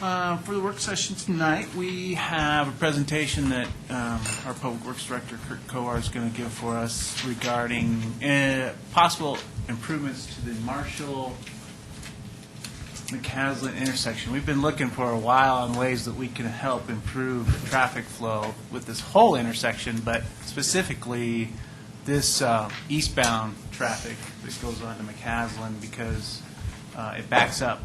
For the work session tonight, we have a presentation that our Public Works Director, Kurt Kowar, is going to give for us regarding possible improvements to the Marshall-McCaslin intersection. We've been looking for a while on ways that we can help improve traffic flow with this whole intersection, but specifically this eastbound traffic that goes on to McCaslin, because it backs up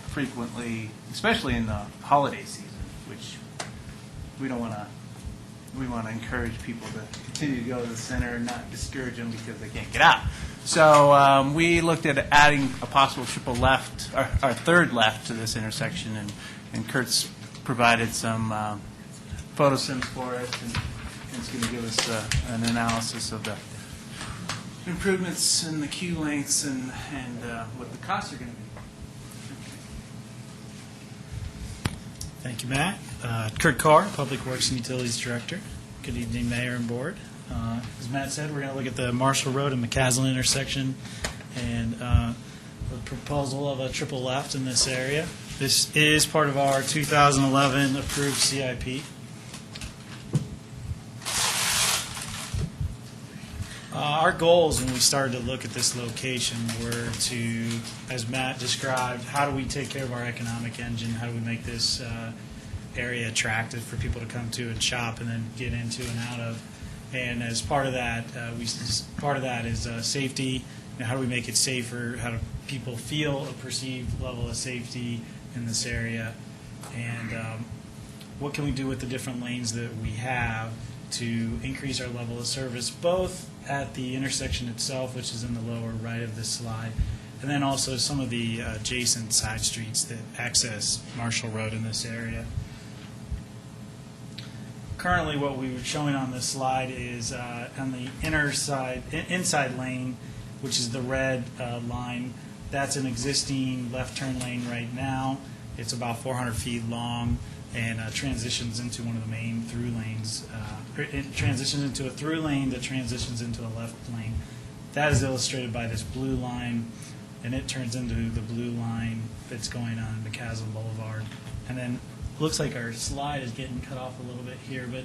frequently, especially in the holiday season, which we don't want to. We want to encourage people to continue to go to the center and not discourage them because they can't get out. So we looked at adding a possible triple left, our third left to this intersection, and Kurt's provided some photo sims for us, and it's going to give us an analysis of the improvements and the queue lengths and what the costs are going to be. Thank you, Matt. Kurt Carr, Public Works and Utilities Director. Good evening, Mayor and Board. As Matt said, we're going to look at the Marshall Road and McCaslin intersection and the proposal of a triple left in this area. This is part of our 2011 approved CIP. Our goals when we started to look at this location were to, as Matt described, how do we take care of our economic engine? How do we make this area attractive for people to come to and shop and then get into and out of? And as part of that, part of that is safety. You know, how do we make it safer? How do people feel a perceived level of safety in this area? And what can we do with the different lanes that we have to increase our level of service, both at the intersection itself, which is in the lower right of this slide, and then also some of the adjacent side streets that access Marshall Road in this area. Currently, what we were showing on this slide is on the inside lane, which is the red line. That's an existing left turn lane right now. It's about 400 feet long and transitions into one of the main through lanes. It transitions into a through lane that transitions into a left lane. That is illustrated by this blue line, and it turns into the blue line that's going on McCaslin Boulevard. And then it looks like our slide is getting cut off a little bit here, but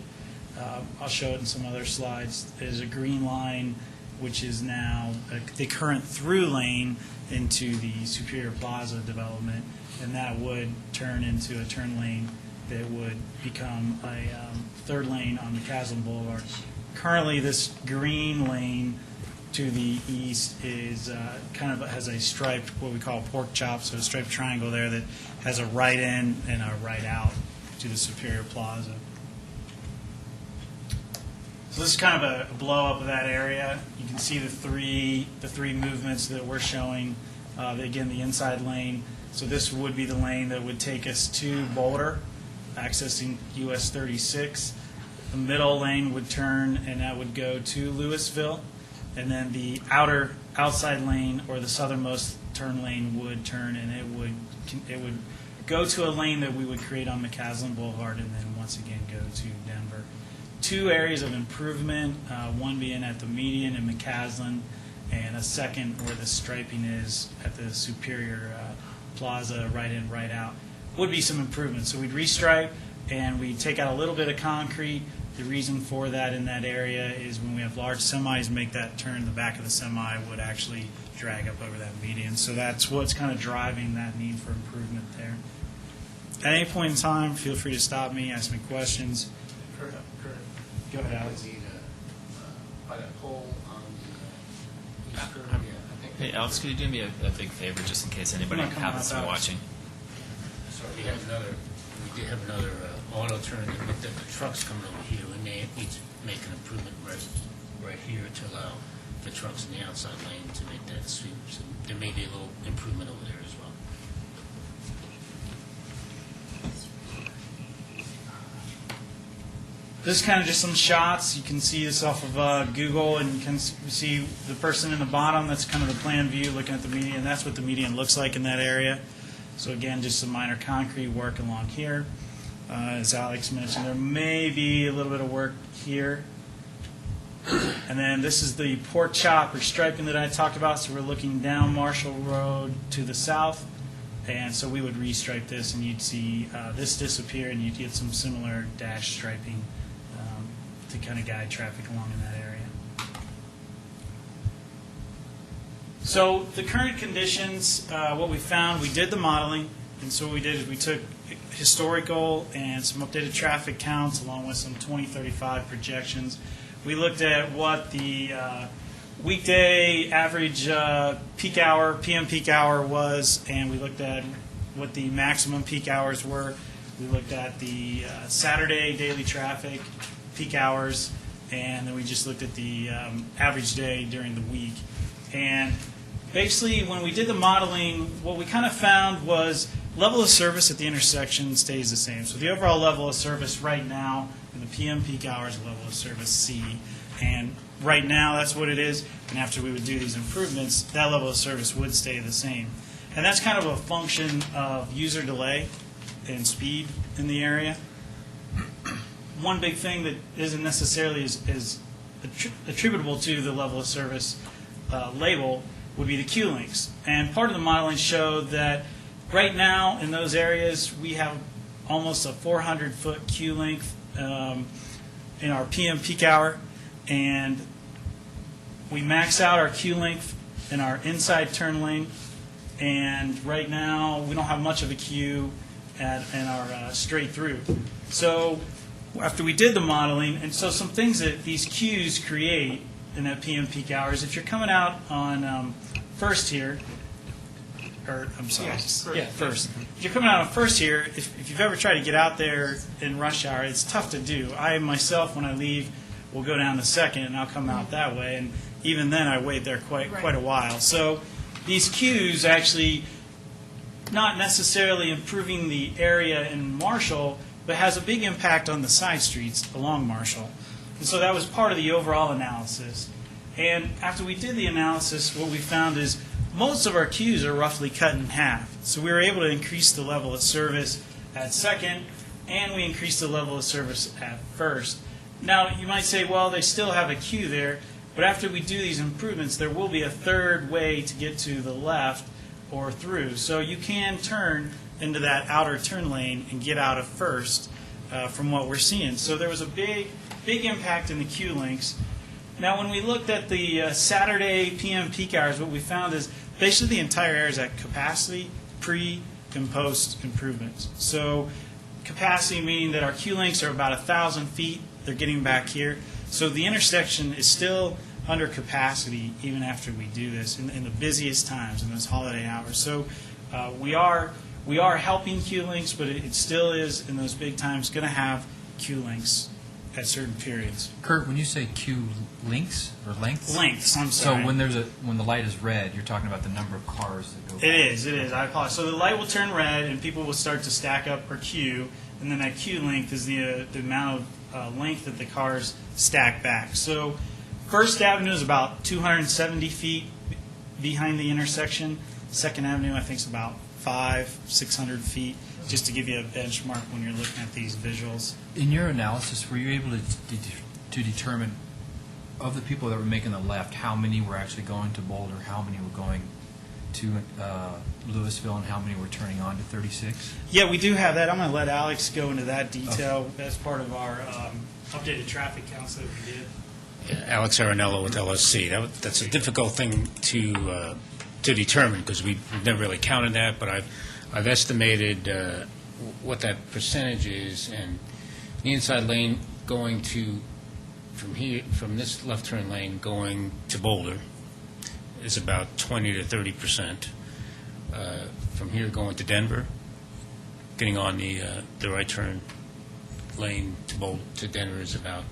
I'll show it in some other slides. There's a green line, which is now the current through lane into the Superior Plaza development, and that would turn into a turn lane that would become a third lane on McCaslin Boulevard. Currently, this green lane to the east is kind of has a striped, what we call pork chop, so a striped triangle there that has a right in and a right out to the Superior Plaza. So this is kind of a blow up of that area. You can see the three movements that we're showing. Again, the inside lane. So this would be the lane that would take us to Boulder, accessing US 36. The middle lane would turn, and that would go to Louisville. And then the outside lane, or the southernmost turn lane, would turn, and it would go to a lane that we would create on McCaslin Boulevard, and then once again go to Denver. Two areas of improvement, one being at the median in McCaslin, and a second where the striping is at the Superior Plaza, right in, right out. Would be some improvements. So we'd restripe and we'd take out a little bit of concrete. The reason for that in that area is when we have large semis make that turn, the back of the semi would actually drag up over that median. So that's what's kind of driving that need for improvement there. At any point in time, feel free to stop me, ask me questions. Kurt, Go ahead, Alex. By that pole on the east curve, Hey, Alex, could you do me a big favor, just in case anybody happens to be watching? So we did have another auto turn that looked at the trucks coming over here. We may need to make an improvement right here to allow the trucks in the outside lane to make that sweep. So there may be a little improvement over there as well. This is kind of just some shots. You can see this off of Google, and you can see the person in the bottom. That's kind of the plan view looking at the median. That's what the median looks like in that area. So again, just some minor concrete work along here. As Alex mentioned, there may be a little bit of work here. And then this is the pork chop or striping that I talked about. So we're looking down Marshall Road to the south, And so we would restripe this, and you'd see this disappear, and you'd get some similar dash striping to kind of guide traffic along in that area. So the current conditions, what we found, we did the modeling, and so what we did is we took historical and some updated traffic counts along with some 2035 projections. We looked at what the weekday average peak hour, PM peak hour was, and we looked at what the maximum peak hours were. We looked at the Saturday daily traffic, peak hours, and then we just looked at the average day during the week. And basically, when we did the modeling, what we kind of found was level of service at the intersection stays the same. So the overall level of service right now in the PM peak hours, level of service C. And right now, that's what it is. And after we would do these improvements, that level of service would stay the same. And that's kind of a function of user delay and speed in the area. One big thing that isn't necessarily is attributable to the level of service label would be the queue links. And part of the modeling showed that right now in those areas we have almost a 400-foot queue length in our PM peak hour, and we max out our queue length in our inside turn lane, and right now we don't have much of a queue in our straight through. So after we did the modeling, and so some things that these queues create in that PM peak hours, if you're coming out on First here, or I'm sorry, First. If you're coming out on First here, if you've ever tried to get out there in rush hour, it's tough to do. I myself, when I leave, will go down to Second, and I'll come out that way, and even then I wait there quite a while. So these queues actually not necessarily improving the area in Marshall, but has a big impact on the side streets along Marshall. And so that was part of the overall analysis. And after we did the analysis, what we found is most of our queues are roughly cut in half. So we were able to increase the level of service at Second, and we increased the level of service at First. Now, you might say, well, they still have a queue there, but after we do these improvements, there will be a third way to get to the left or through. So you can turn into that outer turn lane and get out of First from what we're seeing. So there was a big impact in the queue links. Now, when we looked at the Saturday PM peak hours, what we found is basically the entire area is at capacity, pre and post improvements. So capacity meaning that our queue links are about 1,000 feet. They're getting back here. So the intersection is still under capacity even after we do this in the busiest times, in those holiday hours. So we are helping queue links, but it still is, in those big times, going to have queue links at certain periods. Kurt, when you say queue links or lengths? Lengths, I'm sorry. So when the light is red, you're talking about the number of cars that go by. It is. I apologize. So the light will turn red, and people will start to stack up or queue, and then that queue length is the amount of length that the cars stack back. So First Avenue is about 270 feet behind the intersection. Second Avenue, I think, is about 500-600 feet, just to give you a benchmark when you're looking at these visuals. In your analysis, were you able to determine, of the people that were making the left, how many were actually going to Boulder, how many were going to Louisville, and how many were turning on to 36? Yeah, we do have that. I'm going to let Alex go into that detail. That's part of our updated traffic counts that we did. Yeah, Alex Arenello with LSC. That's a difficult thing to determine because we've never really counted that, but I've estimated what that percentage is, and the inside lane going to from this left turn lane going to Boulder is about 20 to 30%. From here going to Denver, getting on the right turn lane to Denver is about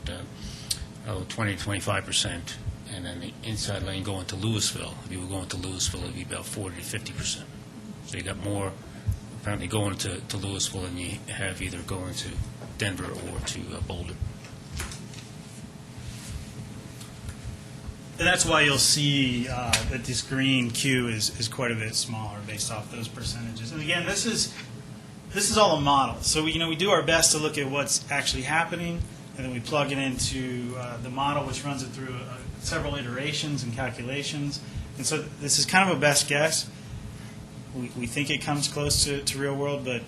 20 to 25%. And then the inside lane going to Louisville, if you were going to Louisville, it would be about 40 to 50%. So you got more apparently going to Louisville than you have either going to Denver or to Boulder. And that's why you'll see that this green queue is quite a bit smaller based off those percentages. And again, this is all a model. So we do our best to look at what's actually happening, and then we plug it into the model, which runs it through several iterations and calculations. And so this is kind of a best guess. we think it comes close to real world, but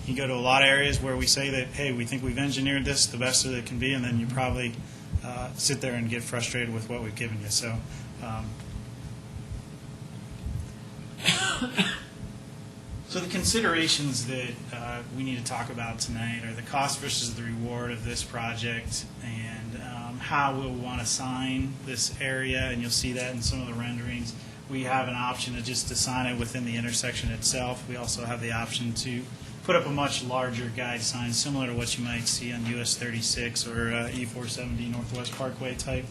you go to a lot of areas where we say that, hey, we think we've engineered this the best that it can be, and then you probably sit there and get frustrated with what we've given you. So. So the considerations that we need to talk about tonight are the cost versus the reward of this project, and how we'll want to sign this area, and you'll see that in some of the renderings. We have an option to just design it within the intersection itself. We also have the option to put up a much larger guide sign, similar to what you might see on US 36 or E470 Northwest Parkway type,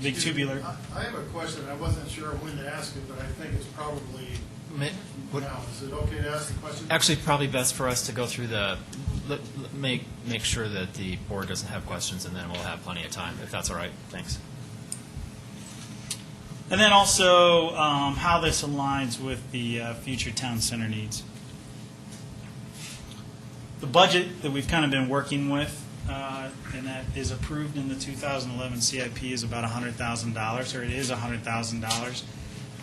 big tubular. I have a question. I wasn't sure when to ask it, but I think it's probably now. Is it okay to ask the question? Actually, probably best for us to go through make sure that the board doesn't have questions, and then we'll have plenty of time, if that's all right. Thanks. And then also how this aligns with the future town center needs. The budget that we've kind of been working with, and that is approved in the 2011 CIP, is about $100,000, or it is $100,000.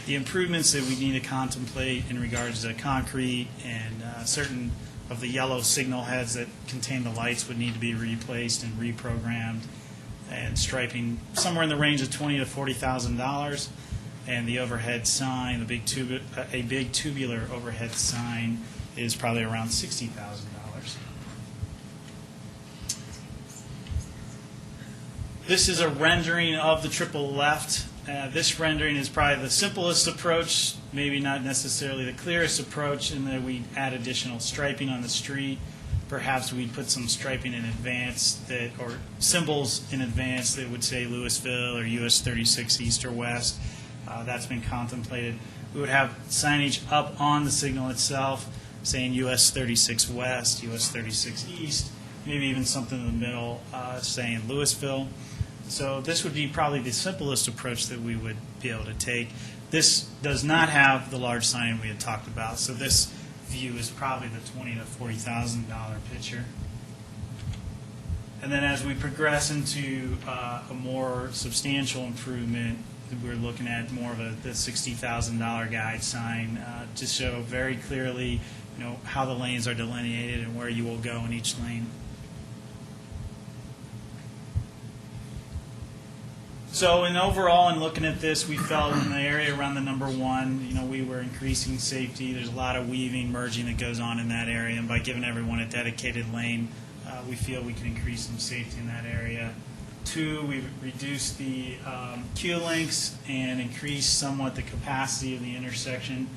The improvements that we need to contemplate in regards to concrete and certain of the yellow signal heads that contain the lights would need to be replaced and reprogrammed, and striping somewhere in the range of $20,000 to $40,000. And the overhead sign, a big tubular overhead sign, is probably around $60,000. This is a rendering of the triple left. This rendering is probably the simplest approach, maybe not necessarily the clearest approach, in that we add additional striping on the street. Perhaps we'd put some striping in advance or symbols in advance that would say Louisville or US 36 East or West. That's been contemplated. We would have signage up on the signal itself saying US 36 West, US 36 East, maybe even something in the middle saying Louisville. So this would be probably the simplest approach that we would be able to take. This does not have the large sign we had talked about, so this view is probably the $20,000 to $40,000 picture. And then as we progress into a more substantial improvement, we're looking at more of the $60,000 guide sign to show very clearly, how the lanes are delineated and where you will go in each lane. So in overall, in looking at this, we felt in the area around the number 1, we were increasing safety. There's a lot of weaving, merging that goes on in that area, and by giving everyone a dedicated lane, we feel we can increase some safety in that area. 2, we've reduced the queue lengths and increased somewhat the capacity of the intersection.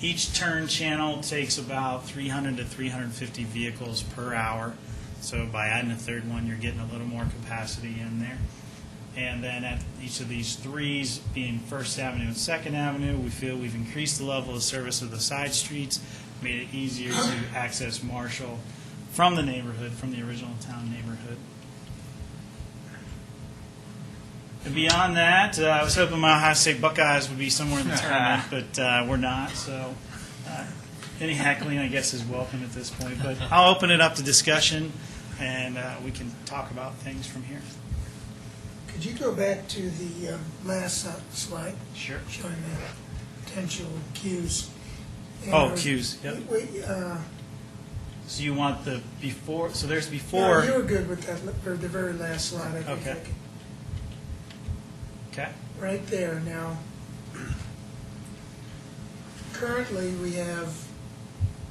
Each turn channel takes about 300 to 350 vehicles per hour. So by adding a third one, you're getting a little more capacity in there. And then at each of these 3s, being First Avenue and Second Avenue, we feel we've increased the level of service of the side streets, made it easier to access Marshall from the neighborhood, from the original town neighborhood. And beyond that, I was hoping my Ohio State Buckeyes would be somewhere in the tournament, but we're not. So any heckling, I guess, is welcome at this point. But I'll open it up to discussion, and we can talk about things from here. Could you go back to the last slide? Sure. Showing the potential cues. Cues. Yep. So you want the before? So there's Yeah, before. you were good with that, or the very last slide, I think. Okay. Okay. Right there now. Currently, we have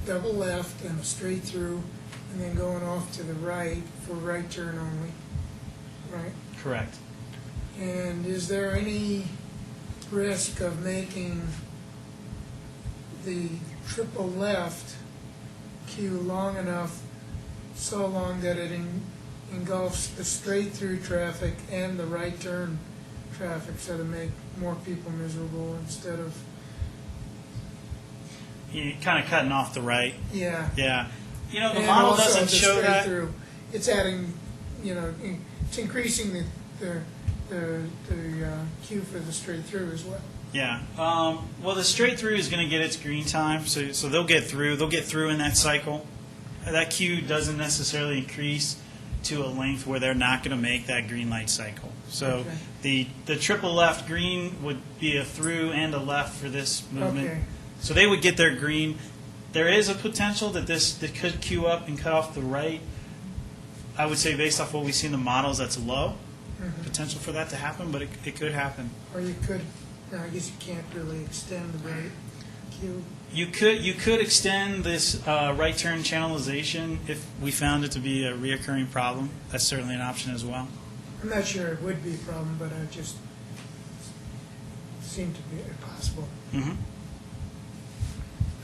double left and a straight through, and then going off to the right for right turn only, right? Correct. And is there any risk of making the triple left queue long enough, so long that it engulfs the straight through traffic and the right turn traffic, so to make more people miserable instead of, You're kind of cutting off the right. yeah. Yeah. The And model also doesn't the show straight that. through. It's adding, it's increasing the queue for the straight through as well. Yeah. Well, the straight through is going to get its green time, so they'll get through. They'll get through in that cycle. That queue doesn't necessarily increase to a length where they're not going to make that green light cycle. So the triple left green would be a through and a left for this movement. Okay. So they would get their green. There is a potential that that could queue up and cut off the right. I would say based off what we see in the models, that's low potential for that to happen, but it could happen. Or you could, no, I guess you can't really extend the right queue. You could extend this right turn channelization if we found it to be a reoccurring problem. That's certainly an option as well. I'm not sure it would be a problem, but it just seemed to be possible. Mm-hmm.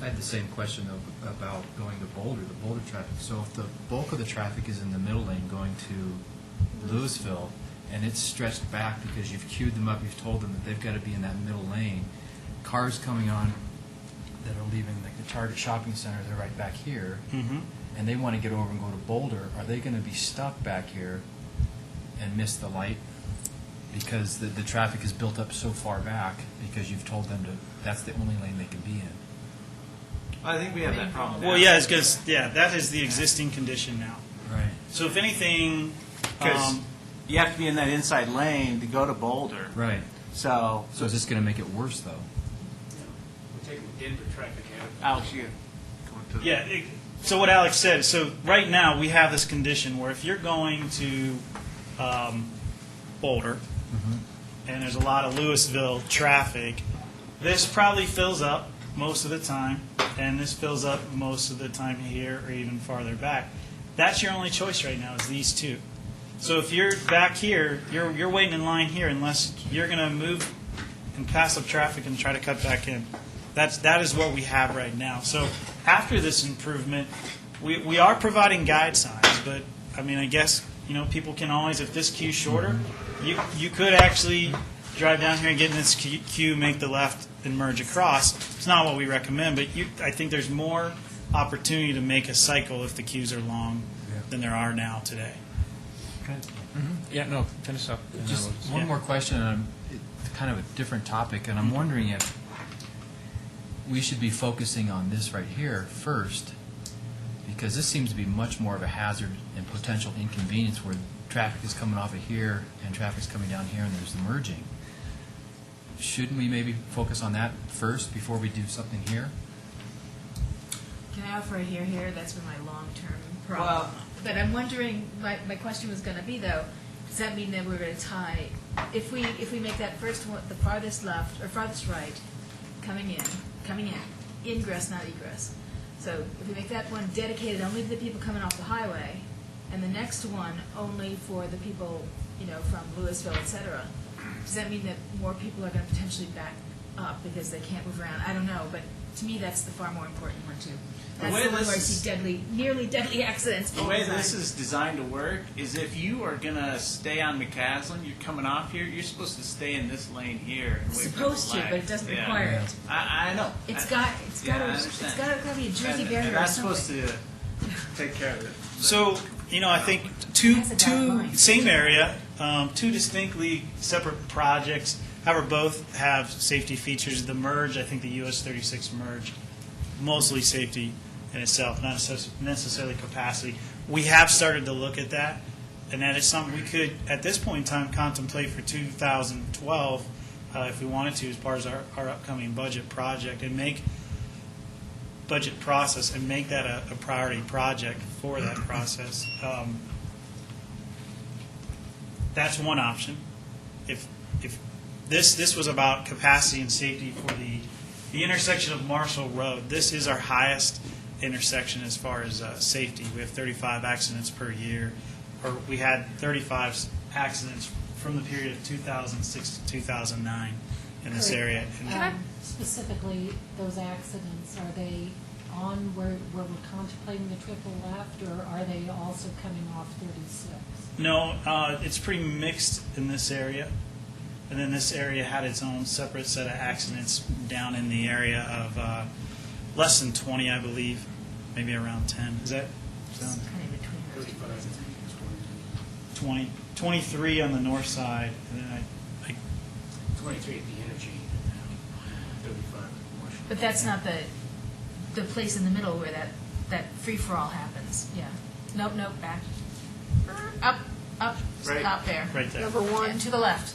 I had the same question though about going to Boulder, the Boulder traffic. So if the bulk of the traffic is in the middle lane going to Louisville, and it's stretched back because you've queued them up, you've told them that they've got to be in that middle lane, cars coming on that are leaving like the Target shopping center, they're right back here, and they want to get over and go to Boulder, are they going to be stuck back here and miss the light? Because the traffic is built up so far back because you've told them that's the only lane they can be in. I think we have that problem. Well, yeah, it's because that is the existing condition now. Right. So if anything, Because you have to be in that inside lane to go to Boulder. Right. So, So is this going to make it worse, though? We're taking input traffic out. Alex, you going to the... yeah. So what Alex said. So right now we have this condition where if you're going to Boulder, and there's a lot of Louisville traffic, this probably fills up most of the time, and this fills up most of the time here or even farther back. That's your only choice right now is these two. So if you're back here, you're waiting in line here unless you're going to move and pass up traffic and try to cut back in. That is what we have right now. So after this improvement, we are providing guide signs, but I mean, I guess people can always, if this queue's shorter, you could actually drive down here and get in this queue, make the left, and merge across. It's not what we recommend, but I think there's more opportunity to make a cycle if the queues are long than there are now today. Yeah, no, finish up. Just one more question, and it's kind of a different topic, and I'm wondering if we should be focusing on this right here first, because this seems to be much more of a hazard and potential inconvenience where traffic is coming off of here and traffic's coming down here and there's the merging. Shouldn't we maybe focus on that first before we do something here? Can I offer a here? That's been my long-term problem. Well- But I'm wondering, my question was going to be, though, does that mean that we're going to tie, if we make that first one, the farthest left, or farthest right, coming in, ingress, not egress. So if we make that one dedicated only to the people coming off the highway, and the next one only for the people, from Louisville, et cetera, does that mean that more people are going to potentially back up because they can't move around? I don't know, but to me, that's the far more important one, too. That's way the one this where I is- see nearly deadly accidents. The way this is designed to work is if you are going to stay on McCaslin, you're coming off here, you're supposed to stay in this lane here. And wait for the Supposed to, light. but it doesn't Yeah. require it. I know. It's I got yeah, I to understand. be a Jersey And barrier or that's something. supposed to take care of it. So, I think two That's a bad line. same area, two distinctly separate projects. However, both have safety features. The merge, I think the US 36 merge, mostly safety in itself, not necessarily capacity. We have started to look at that, and that is something we could, at this point in time, contemplate for 2012, if we wanted to, as part of our upcoming budget project, and make that a priority project for that process. That's one option. If this was about capacity and safety for the intersection of Marshall Road, this is our highest intersection as far as safety. We have 35 accidents per year, or we had 35 accidents from the period of 2006 to 2009 in this area. And Specifically, those accidents, are they on where we're contemplating the triple left, or are they also coming off 36? No, it's pretty mixed in this area. And then this area had its own separate set of accidents down in the area of less than 20, I believe, maybe around 10. Is that sound? Kind of between those two places. 20, 23 on the north side, and then I 23 at the interchange, 35 at Marshall. But that's not the place in the middle where that free-for-all happens. Yeah. Nope, back. Up, Right. stop there. right there. Number one. And to the left.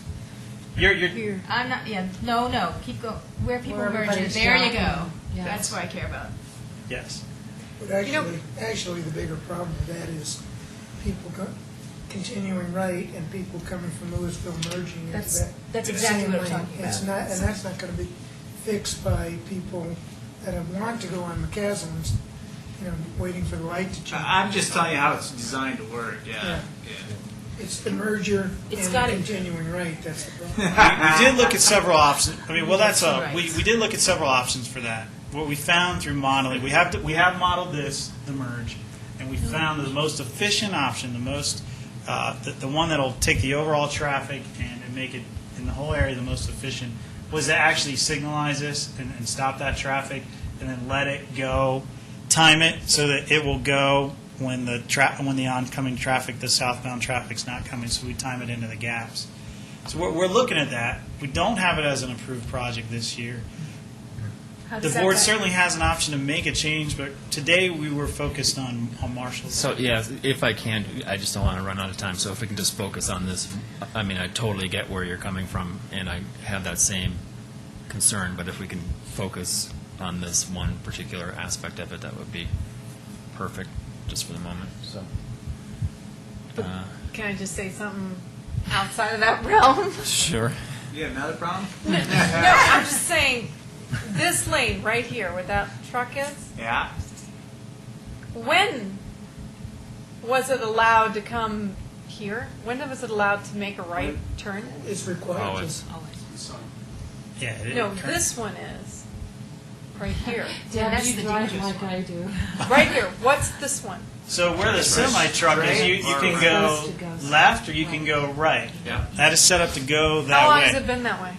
You're Here. I'm not, no, keep going. Where people Where merge in. everybody's There you go. shopping. Yeah. That's what I care about. Yes. But actually, the bigger problem with that is people continuing right and people coming from Louisville merging into That's- that. that's exactly same what I'm lane. talking It's about. not, and that's not gonna be fixed by people that want to go on McCaslins, waiting for the light to change. I'm just telling you how it's designed to work, yeah. It's the merger It's and gotta- the continuing right, that's the problem. We did look at several options. I mean, well, Right. we did look at several options for that. What we found through modeling, we have modeled this, the merge, and we found the most efficient option, the one that'll take the overall traffic and make it in the whole area the most efficient, was to actually signalize this and stop that traffic and then let it go, time it so that it will go when the oncoming traffic, the southbound traffic's not coming, so we time it into the gaps. So we're looking at that. We don't have it as an approved project this year. How The does that board go? certainly has an option to make a change, but today we were focused on Marshall's. So, yeah, if I can, I just don't want to run out of time, so if we can just focus on this. I mean, I totally get where you're coming from, and I have that same concern, but if we can focus on this one particular aspect of it, that would be perfect, just for the moment, so. Can I just say something outside of that realm? Sure. You have another problem? No, I'm just saying, this lane right here where that truck is, Yeah. when was it allowed to come here? When was it allowed to make a right turn? It's required Oh, to. it's- Yeah, it No, current- this one is, right here. Yeah, that's You the drive dangerous like I do. Right here, what's this one? So where the semi truck is, you can go Supposed to go left or you can go right. Yeah. That is set up to go How that long way. has it been that way?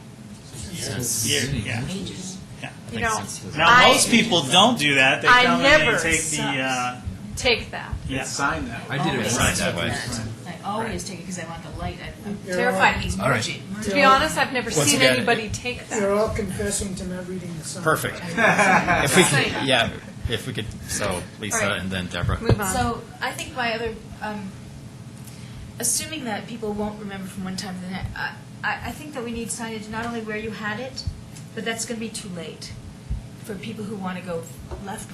Yeah. Ages. You know, Now, I- most people don't do that. They I come in never and take saw- the, Take that. yeah. It's signed that way. I did it Always right that take way. that. I always take it because I want the light. I'm You're terrified all- of these All right. merging. To be honest, I've never Once seen again, anybody take that. You're all confessing to not reading the sign. Perfect. If we Saying. could, yeah, if we could, so Lisa All right. and then Deborah. Move on. So I think my other, assuming that people won't remember from one time to the next, I think that we need signage not only where you had it, but that's going to be too late for people who want to go left.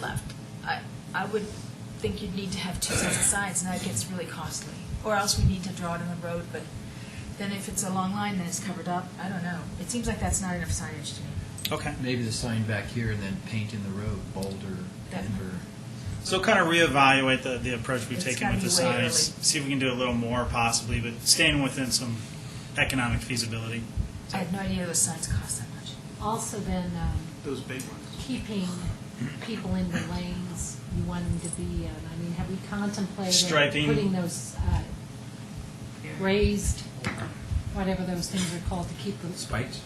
I would think you'd need to have two sets of signs, and that gets really costly. Or else we need to draw it on the road, but then if it's a long line, then it's covered up. I don't know. It seems like that's not enough signage to me. Okay. Maybe the sign back here and then paint in the road, Boulder, Definitely. Denver. So kind of reevaluate the approach we've It's taken gotta with the be way signs. See if we can do a little more possibly, but staying within some economic feasibility. I had no idea those signs cost that much. Also then, Those big ones. keeping people in the lanes you want them to be in. I mean, have we contemplated Striping. putting those raised, whatever those things are called, to keep the Spikes?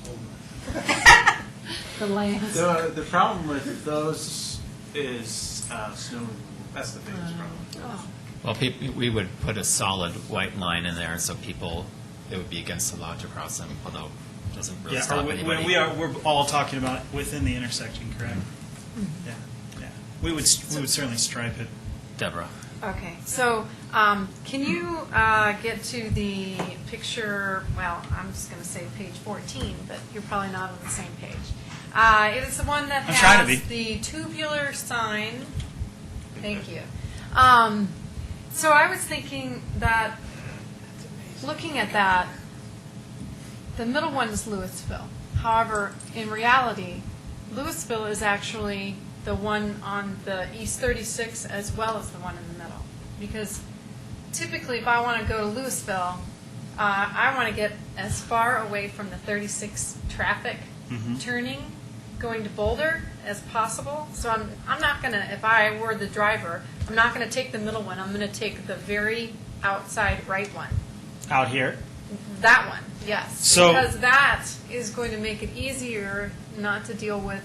the lanes? The problem with those is snow removal. That's the biggest problem. Well, we would put a solid white line in there, so people, it would be against the law to cross them, although it doesn't really Yeah, stop or anybody. we're all talking about within the intersection, correct? Yeah, yeah. We would certainly stripe it. Deborah. Okay, so can you get to the picture, well, I'm just going to say page 14, but you're probably not on the same page. It is the one that I'm trying to has be. the tubular sign. Thank you. So I was thinking that, looking at that, the middle one is Louisville. However, in reality, Louisville is actually the one on the East 36 as well as the one in the middle. Because typically, if I want to go to Louisville, I want to get as far away from the 36 traffic turning going to Boulder as possible. So I'm not going to, if I were the driver, I'm not going to take the middle one. I'm going to take the very outside right one. Out here. That one, yes. So- because that is going to make it easier not to deal with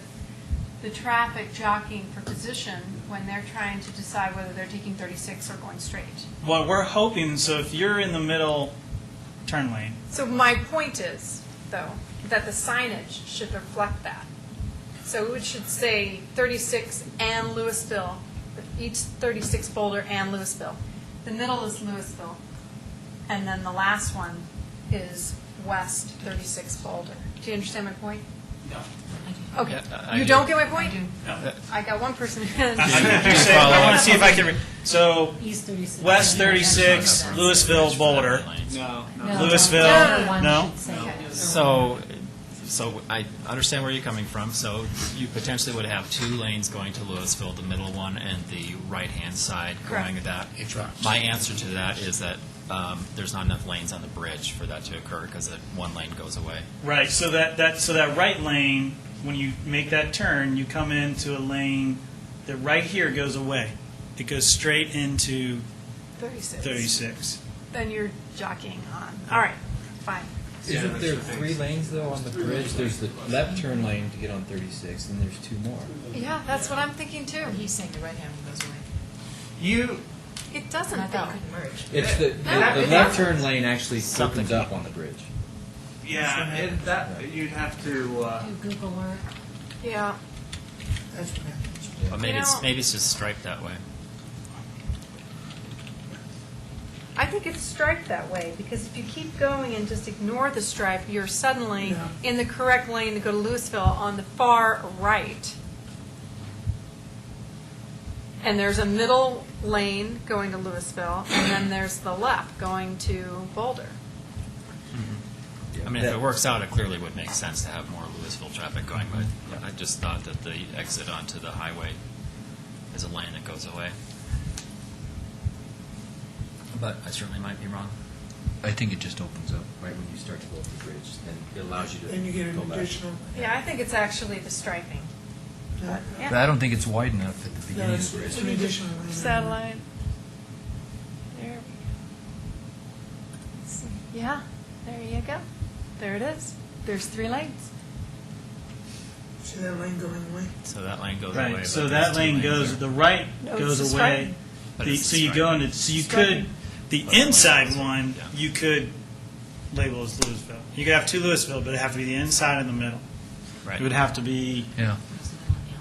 the traffic jockeying for position when they're trying to decide whether they're taking 36 or going straight. Well, we're hoping, so if you're in the middle turn lane, So my point is, though, that the signage should reflect that. So it should say 36 and Louisville, each 36 Boulder and Louisville. The middle is Louisville, and then the last one is West 36 Boulder. Do you understand my point? Okay, Yeah, I you do. don't get my point? No. I got one person. I want to see if I can, so East 36. West 36, Louisville, Boulder. No, No, Louisville, the other one no? should say that. So I understand where you're coming from. So you potentially would have 2 lanes going to Louisville, the middle one and the right-hand side going to that. It drops. My answer to that is that there's not enough lanes on the bridge for that to occur because one lane goes away. Right, so that right lane, when you make that turn, you come into a lane that right here goes away. It goes straight into 36. 36. Then you're jockeying on. All right, fine. Isn't there 3 lanes though on the bridge? There's the left turn lane to get on 36, and there's 2 more. Yeah, that's what I'm thinking too. He's saying the right-hand one goes away. You, It doesn't Not that though. it couldn't merge. It's the left turn lane actually opens up on the bridge. yeah, you'd have to, Do Google Earth. Yeah. That's what happens. Or maybe You it's know- maybe it's just striped that way. I think it's striped that way because if you keep going and just ignore the stripe, you're suddenly Yeah. in the correct lane to go to Louisville on the far right. And there's a middle lane going to Louisville, and then there's the left going to Boulder. I mean, if it works out, it clearly would make sense to have more Louisville traffic going, but I just thought that the exit onto the highway is a lane that goes away. But I certainly might be wrong. I think it just opens up right when you start to go up the bridge, and it allows you to Then you get go an left. additional, Yeah, I think it's actually the striping. yeah, But I don't think it's wide enough at the beginning it's of the it's bridge. an additional lane. Satellite. There we go. Let's see. Yeah, there you go. There it is. There's 3 lanes. See that lane going away? So that lane goes away. Right, so but that there's 2 lane lanes goes, there. the right No, it's goes the away. striping. But it's So the you go striping. into, so you Striping. could, the But the inside lanes, one, yeah. you could label as Louisville. You could have 2 Louisville, but it have to be the inside and the middle. Right. It would have to be, Yeah. There's no on the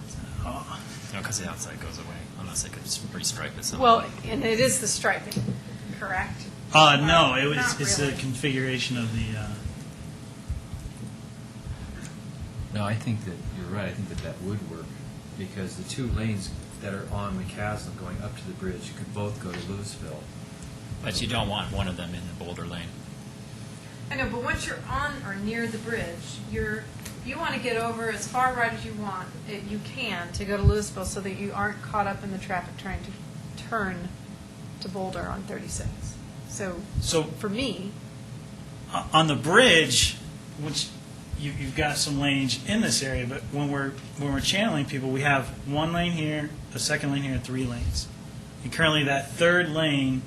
outside. No, because the outside goes away, unless they could restripe it somehow. Well, and it is the striping, correct? no, Not it's the really. configuration of the, No, I think that you're right. I think that that would work because the 2 lanes that are on McCaslin going up to the bridge could both go to Louisville. But you don't want one of them in the Boulder lane. I know, but once you're on or near the bridge, you want to get over as far right as you want, you can, to go to Louisville so that you aren't caught up in the traffic trying to turn to Boulder on 36. So, so for me, on the bridge, which you've got some lanes in this area, but when we're channeling people, we have 1 lane here, a 2nd lane here, and 3 lanes. And currently, that 3rd lane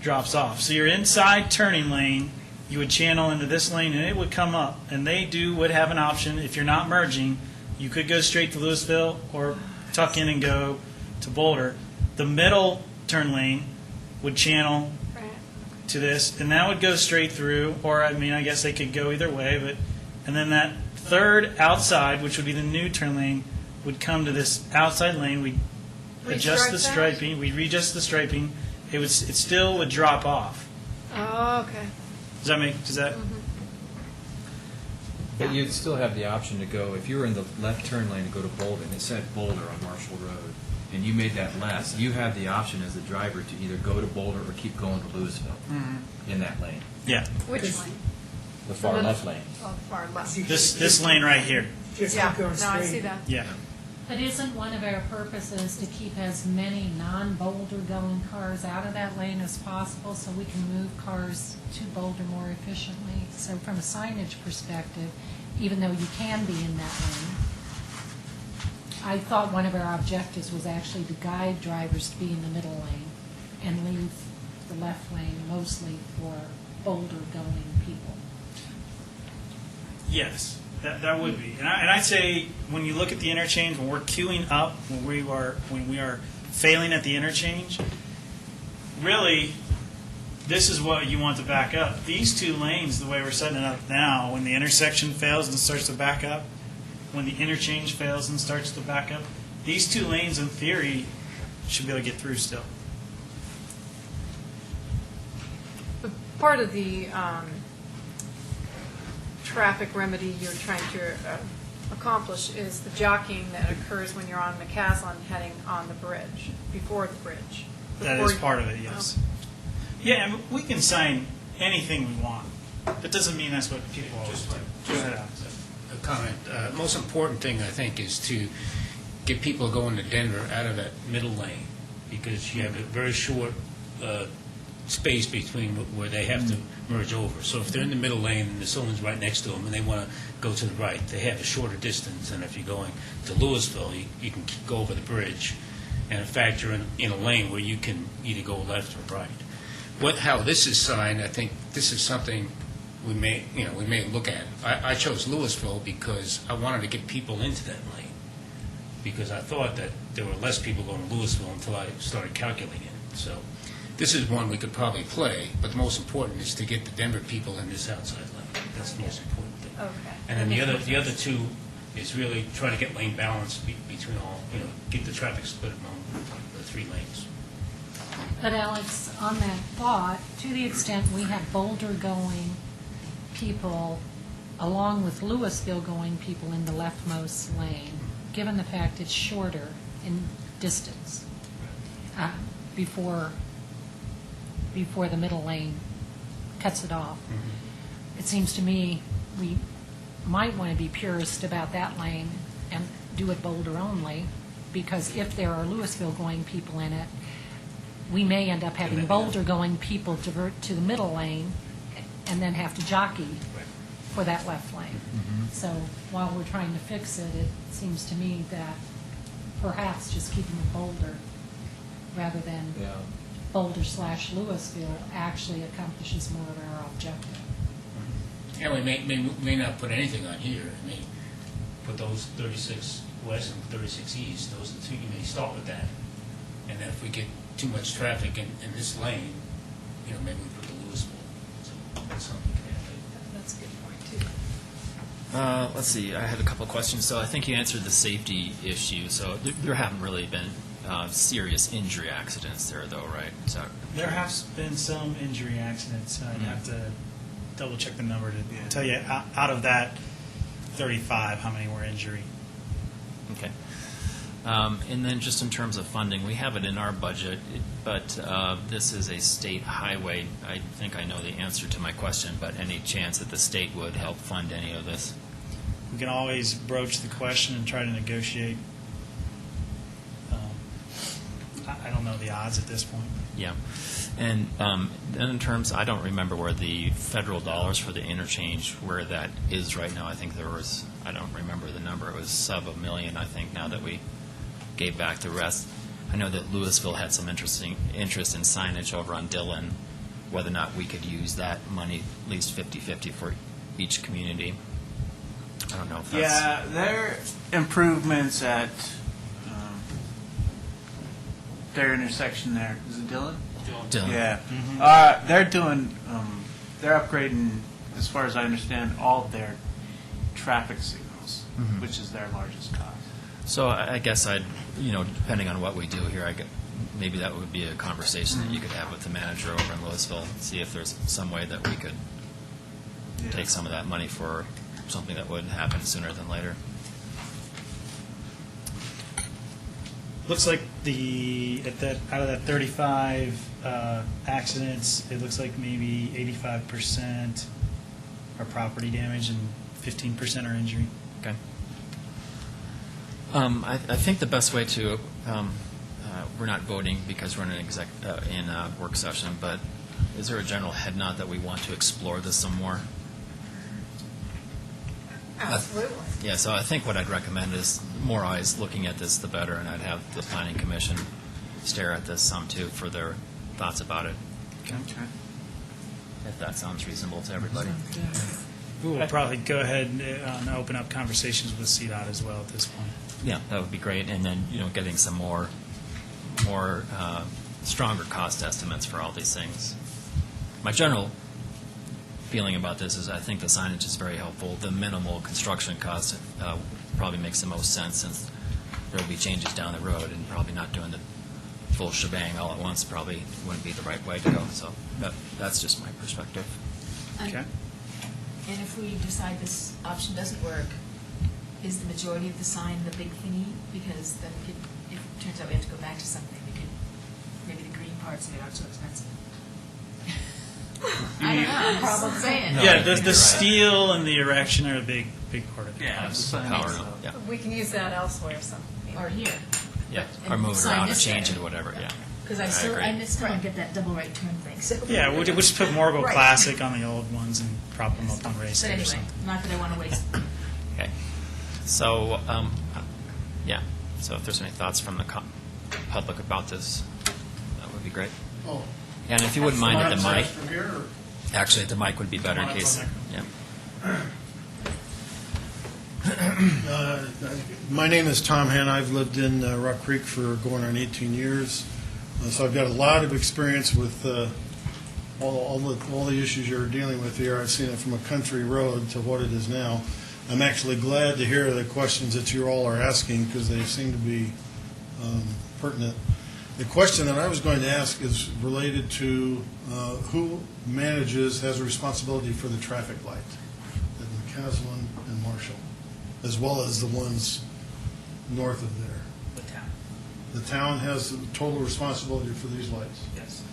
drops off. So your inside turning lane, you would channel into this lane, and it would come up. And they would have an option if you're not merging. You could go straight to Louisville or tuck in and go to Boulder. The middle turn lane would channel right, to this, and that would go straight through, or I mean, I guess they could go either way, but, and then that 3rd outside, which would be the new turn lane, would come to this outside lane, we'd adjust the Restripe that? striping, we'd readjust the striping, it still would drop off. oh, okay. Does that, But you'd still have the option to go, if you were in the left turn lane to go to Boulder, and it said Boulder on Marshall Road, and you made that left, you have the option as the driver to either go to Boulder or keep going to Louisville in that lane, yeah, Which lane? the far middle. left lane. Oh, the far left. this lane right here, Just Yeah, keep going no, I see straight. that. yeah. But isn't one of our purposes to keep as many non-Boulder going cars out of that lane as possible so we can move cars to Boulder more efficiently? So from a signage perspective, even though you can be in that lane, I thought one of our objectives was actually to guide drivers to be in the middle lane and leave the left lane mostly for Boulder going people. Yes, that would be. And I'd say when you look at the interchange, when we're queuing up, when we are failing at the interchange, really, this is what you want to back up. These 2 lanes, the way we're setting it up now, when the intersection fails and starts to back up, when the interchange fails and starts to back up, these 2 lanes, in theory, should be able to get through still. But part of the traffic remedy you're trying to accomplish is the jockeying that occurs when you're on McCaslin heading on the bridge, before the bridge. That Before is you- part of it, yes. Yeah, and we can sign anything we want. That doesn't mean that's what people always do. Go ahead, Alex. A comment. Most important thing, I think, is to get people going to Denver out of that middle lane, because you have a very short space between where they have to merge over. So if they're in the middle lane and someone's right next to them and they want to go to the right, they have a shorter distance than if you're going to Louisville. You can go over the bridge, and in fact, you're in a lane where you can either go left or right. How this is signed, I think this is something we may look at. I chose Louisville because I wanted to get people into that lane, because I thought that there were less people going to Louisville until I started calculating it. So this is one we could probably play, but the most important is to get the Denver people in this outside lane. That's the most important thing. Okay. And then the other two is really try to get lane balance between all, get the traffic split among the three lanes. But Alex, on that thought, to the extent we have Boulder-going people along with Louisville-going people in the leftmost lane, given the fact it's shorter in distance before the middle lane cuts it off, it seems to me we might want to be purist about that lane and do it Boulder only, because if there are Louisville-going people in it, we may end up having Boulder-going people divert to the middle lane and then have to jockey for that left lane. So while we're trying to fix it, it seems to me that perhaps just keeping it Boulder rather than Yeah. Boulder/Louisville actually accomplishes more of our objective. And we may not put anything on here. I mean, put those 36 west and 36 east. Those are the two. You may start with that, and then if we get too much traffic in this lane, maybe we put the Louisville. So that's something we can have. That's a good point, too. Let's see, I had a couple of questions. So I think you answered the safety issue. So there haven't really been serious injury accidents there, though, right? So, There have been some injury accidents. I'd have to double check the number to tell you out of that 35 how many were injury. okay. And then just in terms of funding, we have it in our budget, but this is a state highway. I think I know the answer to my question, but any chance that the state would help fund any of this? We can always broach the question and try to negotiate. I don't know the odds at this point. Yeah. And then in terms, I don't remember where the federal dollars for the interchange, where that is right now. I think there was, I don't remember the number. It was sub $1 million, I think, now that we gave back the rest. I know that Louisville had some interest in signage over on Dillon, whether or not we could use that money, at least 50-50 for each community. I don't know if that's... Yeah, there are improvements at their intersection there. Is it Dillon? Dillon. Yeah. They're doing, they're upgrading, as far as I understand, all of their traffic signals, which is their largest cost. So I guess I'd, depending on what we do here, maybe that would be a conversation that you could have with the manager over in Louisville, see if there's some way that we could take some of that money for something that would happen sooner than later. Looks like out of that 35 accidents, it looks like maybe 85% are property damage and 15% are injury. Okay. I think the best way to, we're not voting because we're in a work session, but is there a general head nod that we want to explore this some more? Absolutely. Yeah, so I think what I'd recommend is more eyes looking at this, the better, and I'd have the Planning Commission stare at this some too for their thoughts about it, Okay. if that sounds reasonable to everybody. We'll probably go ahead and open up conversations with CDOT as well at this point. Yeah, that would be great, and then, getting some more stronger cost estimates for all these things. My general feeling about this is I think the signage is very helpful. The minimal construction cost probably makes the most sense, since there will be changes down the road, and probably not doing the full shebang all at once probably wouldn't be the right way to go. So that's just my perspective. Okay. And if we decide this option doesn't work, is the majority of the sign the big thingy? Because then if it turns out we have to go back to something, we could, maybe the green parts of it aren't so expensive. I don't know, I'm probably saying. No, I Yeah, think the you're right. steel and the erection are a big part of it. Yeah, Yes, the sign power, also. yeah, We can use that elsewhere, so. Or here. yeah, And or move it sign around or this change way. it or whatever, yeah. Because I I still agree. don't get that double right turn thing, so. Yeah, we'll just put Morgul Right. Classic on the old ones and prop them up on race But or anyway, something. not that I want to waste. Okay. So, yeah, so if there's any thoughts from the public about this, that would be great. Oh. And if you wouldn't mind at the mic, From here, or? actually, at the mic would be better in Come on up case, on the yeah. My name is Tom Hanna. I've lived in Rock Creek for going on 18 years. So I've got a lot of experience with all the issues you're dealing with here. I've seen it from a country road to what it is now. I'm actually glad to hear the questions that you all are asking because they seem to be pertinent. The question that I was going to ask is related to who has a responsibility for the traffic light at McCaslin and Marshall, as well as the ones north of there. The town. The town has the total responsibility for these lights. Yes.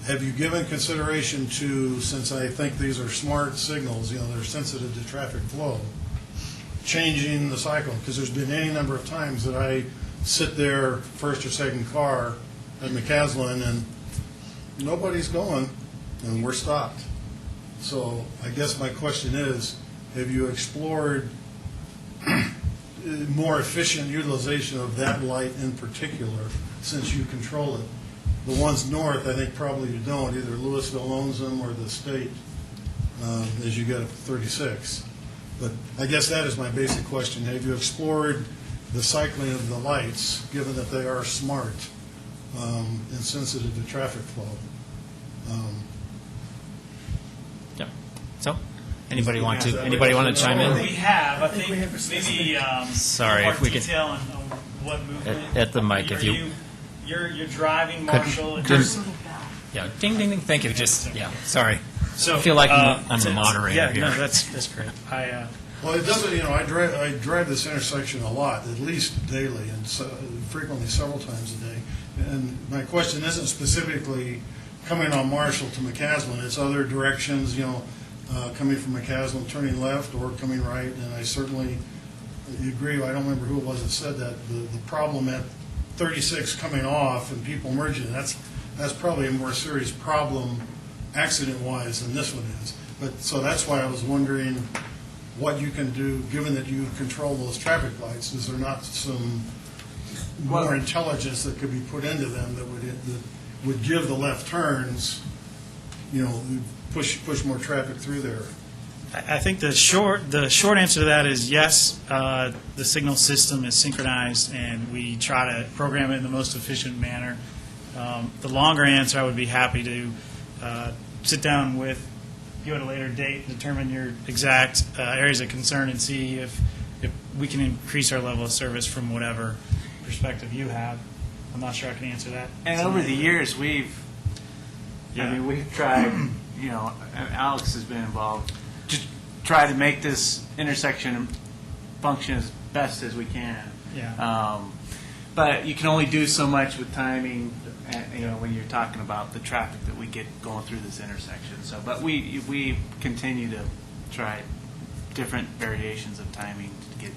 Have you given consideration to, since I think these are smart signals, they're sensitive to traffic flow, changing the cycle? Because there's been any number of times that I sit there, first or second car at McCaslin, and nobody's going, and we're stopped. So I guess my question is, have you explored more efficient utilization of that light in particular, since you control it? The ones north, I think probably you don't. Either Louisville owns them or the state, as you get up to 36. But I guess that is my basic question. Have you explored the cycling of the lights, given that they are smart and sensitive to traffic flow? Yeah. So, anybody want to chime We in? have, I think, maybe Sorry, more if we could- detail on what movement. At the mic, if Are you- You're driving Could- Marshall. and could- you're- Yeah, ding, ding, ding, thank you, just, yeah, sorry. So, I feel like I'm the to- moderator yeah, here. no, that's great. Well, it doesn't, I drive this intersection a lot, at least daily, and frequently several times a day. And my question isn't specifically coming on Marshall to McCaslin, it's other directions, coming from McCaslin, turning left or coming right, and I certainly agree, I don't remember who it was that said that, the problem at 36 coming off and people merging, that's probably a more serious problem accident-wise than this one is. But, so that's why I was wondering what you can do, given that you control those traffic lights. Is there not some more intelligence that could be put into them that would give the left turns, push more traffic through there? I think the short answer to that is yes. The signal system is synchronized, and we try to program it in the most efficient manner. The longer answer, I would be happy to sit down with you at a later date, determine your exact areas of concern, and see if we can increase our level of service from whatever perspective you have. I'm not sure I can answer that. And over the years, we've tried, Alex has been involved, to try to make this intersection function as best as we can. Yeah. But you can only do so much with timing, when you're talking about the traffic that we get going through this intersection. So, but we continue to try different variations of timing to get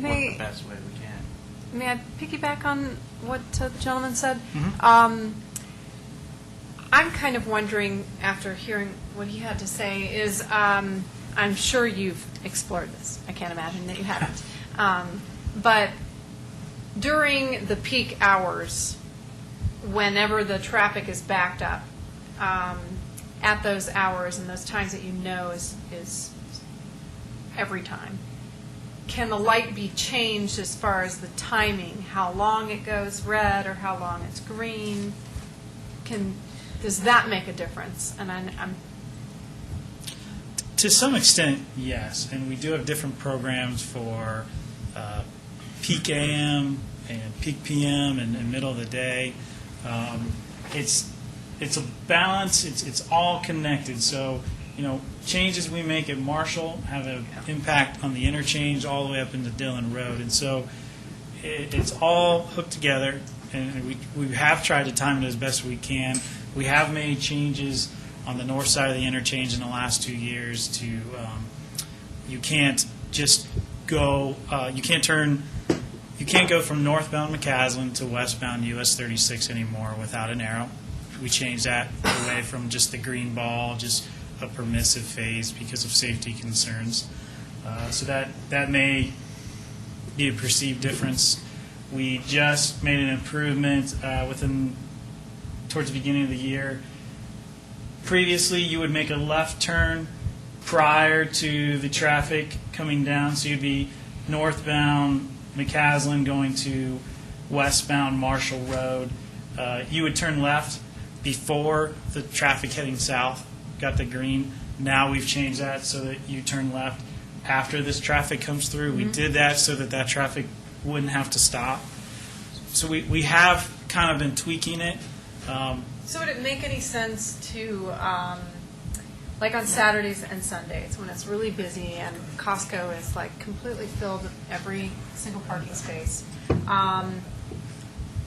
work the best way we can. May I piggyback on what the gentleman said? Mm-hmm. I'm kind of wondering, after hearing what he had to say, is I'm sure you've explored this. I can't imagine that you haven't. But during the peak hours, whenever the traffic is backed up, at those hours and those times that is every time, can the light be changed as far as the timing, how long it goes red or how long it's green? Does that make a difference? And I'm To some extent, yes. And we do have different programs for peak AM and peak PM and middle of the day. It's a balance. It's all connected. So changes we make at Marshall have an impact on the interchange all the way up into Dillon Road. And so it's all hooked together, and we have tried to time it as best we can. We have made changes on the north side of the interchange in the last 2 years to, you can't just go, you can't go from northbound McCaslin to westbound US 36 anymore without an arrow. We changed that away from just the green ball, just a permissive phase because of safety concerns. So that may be a perceived difference. We just made an improvement towards the beginning of the year. Previously, you would make a left turn prior to the traffic coming down, so you'd be northbound McCaslin going to westbound Marshall Road. You would turn left before the traffic heading south got the green. Now we've changed that so that you turn left after this traffic comes through. We did that so that traffic wouldn't have to stop. So we have kind of been tweaking it. So would it make any sense to, like on Saturdays and Sundays, when it's really busy and Costco is like completely filled with every single parking space,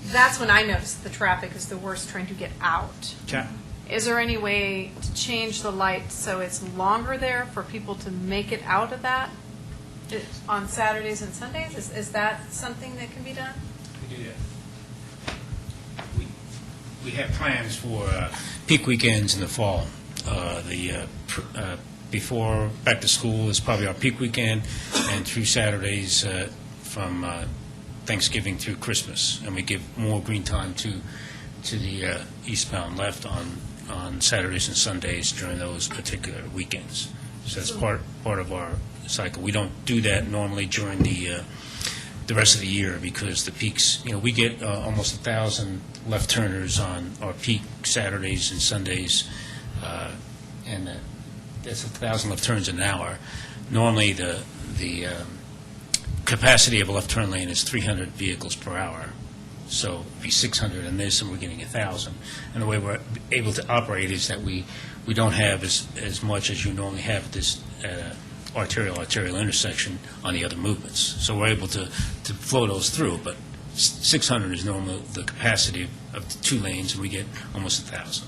that's when I notice the traffic is the worst trying to get out. Okay. Is there any way to change the light so it's longer there for people to make it out of that on Saturdays and Sundays? Is that something that can be done? We do that. We have plans for peak weekends in the fall. Before back to school is probably our peak weekend, and through Saturdays from Thanksgiving through Christmas, and we give more green time to the eastbound left on Saturdays and Sundays during those particular weekends. So that's part of our cycle. We don't do that normally during the rest of the year because the peaks, we get almost 1,000 left turners on our peak Saturdays and Sundays, and that's 1,000 left turns an hour. Normally the capacity of a left turn lane is 300 vehicles per hour. So it'd be 600 in this, and we're getting 1,000. And the way we're able to operate is that we don't have as much as you normally have at this arterial intersection on the other movements. So we're able to flow those through, but 600 is normally the capacity of the 2 lanes, and we get almost 1,000.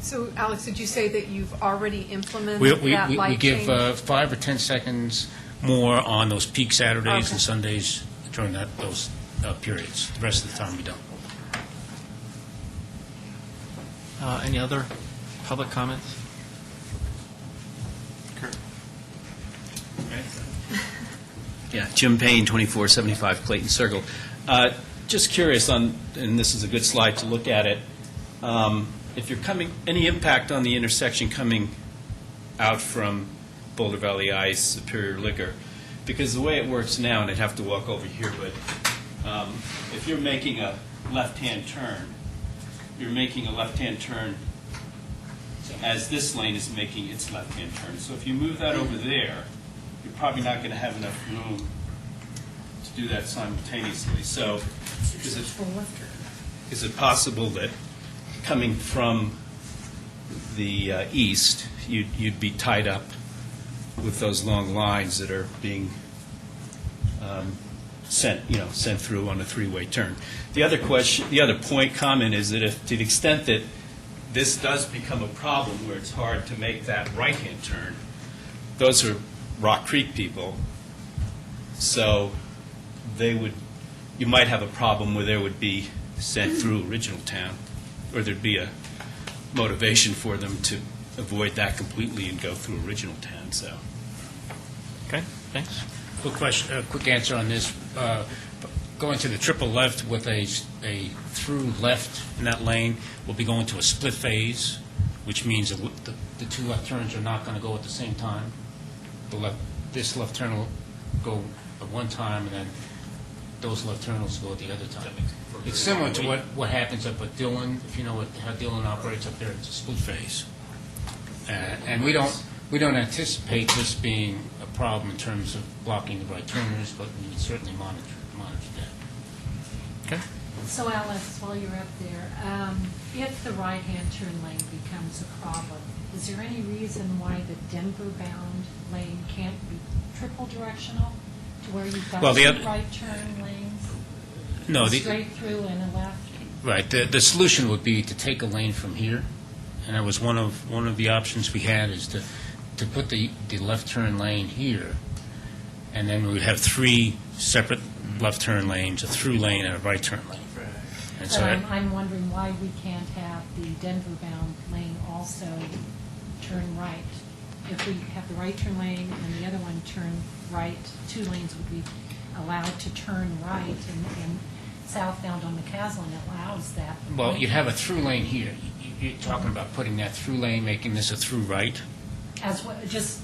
So, Alex, did you say that you've already implemented We that light change? give 5 or 10 seconds more on those peak Saturdays and Sundays during those periods. The rest of the time we don't. Any other public comments? Yeah, Jim Payne, 2475 Clayton Circle. Just curious on, and this is a good slide to look at it, if you're any impact on the intersection coming out from Boulder Valley Ice, Superior Liquor, because the way it works now, and I'd have to walk over here, but if you're making a left-hand turn, you're making a left-hand turn as this lane is making its left-hand turn. So if you move that over there, you're probably not going to have enough room to do that simultaneously. So is it possible that coming from the east, you'd be tied up with those long lines that are being sent through on a 3-way turn? The other comment is that if, to the extent that this does become a problem where it's hard to make that right-hand turn, those are Rock Creek people, so you might have a problem where they would be sent through Original Town, or there'd be a motivation for them to avoid that completely and go through Original Town. So, Okay, thanks. Quick answer on this. Going to the triple left with a through left in that lane, we'll be going to a split phase, which means that the 2 left turns are not going to go at the same time. This left turn will go at one time, and then those left turns will go at the other time. It's similar to what happens up at Dillon. If you know how Dillon operates up there, it's a split phase. And we don't anticipate this being a problem in terms of blocking the right turners, but we would certainly monitor that. Okay. So Alex, while you're up there, if the right-hand turn lane becomes a problem, is there any reason why the Denver-bound lane can't be triple directional, to where you've got Well, the two other- right turn lanes, No, straight through and a left? right, the solution would be to take a lane from here, and that was one of the options we had, is to put the left turn lane here, and then we would have 3 separate left turn lanes, a through lane and a right turn lane. And But so that- I'm wondering why we can't have the Denver-bound lane also turn right. If we have the right turn lane and the other one turn right, 2 lanes would be allowed to turn right, and southbound on McCaslin allows that. Well, you'd have a through lane here. You're talking about putting that through lane, making this a through right? As well, just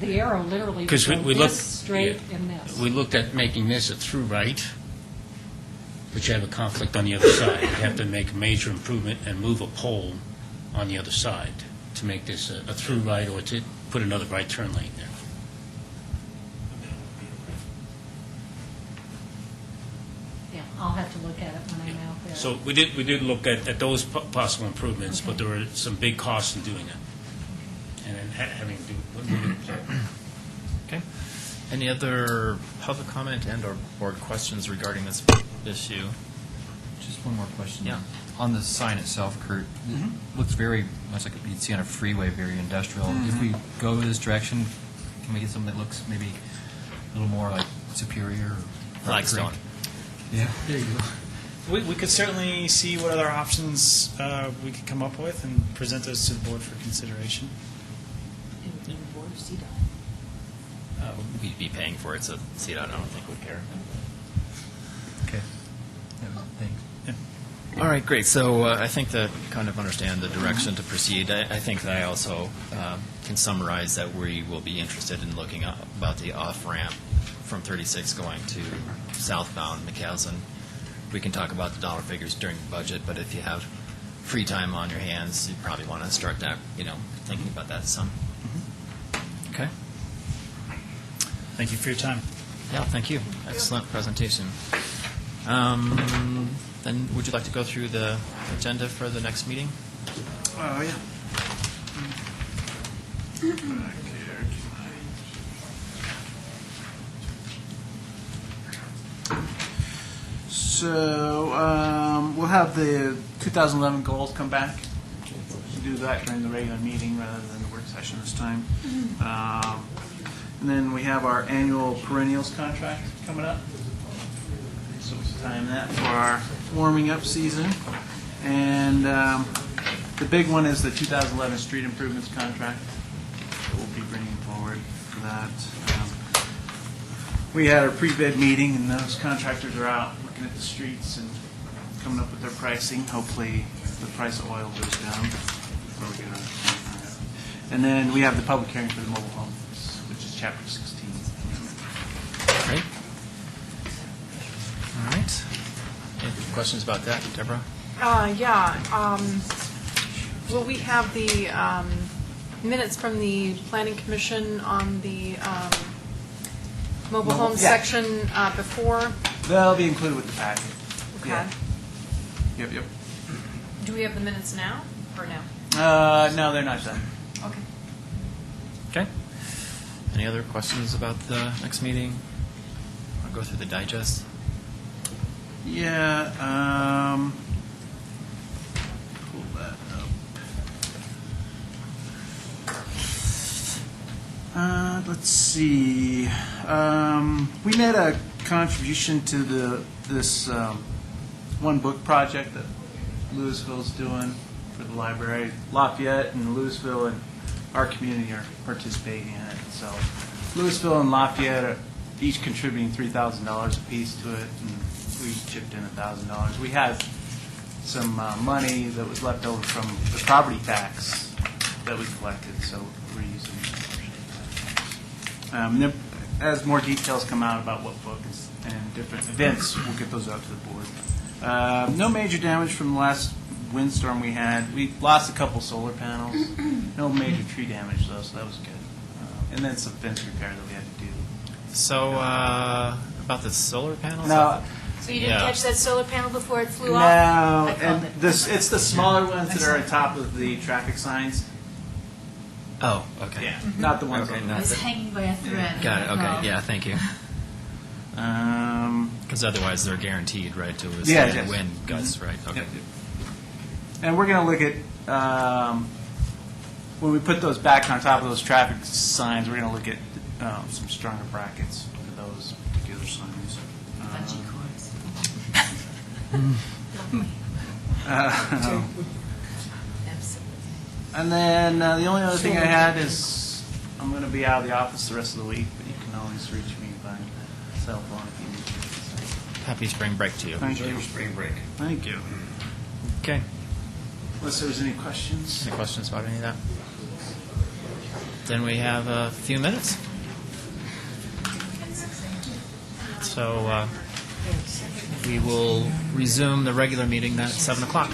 the arrow literally would 'Cause go we this looked- straight yeah. and this. We looked at making this a through right, but you have a conflict on the other side. You have to make a major improvement and move a pole on the other side to make this a through right, or to put another right turn lane there. Yeah, I'll have to look at it when I'm out there. So we did look at those possible improvements, but there were some big costs in doing it. And then having to do. Okay. Any other public comment and/or board questions regarding this issue? Just one more question. Yeah. On the sign itself, Kurt, it looks very much like you'd see on a freeway, very industrial. If we go this direction, can we get something that looks maybe a little more like Superior or Flagstone. Yeah, there you go. We could certainly see what other options we could come up with and present those to the board for consideration. We'd be paying for it, so CDOT, I don't think would care. Okay. Thanks. All right, great. So I think that kind of understand the direction to proceed. I think that I also can summarize that we will be interested in looking about the off-ramp from 36 going to southbound McCaslin. We can talk about the dollar figures during the budget, but if you have free time on your hands, you probably want to start that, thinking about that some. Okay. Thank you for your time. Yeah, thank you. Excellent presentation. Then would you like to go through the agenda for the next meeting? Oh, yeah. So, we'll have the 2011 goals come back. We'll do that during the regular meeting rather than the work session this time. And then we have our annual perennials contract coming up. So we'll time that for our warming up season. And the big one is the 2011 street improvements contract that we'll be bringing forward for that. We had our pre-bid meeting, and those contractors are out looking at the streets and coming up with their pricing. Hopefully, the price of oil goes down before we get on. And then we have the public hearing for the mobile homes, which is Chapter 16. Great. All right. Any questions about that, Deborah? Will we have the minutes from the planning commission on the mobile home Yeah. section before? They'll be included with the packet. Okay. Yeah. Yep. Do we have the minutes now, or no? No, they're not done. Okay. Okay. Any other questions about the next meeting? I'll go through the digest. Yeah. Pull that up. Let's see. We made a contribution to this one book project that Louisville's doing for the library. Lafayette and Louisville and our community are participating in it. So Louisville and Lafayette are each contributing $3,000 apiece to it, and we chipped in $1,000. We had some money that was left over from the property tax that we collected, so we're using it. As more details come out about what book and different events, we'll get those out to the board. No major damage from the last windstorm we had. We lost a couple solar panels. No major tree damage, though, so that was good. And then some fence repair that we had to do. So, about the solar panels? No, So you didn't Yeah. catch that solar panel before it flew no, off? I called and it. it's the smaller ones that are on top of the traffic signs. Oh, okay. Yeah, not the ones Okay, on I no. was hanging by a thread. Got it, Oh. okay, yeah, thank you. Um, Because otherwise, they're guaranteed, right, to Yeah, withstand yes. wind gusts, right? Okay. Yep. And we're going to look at, when we put those back on top of those traffic signs, we're going to look at some stronger brackets for those particular signs. Bungee cords. Absolutely. And then the only other thing I had is I'm going to be out of the office the rest of the week, but you can always reach me by cell phone if you need to. Happy spring break to you. Thank you. Spring break. Thank you. Okay. Unless there's any questions. Any questions about any of that? Then we have a few minutes. So we will resume the regular meeting at 7 o'clock.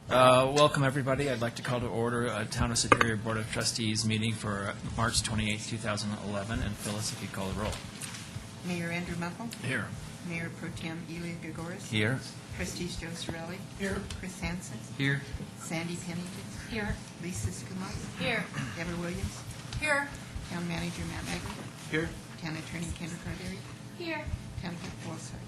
Welcome, everybody. I'd like to call to order a Town of Superior Board of Trustees meeting for March 28, 2011. And Phyllis, if you call the roll. Mayor Andrew Muffle, Here. Mayor Pro Tem Elia Gregoris, Here. Trustees Joe Sorelli. Here. Chris Hansen. Here. Sandy Pennington. Here. Lisa Skumas. Here. Deborah Williams. Here. Town Manager Matt Maggie. Here. Town Attorney Kendra Carberry. Here. Town Clerk Paul Sargent.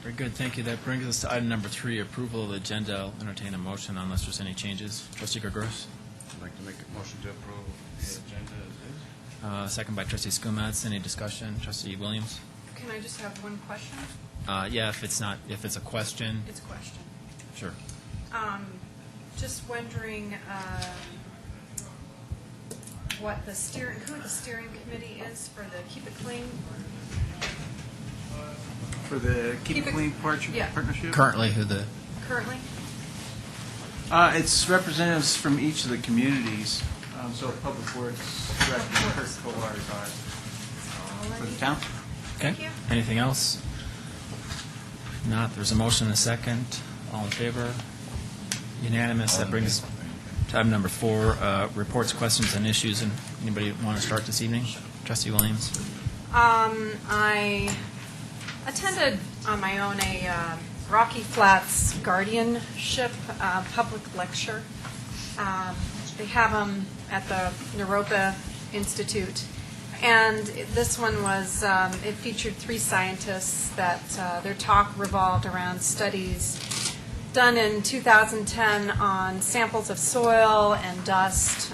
Very good, thank you. That brings us to item number 3, approval of the agenda. I'll entertain a motion unless there's any changes. Trustee Gregoris? I'd like to make a motion to approve the agenda as is. Second by Trustee Skumatz. Any discussion? Trustee Williams? Can I just have one question? Yeah, if it's a question, It's a question. sure. Just wondering who the steering committee is for the Keep It Clean? For the Keep Keep It It- Clean yeah. Partnership? Currently, Currently? It's representatives from each of the communities. So Public Works Director Kurt Kolar is ours. For the town? Okay. Thank you. Anything else? If not, there's a motion and a second. All in favor? Unanimous. That brings us to item number 4, reports, questions, and issues. And anybody want to start this evening? Trustee Williams? I attended on my own a Rocky Flats Guardianship public lecture. They have them at the Naropa Institute. And this one was, it featured 3 scientists that their talk revolved around studies done in 2010 on samples of soil and dust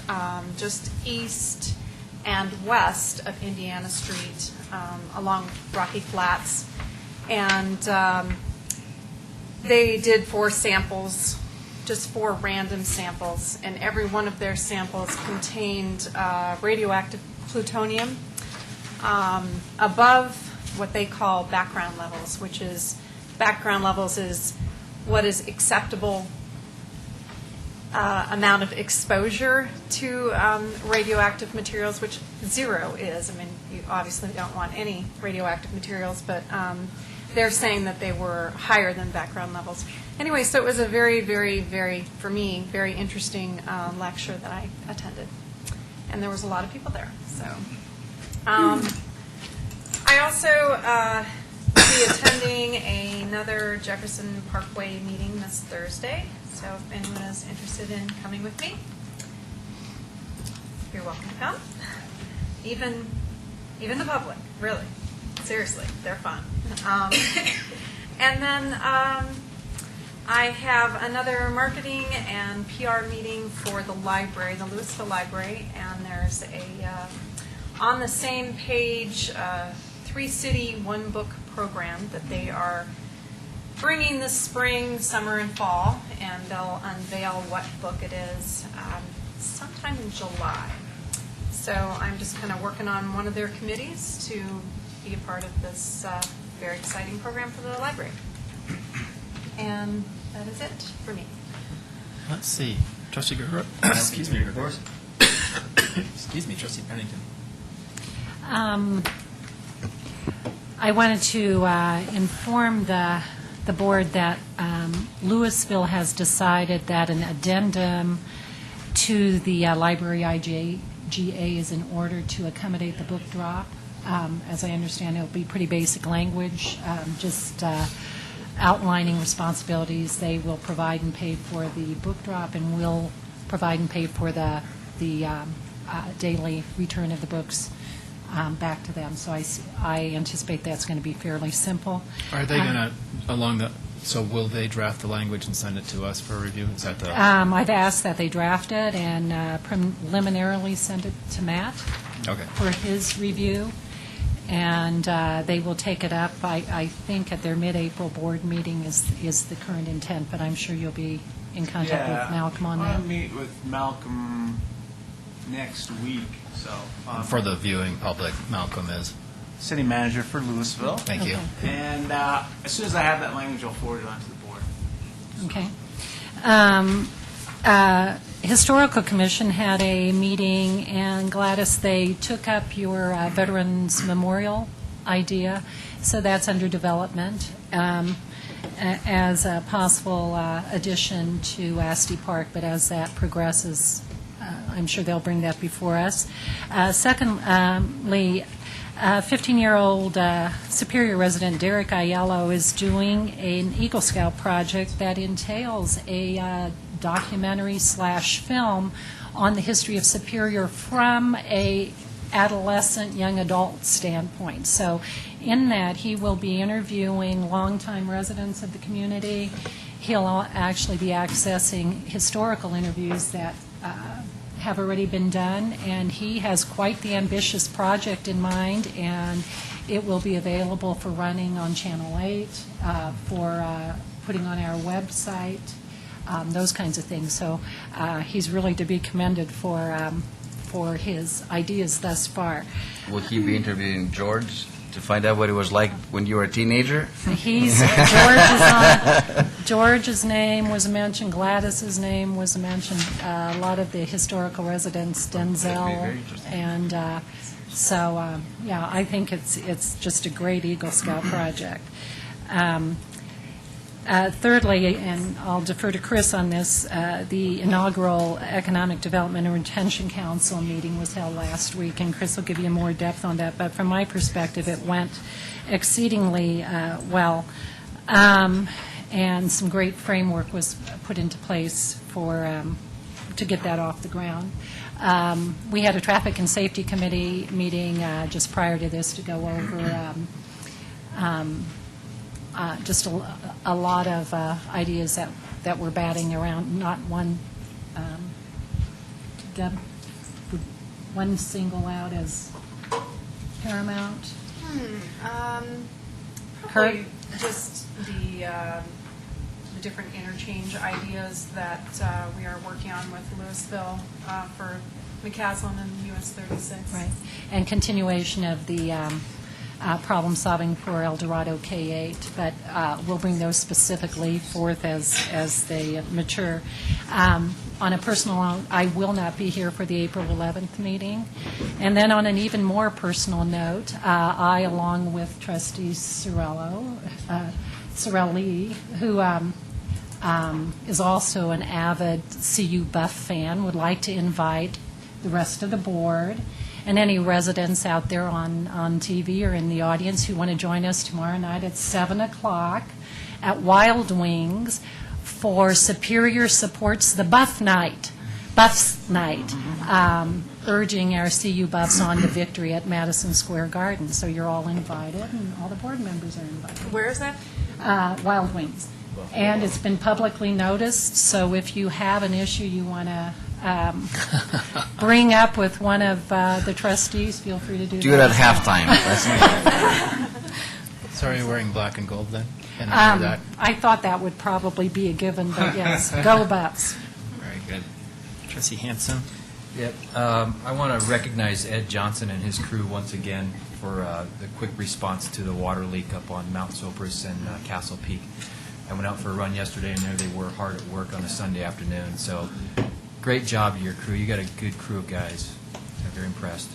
just east and west of Indiana Street along Rocky Flats. And they did 4 samples, just 4 random samples, and every one of their samples contained radioactive plutonium above what they call background levels, which is what is acceptable amount of exposure to radioactive materials, which 0 is. I mean, you obviously don't want any radioactive materials, but they're saying that they were higher than background levels. Anyway, so it was a very, very, very, for me, very interesting lecture that I attended. And there was a lot of people there. So, I also will be attending another Jefferson Parkway meeting this Thursday. So if anyone is interested in coming with me, you're welcome to come. Even the public, really. Seriously, they're fun. And then I have another marketing and PR meeting for the library, the Louisville Library, and there's on the same page, 3-city, 1-book program that they are bringing this spring, summer, and fall, and they'll unveil what book it is sometime in July. So I'm just kind of working on one of their committees to be a part of this very exciting program for the library. And that is it for me. Let's see. Trustee Gregoris? Excuse me, Gregoris. Excuse me, Trustee Pennington. I wanted to inform the board that Louisville has decided that an addendum to the library IGA is in order to accommodate the book drop. As I understand, it'll be pretty basic language, just outlining responsibilities. They will provide and pay for the book drop, and will provide and pay for the daily return of the books back to them. So I anticipate that's going to be fairly simple. Are they going to, so will they draft the language and send it to us for review? Is that the? I've asked that they draft it and preliminarily send it to Matt for his review, and they will take it up, I think, at their mid-April board meeting is the current intent, but I'm sure you'll be in contact with Malcolm on that. I'll meet with Malcolm next week, so. For the viewing public, Malcolm is. City manager for Louisville. Thank you. And as soon as I have that language, I'll forward it on to the board. Okay. Historical Commission had a meeting, and Gladys, they took up your Veterans Memorial idea, so that's under development. as a possible addition to Asti Park, but as that progresses, I'm sure they'll bring that before us. Secondly, 15-year-old Superior resident Derek Aiello is doing an Eagle Scout project that entails a documentary/film on the history of Superior from a adolescent, young adult standpoint. So in that, he will be interviewing longtime residents of the community. He'll actually be accessing historical interviews that have already been done, and he has quite the ambitious project in mind, and it will be available for running on Channel 8, for putting on our website, those kinds of things. So he's really to be commended for his ideas thus far. Will he be interviewing George to find out what it was like when you were a teenager? George's name was mentioned, Gladys's name was mentioned, a lot of the historical residents, Denzel, and yeah, I think it's just a great Eagle Scout project. Thirdly, and I'll defer to Chris on this, the inaugural Economic Development and Retention Council meeting was held last week, and Chris will give you more depth on that. But from my perspective, it went exceedingly well, and some great framework was put into place for to get that off the ground. We had a Traffic and Safety Committee meeting just prior to this to go over just a lot of ideas that we're batting around. Not one, Deb, would one single out as paramount? Probably just the different interchange ideas that we are working on with Louisville for McCaslin and US 36. Right, and continuation of the problem solving for El Dorado K-8, but we'll bring those specifically forth as they mature. On a personal note, I will not be here for the April 11th meeting. And then on an even more personal note, I, along with Trustee Cirelli, who is also an avid CU Buff fan, would like to invite the rest of the board and any residents out there on TV or in the audience who want to join us tomorrow night at 7 o'clock at Wild Wings for Superior Supports the Buffs Night, urging our CU Buffs on to victory at Madison Square Garden. So you're all invited, and all the board members are invited. Where is that? Wild Wings. And it's been publicly noticed, so if you have an issue you want to bring up with one of the trustees, feel free to do that. Do it at halftime. So are you wearing black and gold then? And I that. I thought that would probably be a given, but yes, go Buffs. Very good. Trustee Hanson? Yep. I want to recognize Ed Johnson and his crew once again for the quick response to the water leak up on Mount Sopris and Castle Peak. I went out for a run yesterday, and there they were hard at work on a Sunday afternoon. So great job to your crew. You got a good crew of guys. I'm very impressed.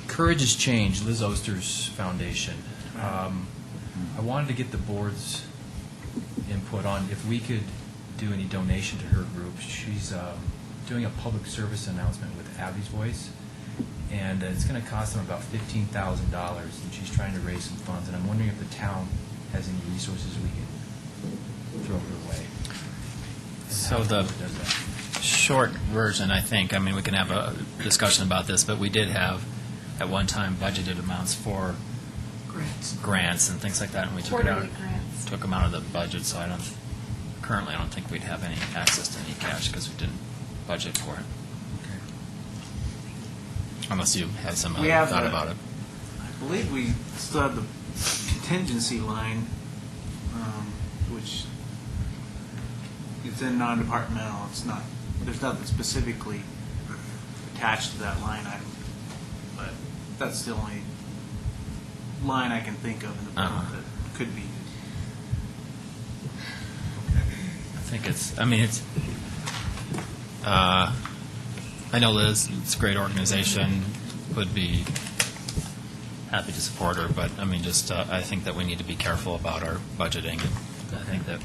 Courage has changed. Liz Oster's foundation. I wanted to get the board's input on if we could do any donation to her group. She's doing a public service announcement with Abby's Voice, and it's going to cost them about $15,000, and she's trying to raise some funds. And I'm wondering if the town has any resources we can throw her way. So the short version, I think, I mean, we can have a discussion about this, but we did have at one time budgeted amounts for grants and things like that, and we took took them out of the budget. So I don't think we'd have any access to any cash because we didn't budget for it. Okay. Unless you have some other thought about it. I believe we still have the contingency line, which it's in non-departmental. It's not. There's nothing specifically attached to that line item, but that's the only line I can think of in the budget that could be. I think it's. I mean, it's. I know Liz. It's a great organization. Would be happy to support her, but, I mean, just, I think that we need to be careful about our budgeting. I think that,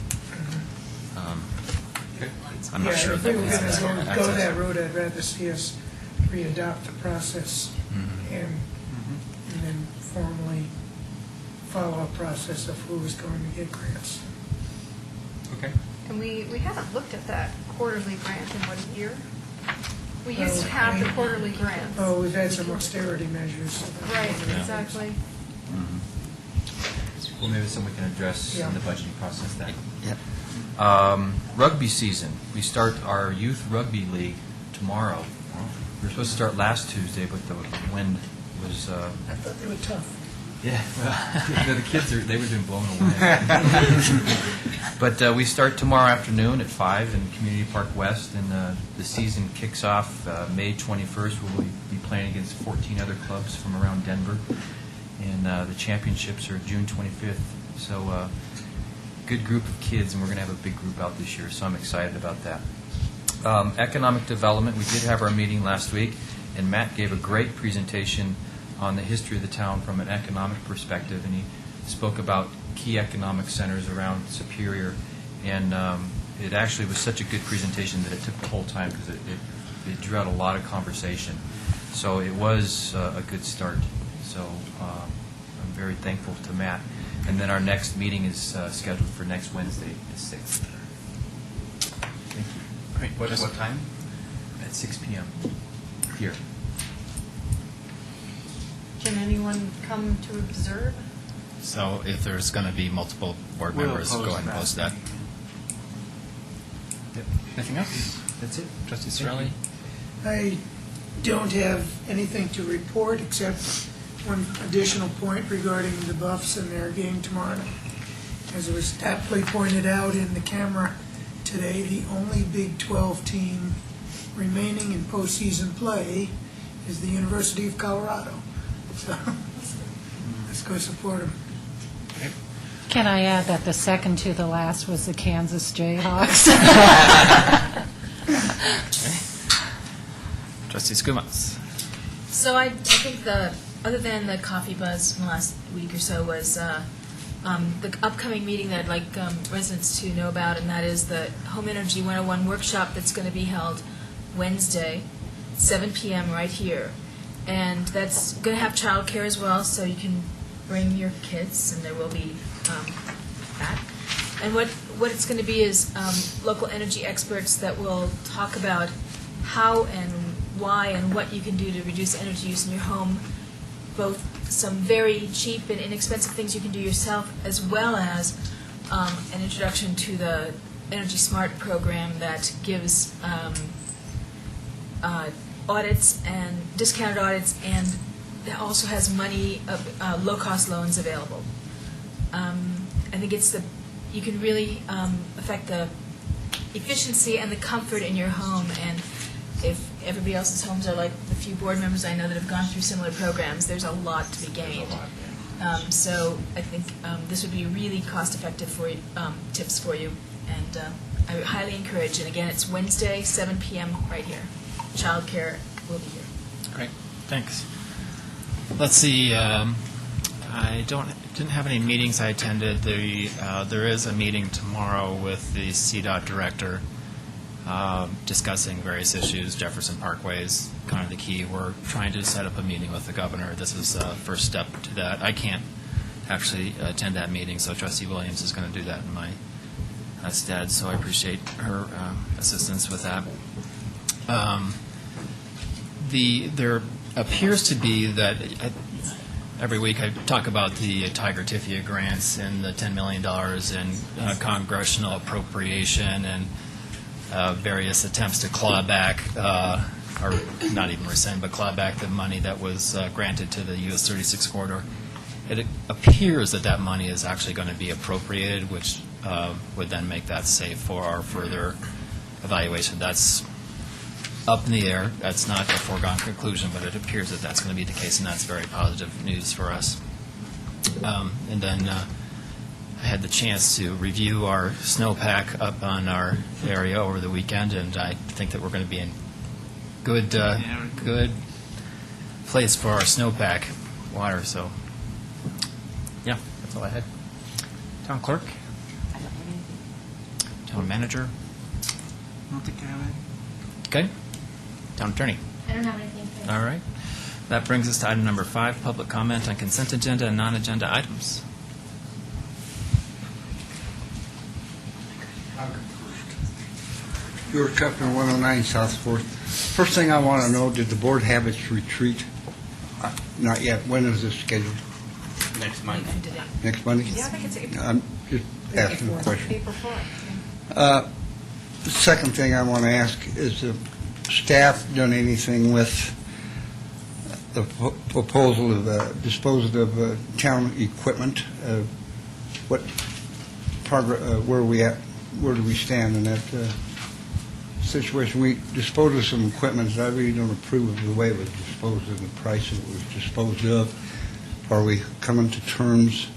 I'm not sure Yeah, if that we were we going to have go that access. road, I'd rather see us re-adopt the process and then formally follow a process of who is going to get grants. Okay. And we haven't looked at that quarterly grant in what, a year? We used to have the quarterly grants. Oh, we've had some austerity measures. so that's Right, one of the- exactly. Well, maybe someone can address Yeah. in the budgeting process that. Yep. Rugby season. We start our youth rugby league tomorrow. We were supposed to start last Tuesday, but the wind was. I thought they were tough. Yeah, well, the kids they were being blown away. But we start tomorrow afternoon at 5 in Community Park West, and the season kicks off May 21st. We'll be playing against 14 other clubs from around Denver, and the championships are June 25th. So good group of kids, and we're going to have a big group out this year, so I'm excited about that. Economic development, we did have our meeting last week, and Matt gave a great presentation on the history of the town from an economic perspective, and he spoke about key economic centers around Superior, and it actually was such a good presentation that it took the whole time because it drew out a lot of conversation. So it was a good start. So I'm very thankful to Matt. And then our next meeting is scheduled for next Wednesday, the 6th. Thank you. Great. What time? At 6 p.m. here. Can anyone come to observe? So if there's going to be multiple board We'll members, go post ahead and that. post that. Yep. Anything else? That's it. Trustee Strelli? I don't have anything to report except one additional point regarding the Buffs and their game tomorrow night. As it was aptly pointed out in the camera today, the only Big 12 team remaining in postseason play is the University of Colorado. So let's go support them. Can I add that the second to the last was the Kansas Jayhawks? Trustee Skumas? So I think other than the coffee buzz from the last week or so was the upcoming meeting that I'd like residents to know about, and that is the Home Energy 101 workshop that's going to be held Wednesday, 7 p.m. right here. And that's going to have childcare as well, so you can bring your kids, and there will be that. And what it's going to be is local energy experts that will talk about how and why and what you can do to reduce energy use in your home, both some very cheap and inexpensive things you can do yourself, as well as an introduction to the Energy Smart program that gives audits and discounted audits, and it also has money, low-cost loans available. I think you can really affect the efficiency and the comfort in your home, and if everybody else's homes are like the few board members I know that have gone through similar programs, there's a lot to be gained. So I think this would be really cost-effective for tips for you, and I would highly encourage. And again, it's Wednesday, 7 p.m. right here. Childcare will be here. Great, thanks. Let's see, I didn't have any meetings I attended. There is a meeting tomorrow with the CDOT director discussing various issues. Jefferson Parkway is kind of the key. We're trying to set up a meeting with the governor. This is the first step to that. I can't actually attend that meeting, so Trustee Williams is going to do that in my stead, so I appreciate her assistance with that. There appears to be that every week I talk about the Tiger Tifia grants and the $10 million in congressional appropriation and various attempts to claw back, or not even rescind, but claw back the money that was granted to the US 36 corridor. It appears that that money is actually going to be appropriated, which would then make that safe for our further evaluation. That's up in the air. That's not a foregone conclusion, but it appears that that's going to be the case, and that's very positive news for us. And then I had the chance to review our snowpack up on our area over the weekend, and I think that we're going to be in good place for our snowpack. water, so, yeah, that's all I had. Town clerk? I don't have anything. Town manager? I don't think I have any. Okay. Town attorney? I don't have anything. thank you. All right. That brings us to item number 5, public comment on consent agenda and non-agenda items. George Chapter 109, South Fourth. First thing I want to know, did the board have its retreat? Not yet. When is this scheduled? Next Monday. Next Monday? Yeah, I think it's April. I'm just asking a question. April 4th. The second thing I want to ask, is the staff done anything with the proposal of disposal of town equipment? What progress, where are we at, where do we stand in that situation? We disposed of some equipment that I really don't approve of the way it was disposed of, the price it was disposed of. Are we coming to terms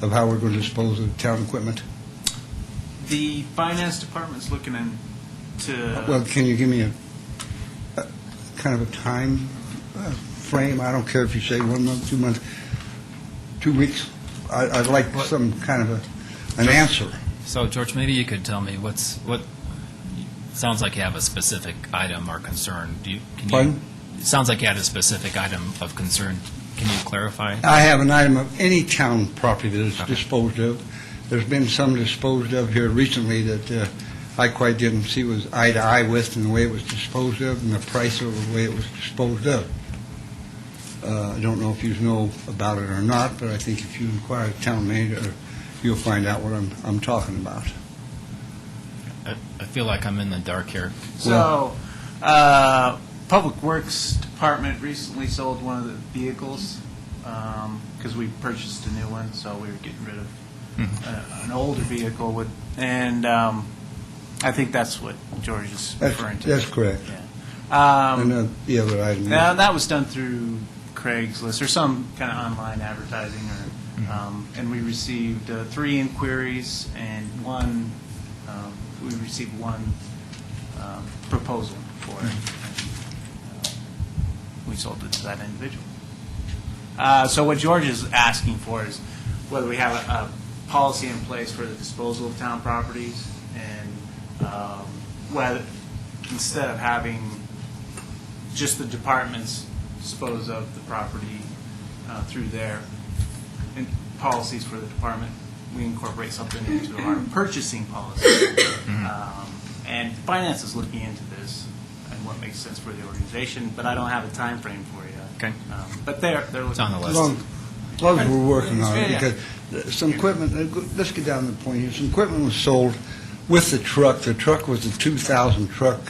of how we're going to dispose of the town equipment? The finance department's looking into. Well, can you give me a kind of a time frame? I don't care if you say 1 month, 2 months, 2 weeks. I'd like some kind of an answer. So, George, maybe you could tell me what sounds like you have a specific item or concern. Pardon? It sounds like you had a specific item of concern. Can you clarify? I have an item of any town property that is disposed of. There's been some disposed of here recently that I quite didn't see was eye to eye with in the way it was disposed of and the price of the way it was disposed of. I don't know if you know about it or not, but I think if you inquire the town manager, you'll find out what I'm talking about. I feel like I'm in the dark here. So, Public Works Department recently sold one of the vehicles because we purchased a new one, so we were getting rid of an older vehicle with, and I think that's what George is referring to. That's correct. Yeah. And the other item. Now, that was done through Craigslist or some kind of online advertising, and we received 3 inquiries and we received one proposal for it. We sold it to that individual. So what George is asking for is whether we have a policy in place for the disposal of town properties, and whether, instead of having just the departments dispose of the property through their policies for the department, we incorporate something into our purchasing policy. And finance is looking into this and what makes sense for the organization, but I don't have a time frame for you. Okay. But they're looking. It's on the list. As long as we're working on it, Yeah. because some equipment, let's get down to the point here. Some equipment was sold with the truck. The truck was a 2000 truck,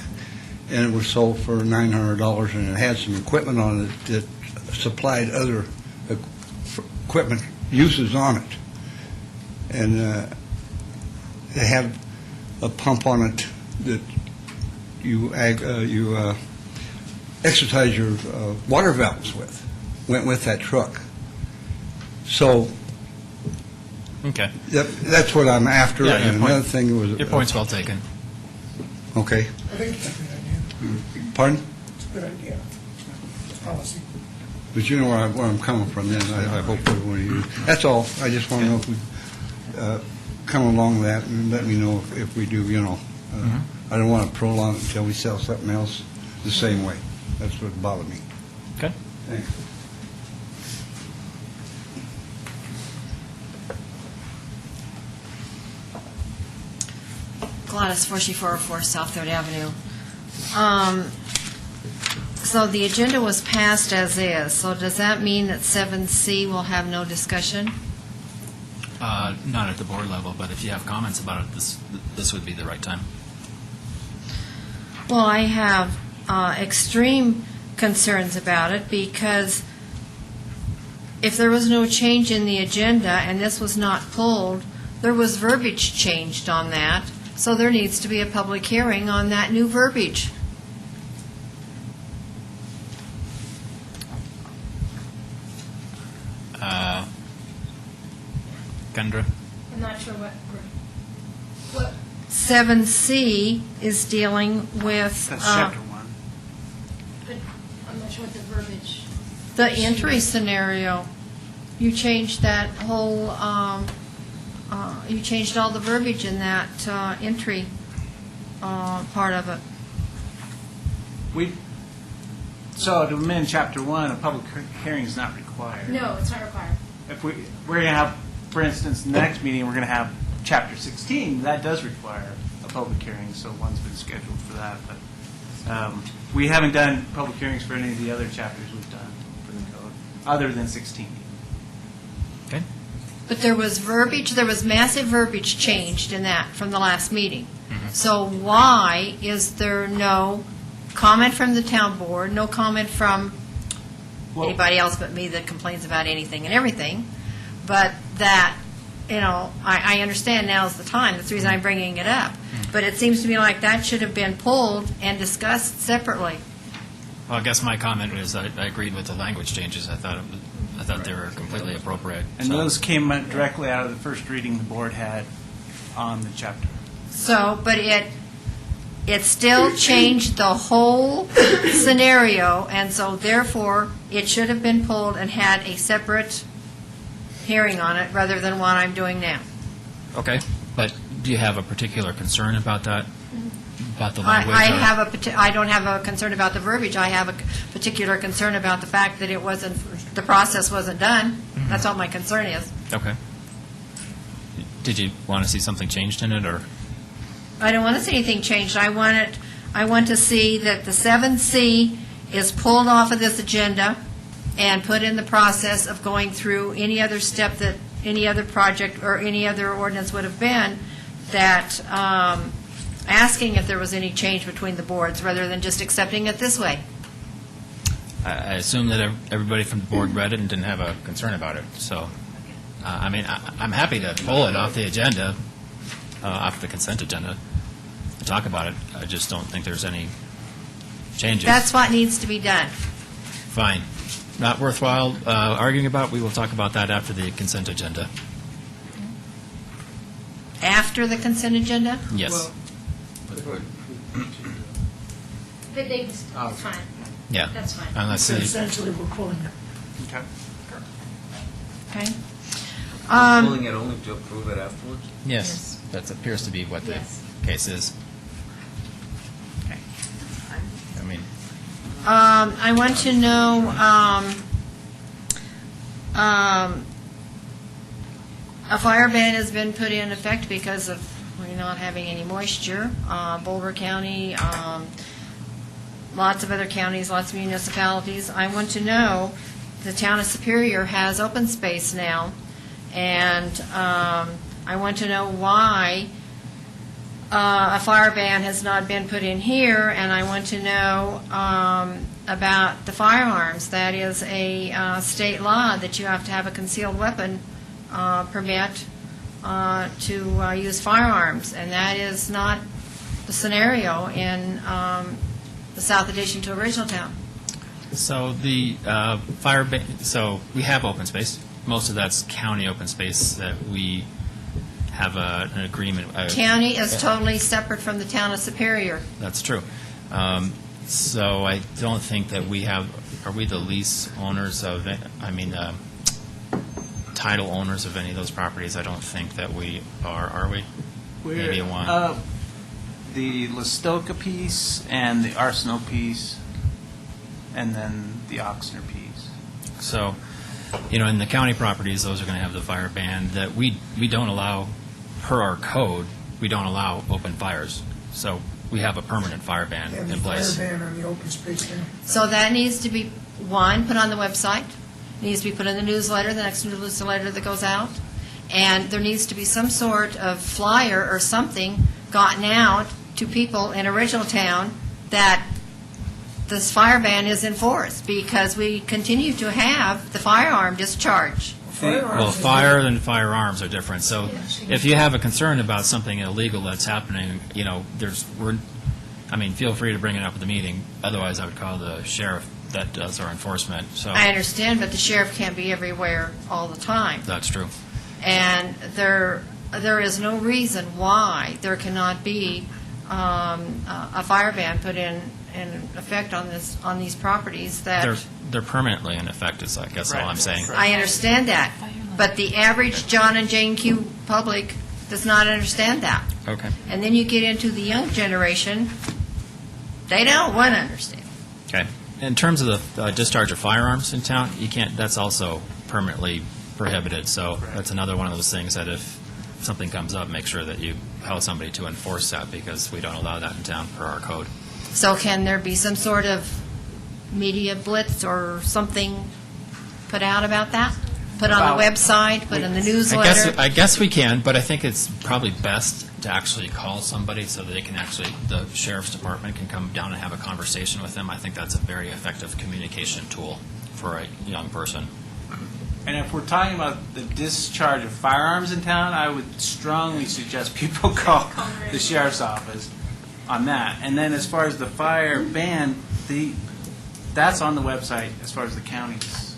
and it was sold for $900, and it had some equipment on it that supplied other equipment uses on it. And they had a pump on it that you exercise your water valves with, went with that truck. So Okay. that's what I'm after. Yeah, your And point- another thing was... Your point's well taken. Okay. I think it's a good idea. Pardon? It's a good idea. Policy. But you know where I'm coming from, then. I hope everyone hears. That's all. I just want to know if we come along that and let me know if we do, you know. I don't want to prolong it until we sell something else the same way. That's what bothered me. Okay. Thanks. Gladys, 4404 South Third Avenue. So the agenda was passed as is, so does that mean that 7C will have no discussion? Not at the board level, but if you have comments about it, this would be the right time. Well, I have extreme concerns about it because if there was no change in the agenda and this was not pulled, there was verbiage changed on that, so there needs to be a public hearing on that new verbiage. Kendra? I'm not sure what 7C is dealing with That's chapter 1. but I'm not sure what the verbiage. the entry scenario. you changed that whole, you changed all the verbiage in that entry part of it. So to amend Chapter 1, a public hearing is not required. No, it's not required. If we're going to have, for instance, the next meeting, we're going to have Chapter 16, that does require a public hearing, so one's been scheduled for that. But we haven't done public hearings for any of the other chapters we've done for the code, other than 16. Okay. But there was massive verbiage changed in that from the last meeting. So why is there no comment from the town board, no comment from anybody else but me that complains about anything and everything, but that, I understand now's the time, that's the reason I'm bringing it up. But it seems to me like that should have been pulled and discussed separately. Well, I guess my comment is I agreed with the language changes. I thought they were completely appropriate. And those came directly out of the first reading the board had on the chapter. So, but it still changed the whole scenario, and so therefore, it should have been pulled and had a separate hearing on it rather than what I'm doing now. Okay, but do you have a particular concern about that? About the language? I don't have a concern about the verbiage. I have a particular concern about the fact that the process wasn't done. That's all my concern is. Okay. Did you want to see something changed in it, or? I don't want to see anything changed. I want to see that the 7C is pulled off of this agenda and put in the process of going through any other step that any other project or any other ordinance would have been, that asking if there was any change between the boards rather than just accepting it this way. I assume that everybody from the board read it and didn't have a concern about it. So, I'm happy to pull it off the agenda, off the consent agenda, and talk about it. I just don't think there's any changes. That's what needs to be done. Fine. Not worthwhile arguing about. We will talk about that after the consent agenda. After the consent agenda? Yes. It's fine. Yeah. That's fine. Unless So essentially, we're pulling it. Okay. Okay. Pulling it only to approve it afterwards? Yes. That appears to be what the Yes. case is. Okay. I mean, I want to know, a fire ban has been put in effect because of we're not having any moisture. Boulder County, lots of other counties, lots of municipalities. I want to know, the town of Superior has open space now, and I want to know why a fire ban has not been put in here, and I want to know about the firearms. That is a state law that you have to have a concealed weapon permit to use firearms, and that is not the scenario in the South Addition to Original Town. so the so we have open space. Most of that's county open space that we have an agreement. County is totally separate from the town of Superior. That's true. So I don't think that we have, are we the lease owners of, title owners of any of those properties? I don't think that we are we? Maybe one. The Listoka piece and the Arsenal piece, and then the Oxner piece. So, in the county properties, those are going to have the fire ban that we don't allow, per our code, we don't allow open fires. So we have a permanent fire ban And in the place. fire ban on the open space there. So that needs to be, one, put on the website, needs to be put in the newsletter, the next newsletter that goes out, and there needs to be some sort of flyer or something gotten out to people in Original Town that this fire ban is enforced, because we continue to have the firearm discharge. Well, fire and firearms are different. So if you have a concern about something illegal that's happening, feel free to bring it up at the meeting. Otherwise, I would call the sheriff that does our enforcement. So I understand, but the sheriff can't be everywhere all the time. that's true. And there is no reason why there cannot be a fire ban put in in effect on these properties that. They're permanently in effect, is I guess all I'm saying. I understand that, but the average John and Jane Q. public does not understand that. Okay. And then you get into the young generation, they don't want to understand. Okay. In terms of the discharge of firearms in town, you can't, that's also permanently prohibited. So that's another one of those things that if something comes up, make sure that you tell somebody to enforce that, because we don't allow that in town per our code. So can there be some sort of media blitz or something put out about that? Put on the website, put in the newsletter? I guess we can, but I think it's probably best to actually call somebody so that they can actually, the sheriff's department can come down and have a conversation with them. I think that's a very effective communication tool for a young person. And if we're talking about the discharge of firearms in town, I would strongly suggest people call the sheriff's office on that. And then as far as the fire ban, that's on the website as far as the county's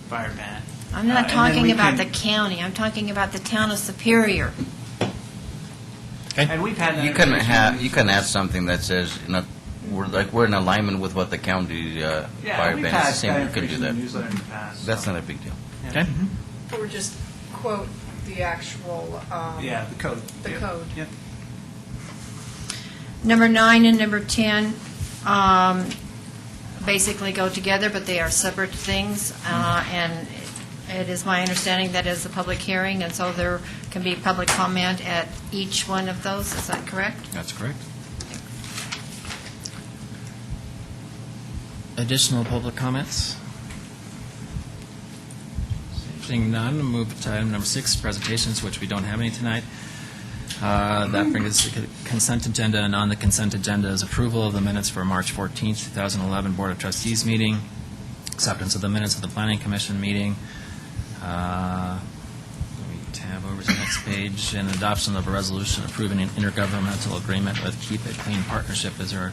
fire ban. I'm not and then talking we about can- the county, I'm talking about the town of Superior. And we've had that You can information. you can add something that says, we're in alignment with what the county fire we've ban had is. Same, that you can do information in the that. newsletter in the past. That's so. not a big deal. Okay? Or just quote the actual, Yeah, the code. the Yeah. code. Yep. Number 9 and number 10 basically go together, but they are separate things, and it is my understanding that is a public hearing, and so there can be public comment at each one of those, is that correct? That's correct. Additional public comments? Seeing none, we'll move to item number 6, presentations, which we don't have any tonight. That brings us to the consent agenda, and on the consent agenda is approval of the minutes for March 14th, 2011 Board of Trustees meeting, acceptance of the minutes of the Planning Commission meeting. Let me tab over to the next page, and adoption of a resolution approving an intergovernmental agreement with Keep It Clean Partnership. Is there a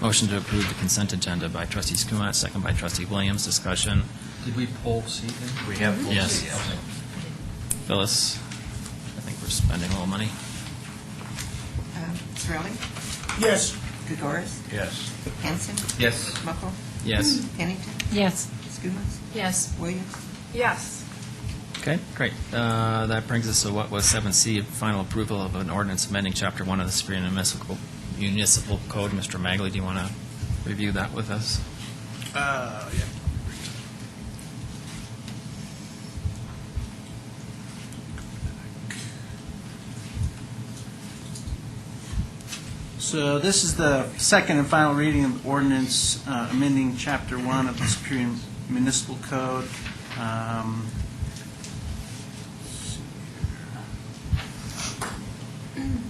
motion to approve the consent agenda by Trustee Skumat, second by Trustee Williams? Discussion. Did we pull C then? We have full Yes. C, okay. Phyllis, I think we're spending a little money. Sorelli? Yes. Gregoris? Yes. Hanson? Yes. Muckle? Yes. Pennington? Yes. Skumas? Yes. Williams? Yes. Okay, great. That brings us to what was 7C, final approval of an ordinance amending Chapter 1 of the Superior Municipal Code. Mr. Magley, do you want to review that with us? Yeah. So this is the second and final reading of the ordinance amending Chapter 1 of the Superior Municipal Code.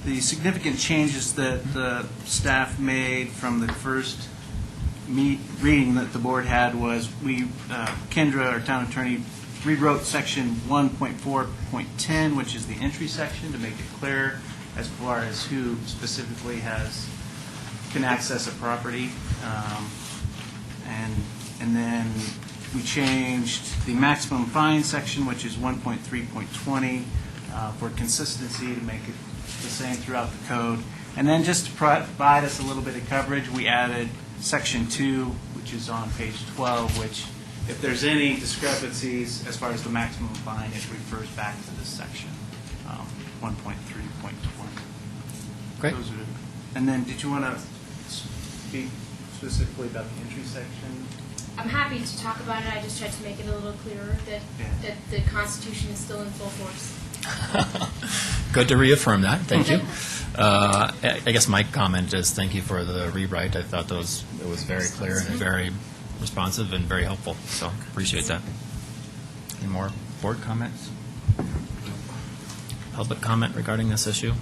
The significant changes that the staff made from the first reading that the board had was Kendra, our town attorney, rewrote section 1.4.10, which is the entry section, to make it clear as far as who specifically can access a property. And then we changed the maximum fine section, which is 1.3.20, for consistency, to make it the same throughout the code. And then just to provide us a little bit of coverage, we added section 2, which is on page 12, which if there's any discrepancies as far as the maximum fine, it refers back to this section, 1.3.20. Great. And then, did you want to speak specifically about the entry section? I'm happy to talk about it. I just tried to make it a little clearer that the Constitution is still in full force. Good to reaffirm that. Thank you. I guess my comment is thank you for the rewrite. I thought it was very clear and very responsive and very helpful, so appreciate that. Any more board comments? Public comment regarding this issue?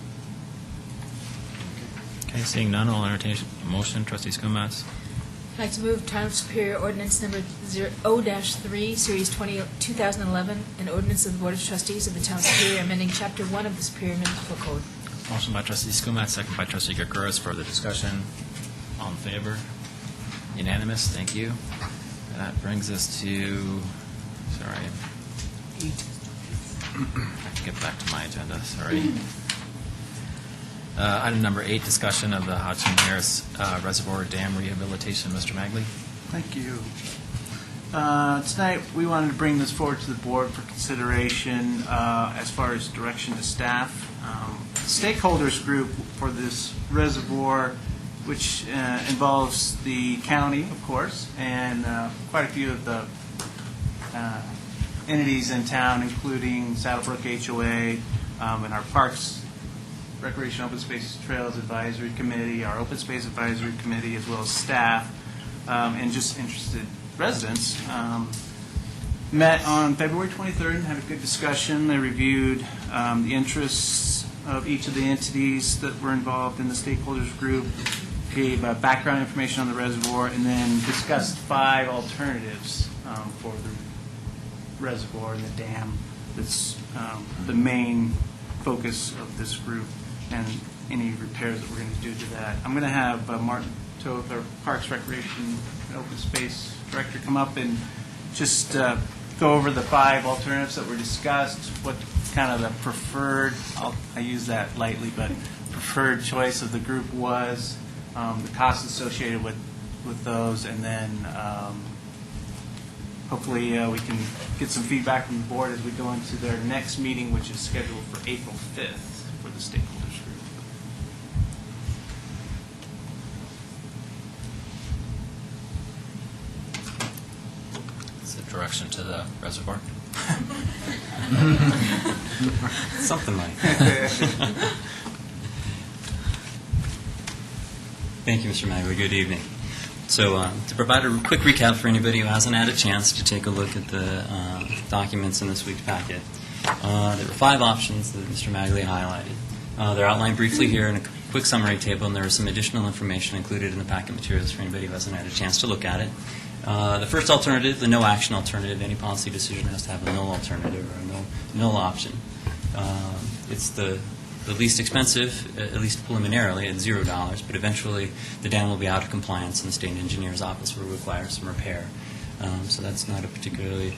Okay, seeing none, I'll entertain a motion. Trustee Skumatz. I'd like to move Town of Superior Ordinance Number 0-3, Series 2011, an ordinance of the Board of Trustees of the Town of Superior amending Chapter 1 of the Superior Municipal Code. Motion by Trustee Skumatz, second by Trustee Gregoris. Further discussion? All in favor? Unanimous, thank you. And that brings us to, sorry. I have to get back to my agenda, sorry. Item number 8, discussion of the Hodgson Harris Reservoir Dam rehabilitation. Mr. Magley? Thank you. Tonight, we wanted to bring this forward to the board for consideration as far as direction to staff. Stakeholders group for this reservoir, which involves the county, of course, and quite a few of the entities in town, including Saddlebrook HOA and our Parks, Recreation, Open Space, Trails Advisory Committee, our Open Space Advisory Committee, as well as staff, and just interested residents. Met on February 23rd and had a good discussion. They reviewed the interests of each of the entities that were involved in the stakeholders group, gave background information on the reservoir, and then discussed 5 alternatives for the reservoir and the dam. That's the main focus of this group and any repairs that we're going to do to that. I'm going to have Martin Toth, our Parks, Recreation, and Open Space Director, come up and just go over the 5 alternatives that were discussed, what kind of the preferred, I use that lightly, but preferred choice of the group was, the costs associated with those, and then hopefully we can get some feedback from the board as we go into their next meeting, which is scheduled for April 5th for the stakeholders group. It's a direction to the reservoir. Something like. Thank you, Mr. Magley. Good evening. So to provide a quick recap for anybody who hasn't had a chance to take a look at the documents in this week's packet, there were 5 options that Mr. Magley highlighted. They're outlined briefly here in a quick summary table, and there is some additional information included in the packet materials for anybody who hasn't had a chance to look at it. The first alternative, the no-action alternative, any policy decision has to have a null alternative or a null option. It's the least expensive, at least preliminarily, at $0, but eventually the dam will be out of compliance and the state engineer's office will require some repair. So that's not a particularly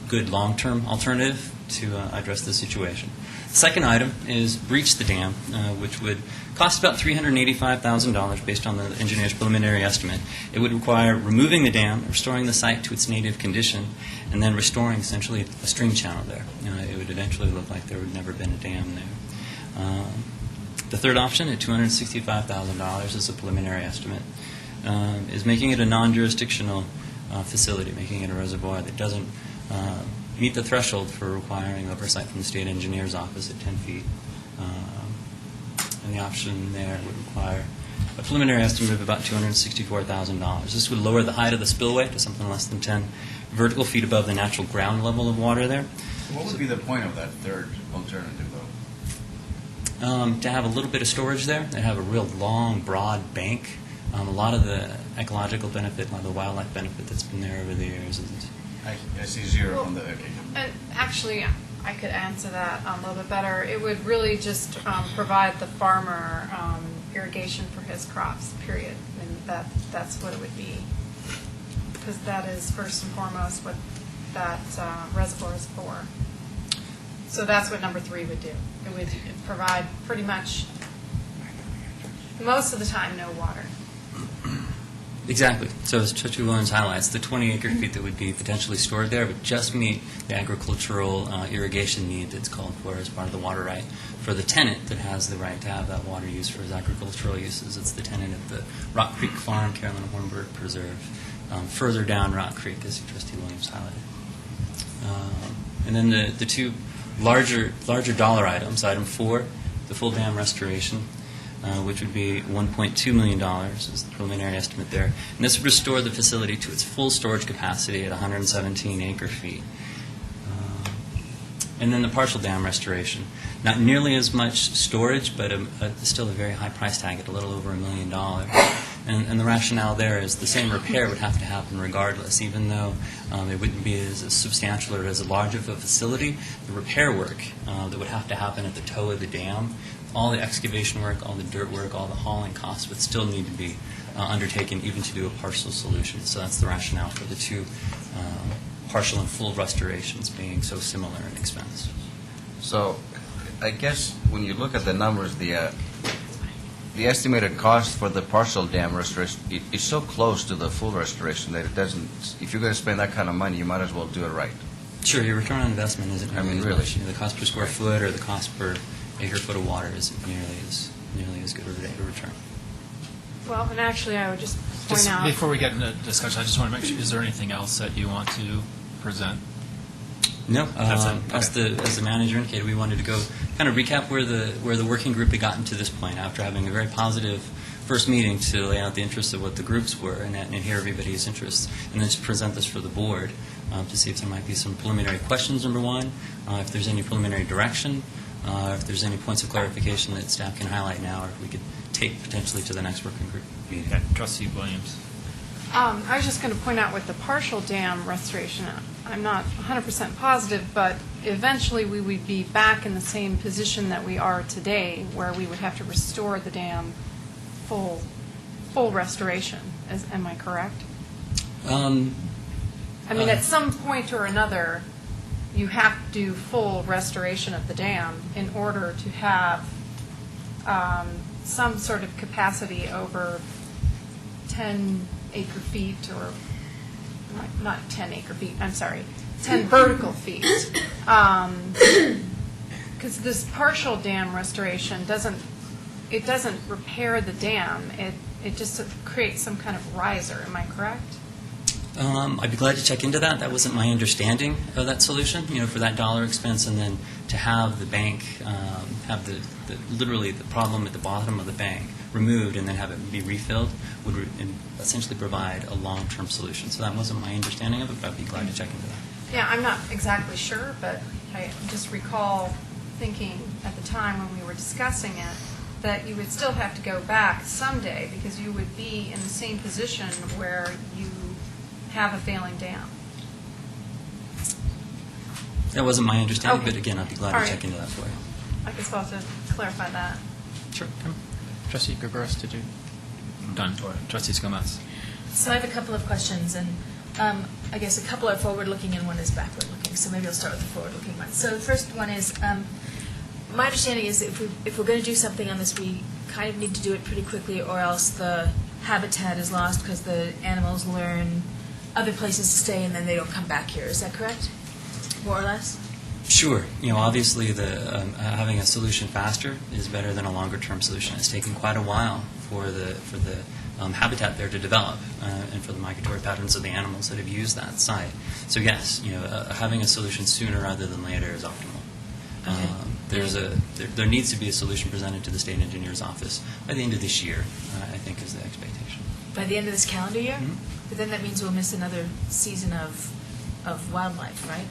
good long-term alternative to address the situation. The second item is breach the dam, which would cost about $385,000 based on the engineer's preliminary estimate. It would require removing the dam, restoring the site to its native condition, and then restoring essentially a stream channel there. It would eventually look like there would never been a dam there. The third option at $265,000 is a preliminary estimate, is making it a non-jurisdictional facility, making it a reservoir that doesn't meet the threshold for requiring oversight from the state engineer's office at 10 feet. And the option there would require a preliminary estimate of about $264,000. This would lower the height of the spillway to something less than 10 vertical feet above the natural ground level of water there. What would be the point of that third alternative, though? To have a little bit of storage there, and have a real long, broad bank. A lot of the ecological benefit, a lot of the wildlife benefit that's been there over the years isn't. I see 0 on the occasion. Actually, I could answer that a little bit better. It would really just provide the farmer irrigation for his crops, period. And that's what it would be. Because that is first and foremost what that reservoir is for. So that's what number 3 would do. It would provide pretty much, most of the time, no water. Exactly. So as Trustee Williams highlights, the 20 acre feet that would be potentially stored there would just meet the agricultural irrigation need that's called for as part of the water right for the tenant that has the right to have that water used for his agricultural uses. It's the tenant of the Rock Creek Farm, Carolyn Hornberg Preserve, further down Rock Creek, as Trustee Williams highlighted. And then the 2 larger dollar items, item 4, the full dam restoration, which would be $1.2 million is the preliminary estimate there. And this would restore the facility to its full storage capacity at 117 acre feet. And then the partial dam restoration. Not nearly as much storage, but still a very high price tag at a little over $1 million. And the rationale there is the same repair would have to happen regardless, even though it wouldn't be as substantial or as large of a facility. The repair work that would have to happen at the toe of the dam, all the excavation work, all the dirt work, all the hauling costs would still need to be undertaken even to do a partial solution. So that's the rationale for the 2 partial and full restorations being so similar in expense. So I guess when you look at the numbers, the estimated cost for the partial dam restoration is so close to the full restoration that it doesn't, if you're going to spend that kind of money, you might as well do it right. Sure, your return on investment isn't I mean, nearly as really. much. You know, the cost per square foot or the cost per acre foot of water isn't nearly as good a return. Well, and actually, I would just point Just out. before we get into discussion, I just want to make sure, is there anything else that you want to present? No, That's it. as the manager indicated, we wanted to go kind of recap where the working group had gotten to this point after having a very positive first meeting to lay out the interests of what the groups were and hear everybody's interests, and then to present this for the board to see if there might be some preliminary questions, number one, if there's any preliminary direction, if there's any points of clarification that staff can highlight now, or if we could take potentially to the next working group meeting. Okay, Trustee Williams. I was just going to point out with the partial dam restoration, I'm not 100% positive, but eventually we would be back in the same position that we are today, where we would have to restore the dam full restoration. Am I correct? I mean, at some point or another, you have to do full restoration of the dam in order to have some sort of capacity over 10 acre feet, or not 10 acre feet, I'm sorry, 10 vertical feet. Because this partial dam restoration doesn't repair the dam, it just creates some kind of riser, am I correct? I'd be glad to check into that. That wasn't my understanding of that solution, for that dollar expense, and then to have the bank have literally the problem at the bottom of the bank removed and then have it be refilled would essentially provide a long-term solution. So that wasn't my understanding of it, but I'd be glad to check into that. Yeah, I'm not exactly sure, but I just recall thinking at the time when we were discussing it that you would still have to go back someday because you would be in the same position where you have a failing dam. That wasn't my understanding, Okay. but again, I'd be glad All to right. check into that for you. I guess we'll have to clarify that. Sure. Trustee Gregorus, did you? Done. Trustee Gomez. So I have a couple of questions, and I guess a couple are forward-looking and one is backward-looking. So maybe I'll start with the forward-looking one. So the first one is, my understanding is that if we're going to do something on this, we kind of need to do it pretty quickly, or else the habitat is lost because the animals learn other places to stay and then they don't come back here. Is that correct? More or less? Sure. Obviously, having a solution faster is better than a longer-term solution. It's taken quite a while for the habitat there to develop and for the migratory patterns of the animals that have used that site. So yes, having a solution sooner rather than later is optimal. Okay. There needs to be a solution presented to the state engineer's office by the end of this year, I think is the expectation. By the end of this calendar year? Mhm. But then that means we'll miss another season of wildlife, right?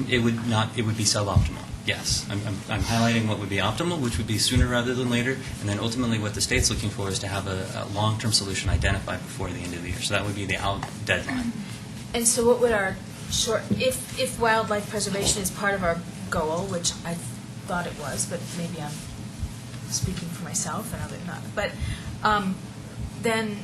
It would not. It would be suboptimal. Yes, I'm highlighting what would be optimal, which would be sooner rather than later, and then ultimately what the state's looking for is to have a long-term solution identified before the end of the year. So that would be the out deadline. And so what would our if wildlife preservation is part of our goal, which I thought it was, but maybe I'm speaking for myself and others not, but then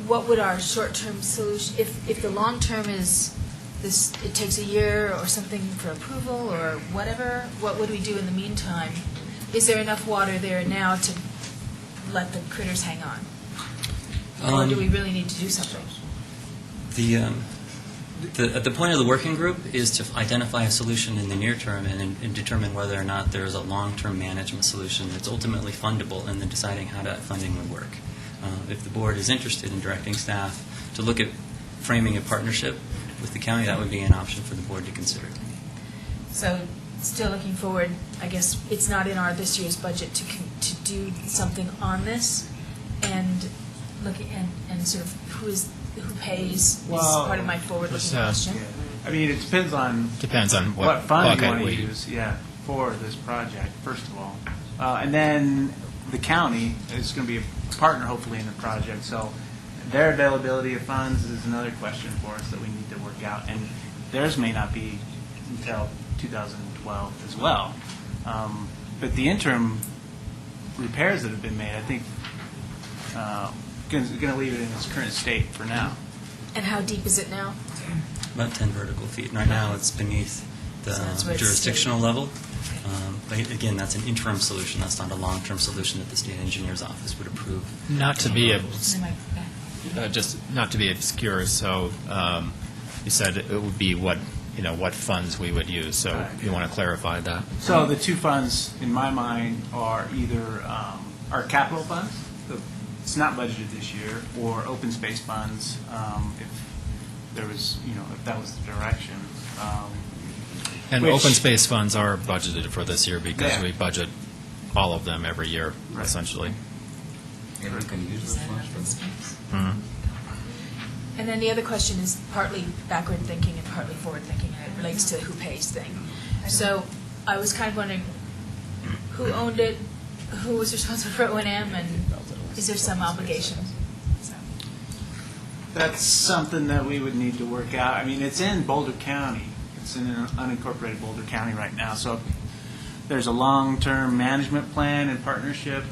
what would our short-term solution, if the long-term is this, it takes a year or something for approval or whatever, what would we do in the meantime? Is there enough water there now to let the critters hang on? Or do we really need to do something? The point of the working group is to identify a solution in the near term and determine whether or not there is a long-term management solution that's ultimately fundable, and then deciding how that funding would work. If the board is interested in directing staff to look at framing a partnership with the county, that would be an option for the board to consider. So still looking forward, I guess it's not in our this year's budget to do something on this, and looking and sort of who pays is part of my forward-looking question. I mean, it depends on what fund you want to use, for this project, first of all. And then the county is going to be a partner, hopefully, in the project. So their availability of funds is another question for us that we need to work out. And theirs may not be until 2012 as well. But the interim repairs that have been made, I think, going to leave it in its current state for now. And how deep is it now? About 10 vertical feet. And right now it's beneath the So that's where it's jurisdictional level. But again, that's an interim solution. That's not a long-term solution that the state engineer's office would approve. Not to be Am I- just not to be obscure, so you said it would be what funds we would use, so you want to clarify that? So the two funds, in my mind, are either our capital funds, it's not budgeted this year, or open space funds, if there was, if that was the direction. And Which- open space funds are budgeted for this year because Yeah. we budget all of them every year, Right. essentially. And we can use those funds for this. Mhm. And then the other question is partly backward thinking and partly forward thinking, and it relates to who pays thing. So I was kind of wondering, who owned it, who was responsible for O&M, and is there some obligation? So, That's something that we would need to work out. I mean, it's in Boulder County. It's in an unincorporated Boulder County right now. So there's a long-term management plan and partnership,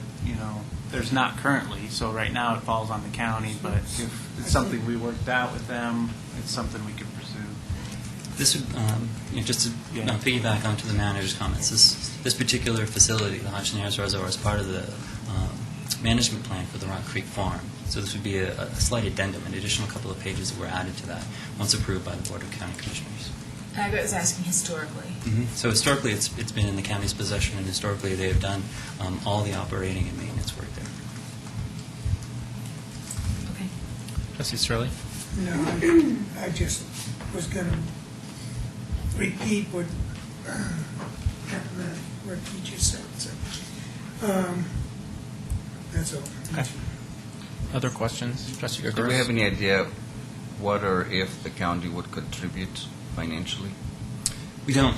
there's not currently. So right now it falls on the county, but if it's something we worked out with them, it's something we could pursue. This would, just to piggyback onto the manager's comments, this particular facility, the Hodge Narrows Reservoir, is part of the management plan for the Rock Creek Farm. So this would be a slight addendum, an additional couple of pages that were added to that, once approved by the Board of County Commissioners. I was asking historically. So historically, it's been in the county's possession, and historically, they have done all the operating and maintenance work there. Okay. Trustee Sterling? No, I just was going to repeat what you just said. So, that's all. Okay. Other questions? Trustee Do we Gregorius? have any idea what or if the county would contribute financially? We don't.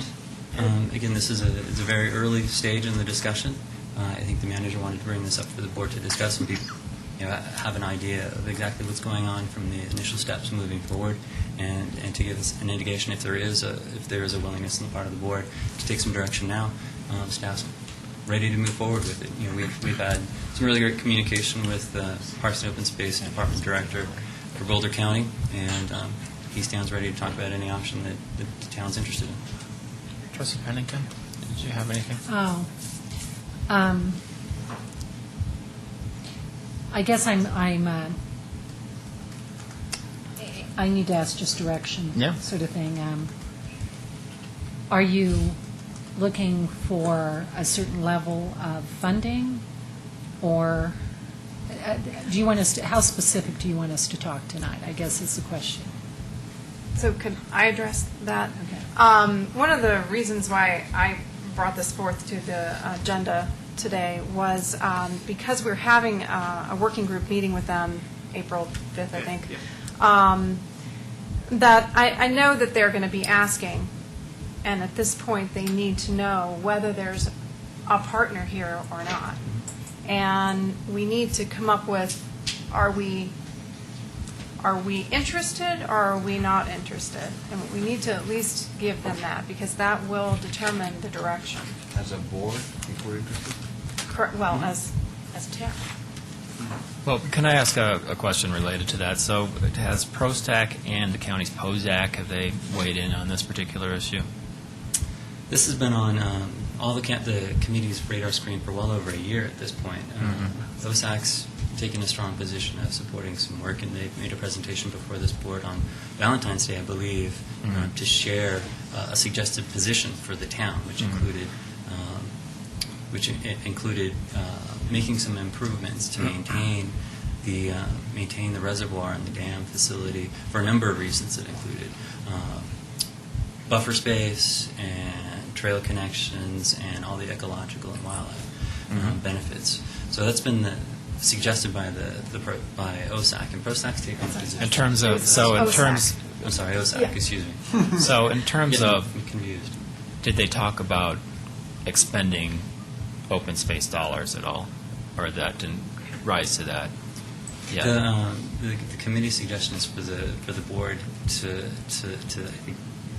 Again, this is it's a very early stage in the discussion. I think the manager wanted to bring this up for the board to discuss and have an idea of exactly what's going on from the initial steps moving forward, and to give us an indication if there is a willingness on the part of the board to take some direction now. Staff's ready to move forward with it. We've had some really great communication with Parks and Open Space Department Director for Boulder County, and he stands ready to talk about any option that the town's interested in. Trustee Pennington, did you have anything? Oh. I guess I need to ask just direction. Yeah. Sort of thing. Are you looking for a certain level of funding, or do you want us to, how specific do you want us to talk tonight? I guess is the question. So could I address that? Okay. One of the reasons why I brought this forth to the agenda today was because we're having a working group meeting with them April 5th, I think, that I know that they're going to be asking, and at this point they need to know whether there's a partner here or not. And we need to come up with, are we interested or are we not interested? And we need to at least give them that, because that will determine the direction. As a board, if we're interested? Well, as a town. Well, can I ask a question related to that? So has ProStack and the county's POSAC, have they weighed in on this particular issue? This has been on all the committee's radar screen for well over a year at this point. OSAC's taken a strong position of supporting some work, and they've made a presentation before this board on Valentine's Day, I believe, to share a suggested position for the town, which included making some improvements to maintain the reservoir and the dam facility for a number of reasons. That included buffer space and trail connections and all the ecological and wildlife benefits. So that's been suggested by by OSAC, and ProStack's taken a position. In terms of, I'm sorry, OSAC, excuse me. So in terms of, confused. did they talk about expending open space dollars at all, or that didn't rise to that? Yeah. The committee suggestion is for the board to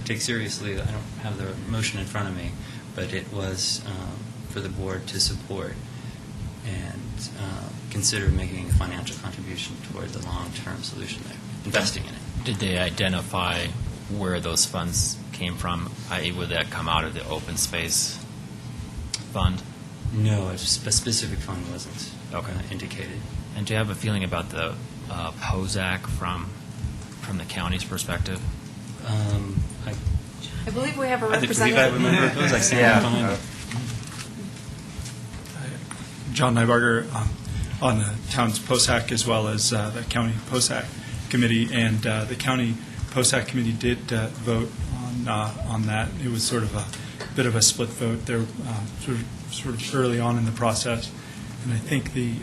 take seriously. I don't have the motion in front of me, but it was for the board to support and consider making a financial contribution toward the long-term solution there, investing in it. Did they identify where those funds came from, i.e. would that come out of the open space fund? No, a specific fund wasn't indicated. And do you have a feeling about the POSAC from the county's perspective? I believe we have a I believe representative. I have a member of POSAC standing behind it. John Nybarger on the town's POSAC as well as the county POSAC committee, and the county POSAC committee did vote on that. It was sort of a bit of a split vote there, sort of early on in the process, and I think the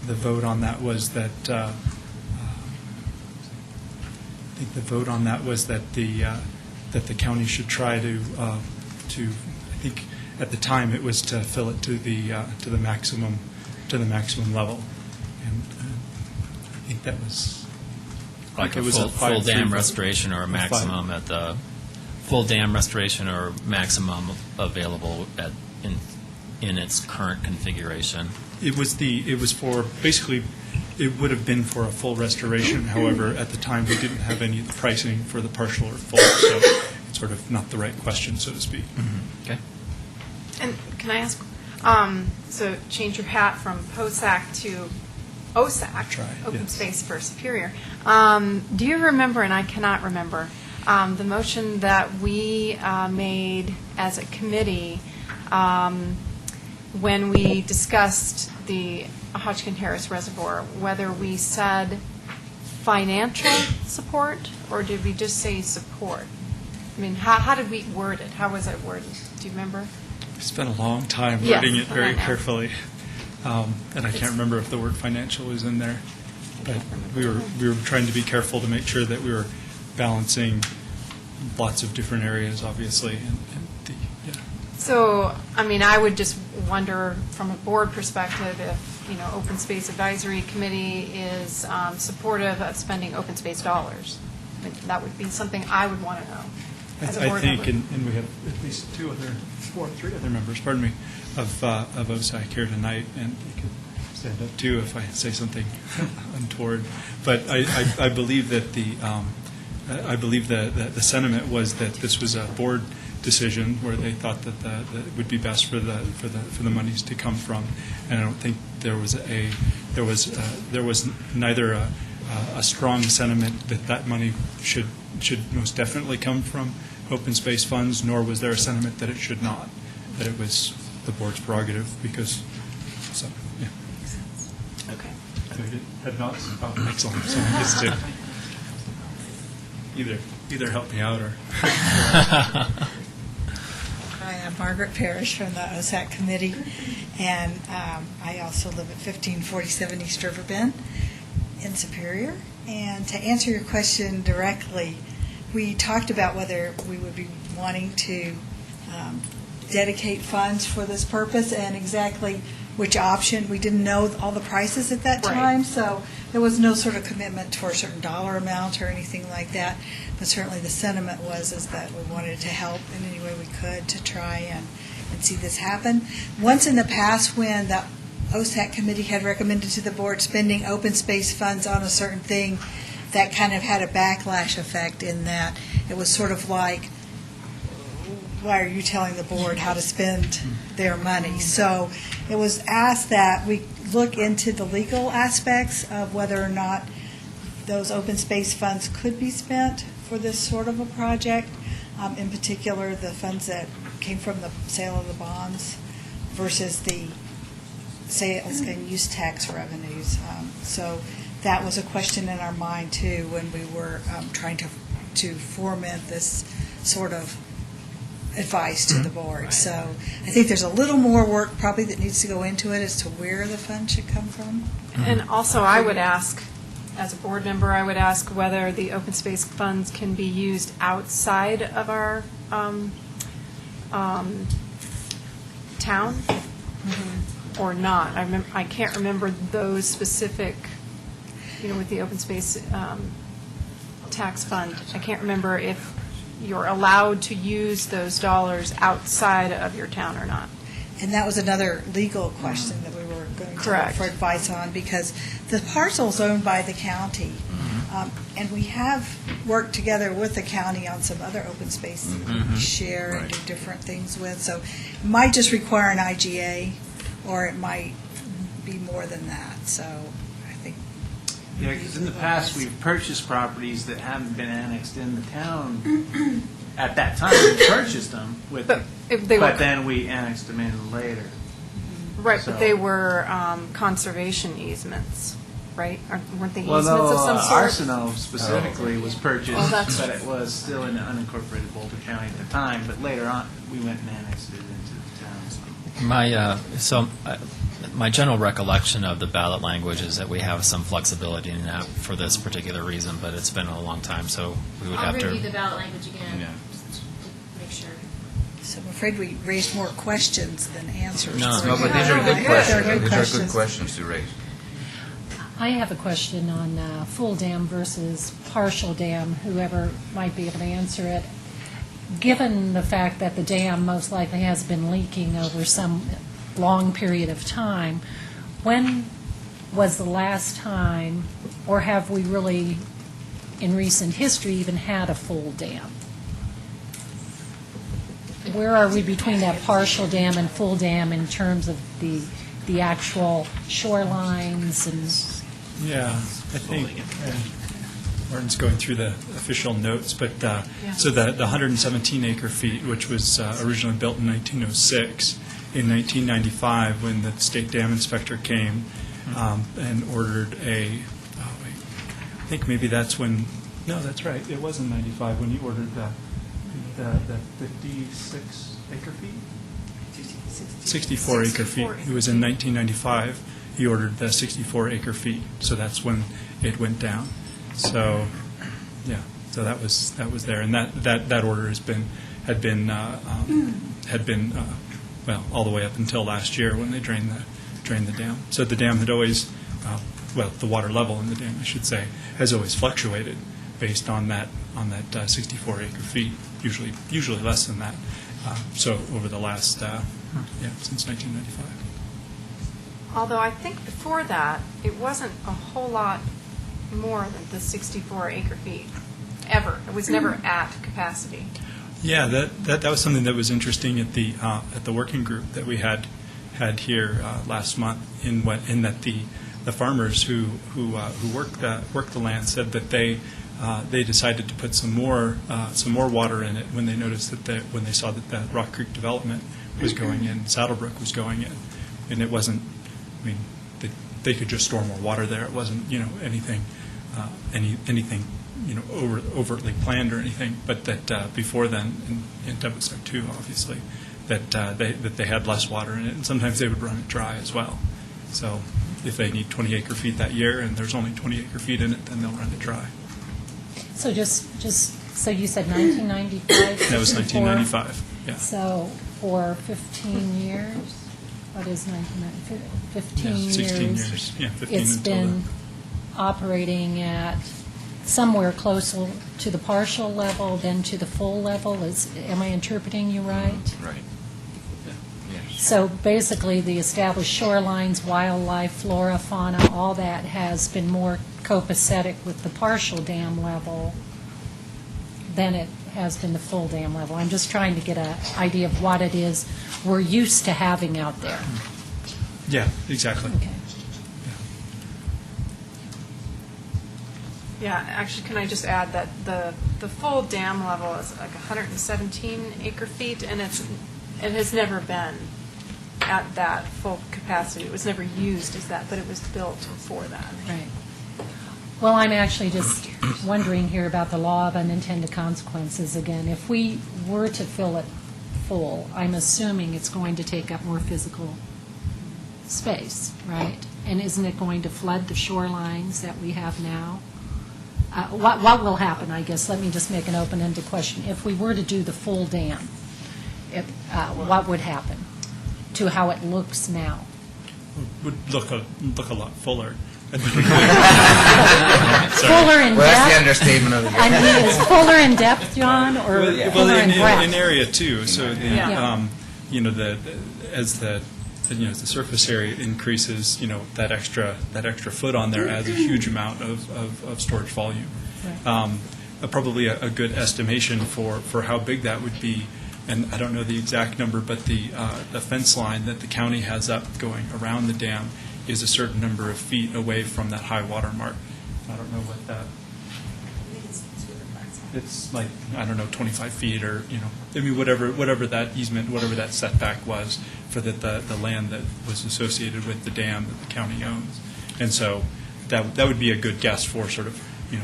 vote on that was that the county should try to I think at the time it was to fill it to the maximum level, and I think that was Like it a was full, a full 5-3 dam vote. restoration or a maximum at the, full dam restoration or maximum available in its current configuration? It was for, basically, it would have been for a full restoration. However, at the time, we didn't have any pricing for the partial or full, so it's sort of not the right question, so to speak. Okay. And can I ask, so change your hat from POSAC to OSAC, Open yes. Space for Superior. Do you remember, and I cannot remember, the motion that we made as a committee when we discussed the Hodgkin Harris Reservoir, whether we said financial support, or did we just say support? I mean, how did we word it? How was it worded? Do you remember? We spent a long time Yes, wording it very I know. carefully, and I can't remember if the word financial was in there. But we were trying to be careful to make sure that we were balancing lots of different areas, obviously, and So, I mean, I would just wonder from a board perspective if, Open Space Advisory Committee is supportive of spending open space dollars. I mean, that would be something I would want to know as a I board think, member. and we have at least three other members, pardon me, of OSAC here tonight, and you can stand up too if I say something untoward. But I believe that the sentiment was that this was a board decision where they thought that it would be best for the monies to come from, and I don't think there was neither a strong sentiment that money should most definitely come from open space funds, nor was there a sentiment that it should not, that it was the board's prerogative, because, so, yeah. Okay. So you did head nods? Oh, excellent. Someone gets to either help me out or. Hi, I'm Margaret Parrish from the OSAC committee, and I also live at 1547 East River Bend in Superior. And to answer your question directly, we talked about whether we would be wanting to dedicate funds for this purpose and exactly which option. We didn't know all the prices at that time, so there was no sort of commitment for a certain dollar amount or anything like that. But certainly the sentiment is that we wanted to help in any way we could to try and see this happen. Once in the past, when the OSAC committee had recommended to the board spending open space funds on a certain thing, that kind of had a backlash effect in that it was sort of like, why are you telling the board how to spend their money? So it was asked that we look into the legal aspects of whether or not those open space funds could be spent for this sort of a project, in particular the funds that came from the sale of the bonds versus the sales and use tax revenues. So that was a question in our mind, too, when we were trying to foment this sort of advice to the board. So I think there's a little more work probably that needs to go into it as to where the funds should come from. And also, I would ask, as a board member, I would ask whether the open space funds can be used outside of our town or not. I can't remember those specific, with the open space tax fund. I can't remember if you're allowed to use those dollars outside of your town or not. And that was another legal question that we were going to look Correct. for advice on, because the parcel's owned by the county. And we have worked together with the county on some other open space that we share and do different things with. So it might just require an IGA, or it might be more than that. So I think. Yeah, because in the past, we've purchased properties that haven't been annexed in the town. At that time, we purchased them, But if they were- but then we annexed them in later. Right, So- but they were conservation easements, right? Weren't they Well, easements no, of some sort? Arsenault specifically was purchased, Oh, that's- but it was still in unincorporated Boulder County at the time. But later on, we went and annexed it into the town. So. My general recollection of the ballot language is that we have some flexibility in that for this particular reason, but it's been a long time, so we would I'll have to. review the ballot language again, just to make sure. So I'm afraid we raised more questions than answers. No. No, but these are good They're questions. good These are questions. good questions to raise. I have a question on full dam versus partial dam, whoever might be able to answer it. Given the fact that the dam most likely has been leaking over some long period of time, when was the last time, or have we really, in recent history, even had a full dam? Where are we between that partial dam and full dam in terms of the actual shorelines and? Yeah, I think Martin's going through the official notes, but so the 117 acre feet, which was originally built in 1906, in 1995, when the state dam inspector came and ordered I think maybe that's when, no, that's right, it was in 95 when he ordered the 56 acre feet? 64 acre feet. It was in 1995, he ordered the 64 acre feet, so that's when it went down. So, yeah, so that was there, and that order had been well, all the way up until last year when they drained the dam. So the dam had always, the water level in the dam, I should say, has always fluctuated based on that 64 acre feet, usually less than that. So over the last, since 1995. Although I think before that, it wasn't a whole lot more than the 64 acre feet, ever. It was never at capacity. Yeah, that was something that was interesting at the working group that we had here last month. In that the farmers who worked the land said that they decided to put some more water in it when they noticed when they saw that Rock Creek development was going in, Saddlebrook was going in, and it wasn't. I mean, they could just store more water there. It wasn't anything overtly planned or anything, but that before then, and Deb was there too, obviously, that they had less water in it, and sometimes they would run it dry as well. So if they need 20 acre feet that year and there's only 20 acre feet in it, then they'll run it dry. So just so you said 1995? That was 1995, yeah. So for 15 years, what is 1995? 15 years. 16 years, yeah, 15 It's until been operating at somewhere closer to the partial level than to the full level. Am I interpreting you right? Right. So basically, the established shorelines, wildlife, flora, fauna, all that has been more copacetic with the partial dam level than it has been the full dam level. I'm just trying to get an idea of what it is we're used to having out there. Yeah, exactly. Okay. Yeah, actually, can I just add that the full dam level is like 117 acre feet, and it has never been at that full capacity. It was never used as that, but it was built for that. Right. Well, I'm actually just wondering here about the law of unintended consequences again. If we were to fill it full, I'm assuming it's going to take up more physical space, right? And isn't it going to flood the shorelines that we have now? What will happen, I guess, let me just make an open-ended question. If we were to do the full dam, what would happen to how it looks now? Would look a lot fuller. Fuller in depth? Well, that's the understatement of the year. I mean, is fuller in depth, John, or fuller in breadth? in area too. So as as the surface area increases, that extra foot on there adds a huge amount of storage volume. Probably a good estimation for how big that would be, and I don't know the exact number, but the fence line that the county has up going around the dam is a certain number of feet away from that high water mark. I don't know what that. It's like, I don't know, 25 feet or, whatever that easement, whatever that setback was for the land that was associated with the dam that the county owns. And so that would be a good guess for sort of,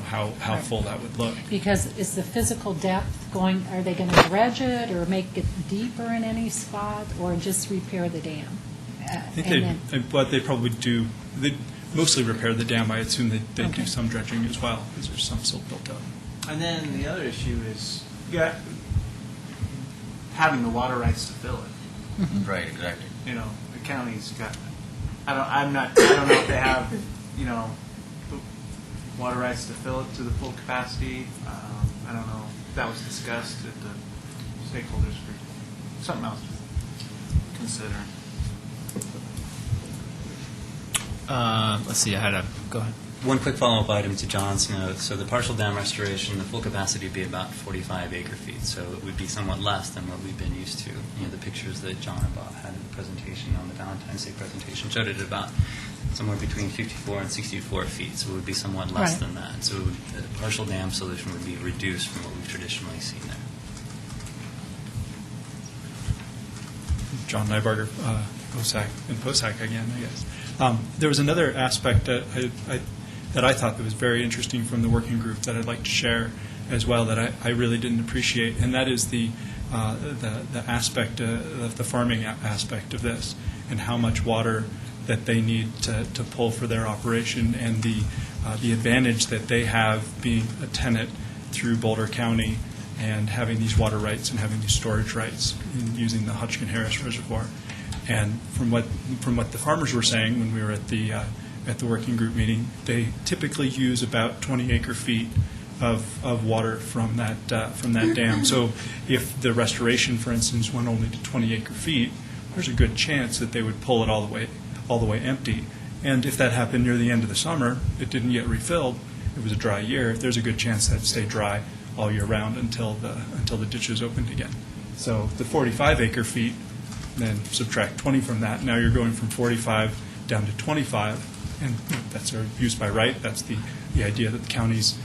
how full that would look. Because is the physical depth are they going to dredge it or make it deeper in any spot or just repair the dam? I think they probably do, they mostly repair the dam. I assume they do some dredging as well because there's some still built up. And then the other issue is having the water rights to fill it. Right, exactly. The county's got. I don't know if they have, the water rights to fill it to the full capacity. I don't know if that was discussed at the stakeholders group. Something else to consider. Let's see. Go ahead. One quick follow-up item to John's note. So the partial dam restoration, the full capacity would be about 45 acre-feet. So it would be somewhat less than what we've been used to. The pictures that John and Bob had in the presentation on the Valentine's Day presentation showed it about somewhere between 54 and 64 feet. So it would be somewhat less than that. So the partial dam solution would be reduced from what we've traditionally seen there. John Nybarger, POSAC again, I guess. There was another aspect that I thought that was very interesting from the working group that I'd like to share as well that I really didn't appreciate, and that is the aspect of the farming aspect of this and how much water that they need to pull for their operation and the advantage that they have being a tenant through Boulder County and having these water rights and having these storage rights in using the Hodgkin-Harris Reservoir. And from what the farmers were saying when we were at the working group meeting, they typically use about 20 acre-feet of water from that dam. So if the restoration, for instance, went only to 20 acre-feet, there's a good chance that they would pull it all the way empty. And if that happened near the end of the summer, it didn't get refilled, it was a dry year, there's a good chance that it'd stay dry all year round until the ditches opened again. So the 45 acre-feet, then subtract 20 from that. Now you're going from 45 down to 25, and that's our use by right. That's the idea that the county's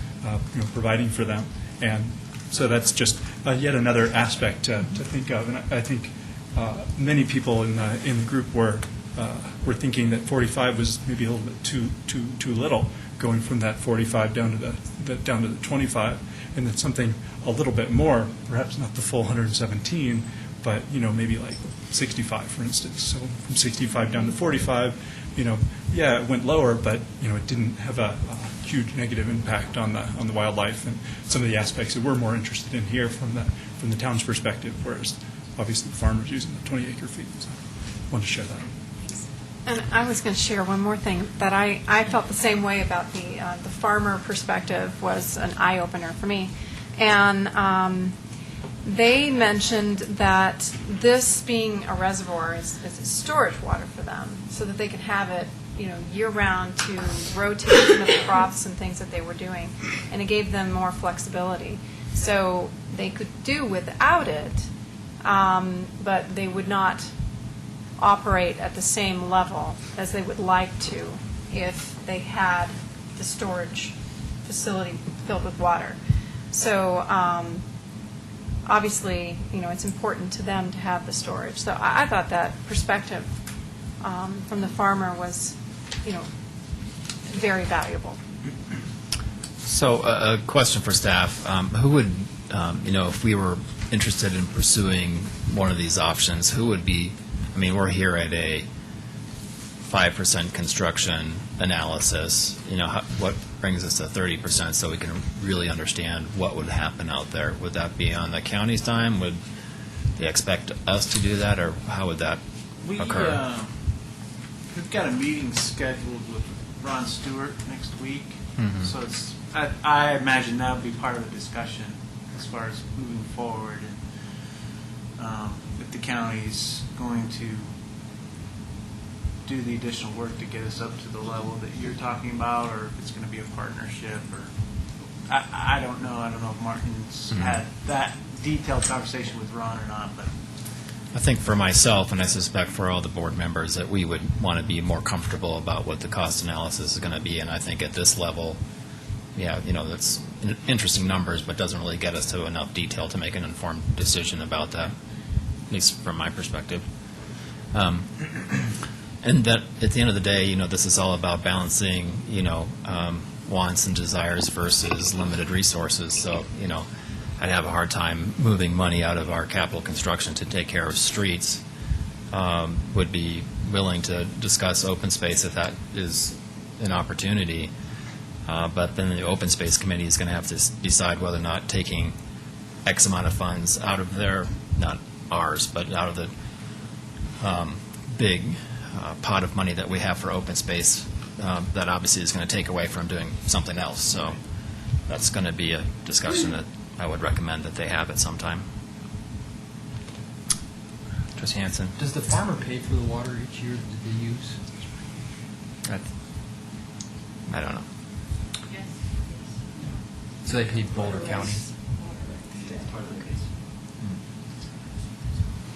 providing for them, and so that's just yet another aspect to think of. And I think many people in the group were thinking that 45 was maybe a little bit too little, going from that 45 down to the 25, and then something a little bit more, perhaps not the full 117, but maybe like 65, for instance. So from 65 down to 45, it went lower, but it didn't have a huge negative impact on the wildlife and some of the aspects that we're more interested in here from the town's perspective. Whereas obviously the farmers using the 20 acre feet. So I wanted to share that. And I was going to share one more thing that I felt the same way about the farmer perspective was an eye opener for me, and. They mentioned that this being a reservoir is storage water for them, so that they can have it, year-round to rotate some of the crops and things that they were doing, and it gave them more flexibility. So they could do without it, but they would not operate at the same level as they would like to if they had the storage facility filled with water. So obviously, it's important to them to have the storage. So I thought that perspective from the farmer was, very valuable. So a question for staff. Who would, if we were interested in pursuing one of these options, who would be, we're here at a 5% construction analysis, what brings us to 30% so we can really understand what would happen out there? Would that be on the county's time? Would they expect us to do that, or how would that occur? We've got a meeting scheduled with Ron Stewart next week, so I imagine that would be part of the discussion as far as moving forward, and if the county's going to do the additional work to get us up to the level that you're talking about, or if it's going to be a partnership, or I don't know. I don't know if Martin's had that detailed conversation with Ron or not, but I think for myself, and I suspect for all the board members, that we would want to be more comfortable about what the cost analysis is going to be. And I think at this level, yeah, that's interesting numbers, but doesn't really get us to enough detail to make an informed decision about that, at least from my perspective. And that at the end of the day, this is all about balancing, wants and desires versus limited resources. So, I'd have a hard time moving money out of our capital construction to take care of streets. Would be willing to discuss open space if that is an opportunity. But then the Open Space Committee is going to have to decide whether or not taking X amount of funds out of their, not ours, but out of the big pot of money that we have for open space, that obviously is going to take away from doing something else. So that's going to be a discussion that I would recommend that they have at some time. Trustee Hansen? Does the farmer pay for the water each year that they use? I don't know. So they pay Boulder County?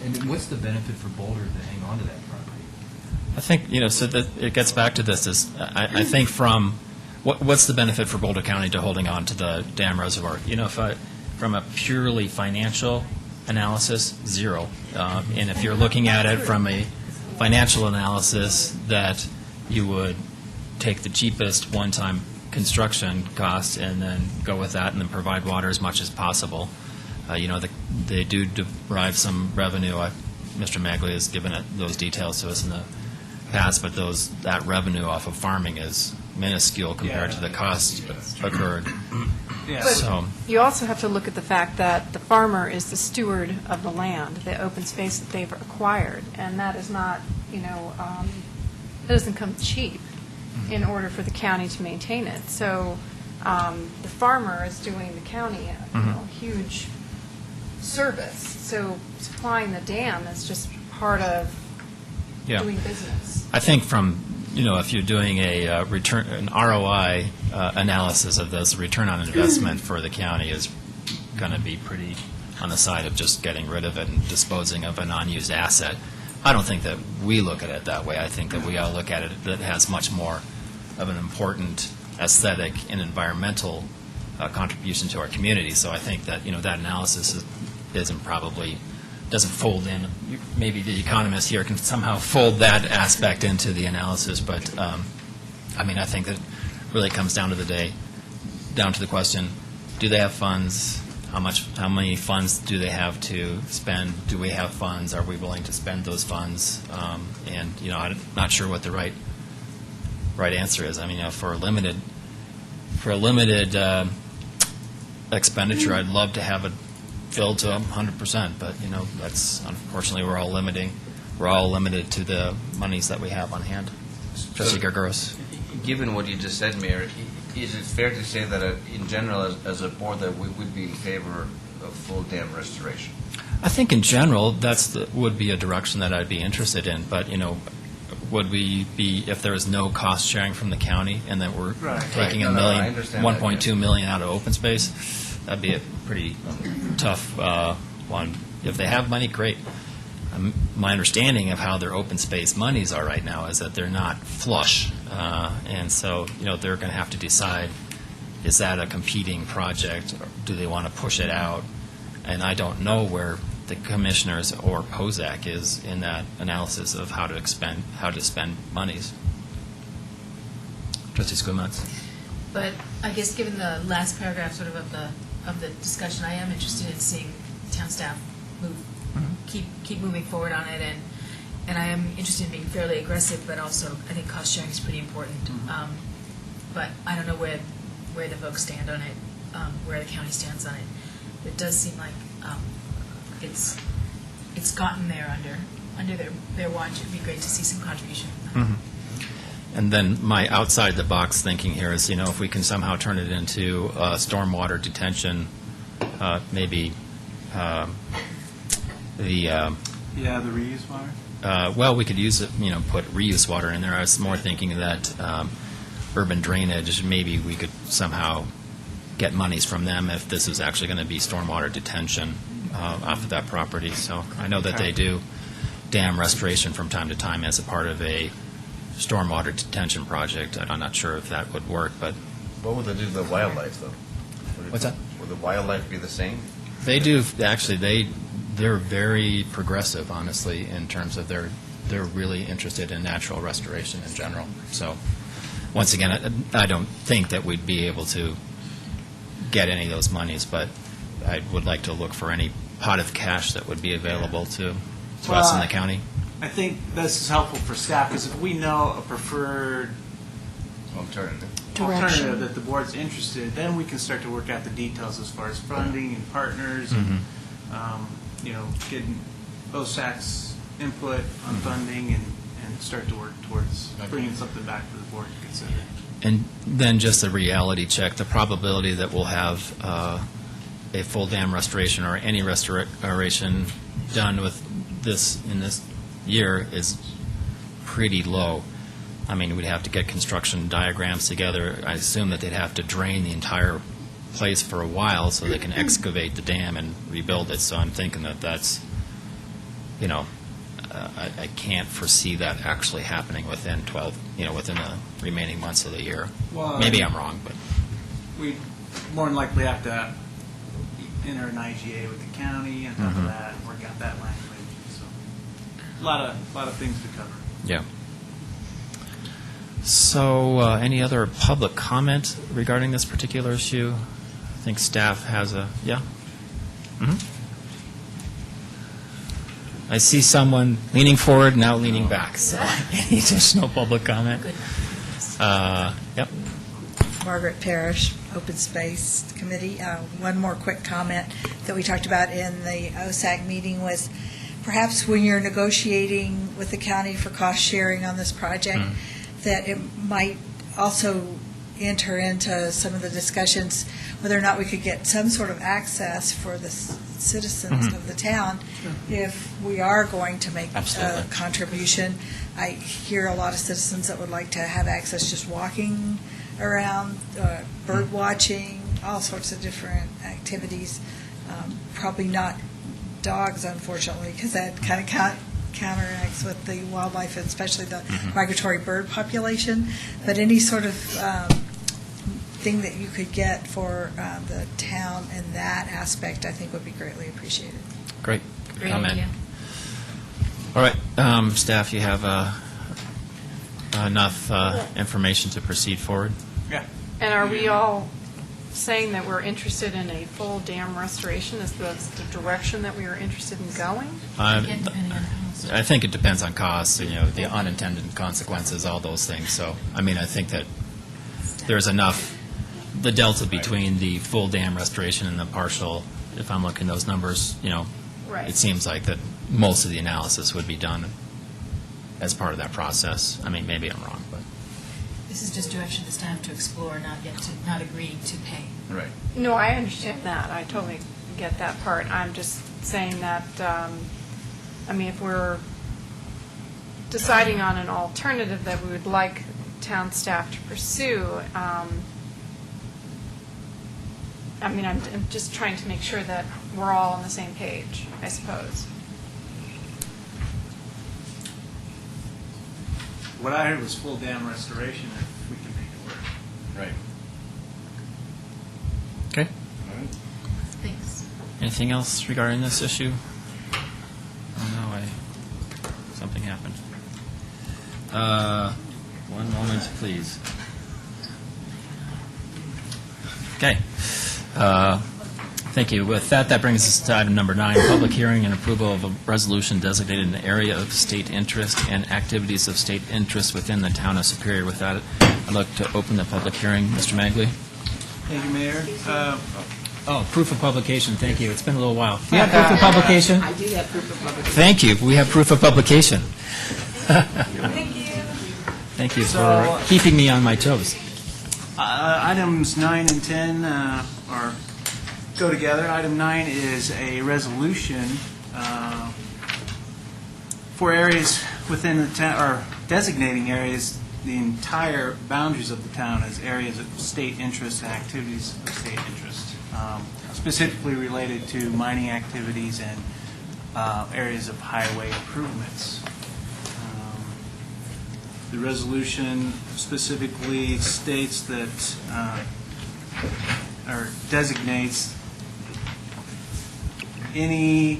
And then what's the benefit for Boulder to hang on to that property? I think, so that it gets back to this is, I think from, what's the benefit for Boulder County to holding on to the dam reservoir? From a purely financial analysis, zero. And if you're looking at it from a financial analysis, that you would take the cheapest one-time construction cost and then go with that and then provide water as much as possible. They do derive some revenue. Mr. Magley has given those details to us in the past, but that revenue off of farming is minuscule compared to the cost occurred. yeah. But So, you also have to look at the fact that the farmer is the steward of the land, the open space that they've acquired, and that is not, that doesn't come cheap in order for the county to maintain it. So the farmer is doing the county a huge service. So supplying the dam is just part of doing business. I think from, if you're doing an ROI analysis of this, return on investment for the county is going to be pretty on the side of just getting rid of it and disposing of an unused asset. I don't think that we look at it that way. I think that we all look at it that has much more of an important aesthetic and environmental contribution to our community. So I think that, that analysis doesn't fold in. Maybe the economist here can somehow fold that aspect into the analysis, but I think that really comes down to the question, do they have funds? How many funds do they have to spend? Do we have funds? Are we willing to spend those funds? And I'm not sure what the right answer is. For a limited expenditure, I'd love to have it filled to 100%, but that's unfortunately we're all limited to the monies that we have on hand. Trustee Gargaros. Given what you just said, Mayor, is it fair to say that in general, as a board, that we would be in favor of full dam restoration? I think in general would be a direction that I'd be interested in, but would we be, if there is no cost sharing from the county and that we're taking $1.2 million out of open space, that'd be a pretty tough one. If they have money, great. My understanding of how their open space monies are right now is that they're not flush, and so they're going to have to decide, is that a competing project, or do they want to push it out? And I don't know where the commissioners or POSAC is in that analysis of how to spend monies. Trustee Squimats. But I guess given the last paragraph sort of the discussion, I am interested in seeing town staff keep moving forward on it, and I am interested in being fairly aggressive, but also I think cost sharing is pretty important. But I don't know where the folks stand on it, where the county stands on it. It does seem like it's gotten there under their watch. It'd be great to see some contribution. And then my outside the box thinking here is, if we can somehow turn it into stormwater detention, maybe the the reuse water. well, we could use it, put reuse water in there. I was more thinking that urban drainage, maybe we could somehow get monies from them if this is actually going to be stormwater detention off of that property. So I know that they do dam restoration from time to time as a part of a stormwater detention project. I'm not sure if that would work, but What would they do to the wildlife, though? What's that? Would the wildlife be the same? they do actually. They're very progressive, honestly, in terms of they're really interested in natural restoration in general. So once again, I don't think that we'd be able to get any of those monies, but I would like to look for any pot of cash that would be available to us in the county. I think this is helpful for staff, because if we know a preferred alternative that the board's interested, then we can start to work out the details as far as funding and partners, and getting OSAC's input on funding, and start to work towards bringing something back to the board to consider. And then just a reality check, the probability that we'll have a full dam restoration or any restoration done with this in this year is pretty low. I mean, we'd have to get construction diagrams together. I assume that they'd have to drain the entire place for a while so they can excavate the dam and rebuild it. So I'm thinking that that's, I can't foresee that actually happening within within the remaining months of the year. Well, maybe I'm wrong, but We more than likely have to enter an IGA with the county and top of that, and work out that language. So a lot of things to cover. yeah. So, any other public comment regarding this particular issue? I think staff has yeah? I see someone leaning forward, now leaning back, so any additional public comment? Yep. Margaret Parrish, Open Space Committee. One more quick comment that we talked about in the OSAC meeting was perhaps when you're negotiating with the county for cost sharing on this project, that it might also enter into some of the discussions whether or not we could get some sort of access for the citizens of the town if we are going to make a contribution. I hear a lot of citizens that would like to have access just walking around, bird watching, all sorts of different activities. Probably not dogs, unfortunately, because that kind of counteracts with the wildlife, especially the migratory bird population. But any sort of thing that you could get for the town in that aspect, I think would be greatly appreciated. Great comment. idea. All right, staff, you have enough information to proceed forward? Yeah. And are we all saying that we're interested in a full dam restoration? Is the direction that we are interested in going? Again, depending on cost. I think it depends on costs, the unintended consequences, all those things. So, I mean, I think that there's enough, the delta between the full dam restoration and the partial, if I'm looking at those numbers, Right. it seems like that most of the analysis would be done as part of that process. I mean, maybe I'm wrong, but. This is just direction the staff to explore, not agreeing to pay. Right. No, I understand that. I totally get that part. I'm just saying that, if we're deciding on an alternative that we would like town staff to pursue, I'm just trying to make sure that we're all on the same page, I suppose. What I heard was full dam restoration if we can make it work. Right. Okay. Thanks. Anything else regarding this issue? Oh, no, something happened. One moment, please. Okay. Thank you. With that, that brings us to item number 9, public hearing and approval of a resolution designated an area of state interest and activities of state interest within the town of Superior. With that, I'd like to open the public hearing. Mr. Magley? Thank you, Mayor. Proof of publication. Thank you. It's been a little while. Do you have proof of publication? I do have proof of publication. Thank you. We have proof of publication. Thank you. Thank you for keeping me on my toes. Items 9 and 10 are go together. Item 9 is a resolution for areas within the town, or designating areas, the entire boundaries of the town as areas of state interest and activities of state interest, specifically related to mining activities and areas of highway improvements. The resolution specifically states that, or designates any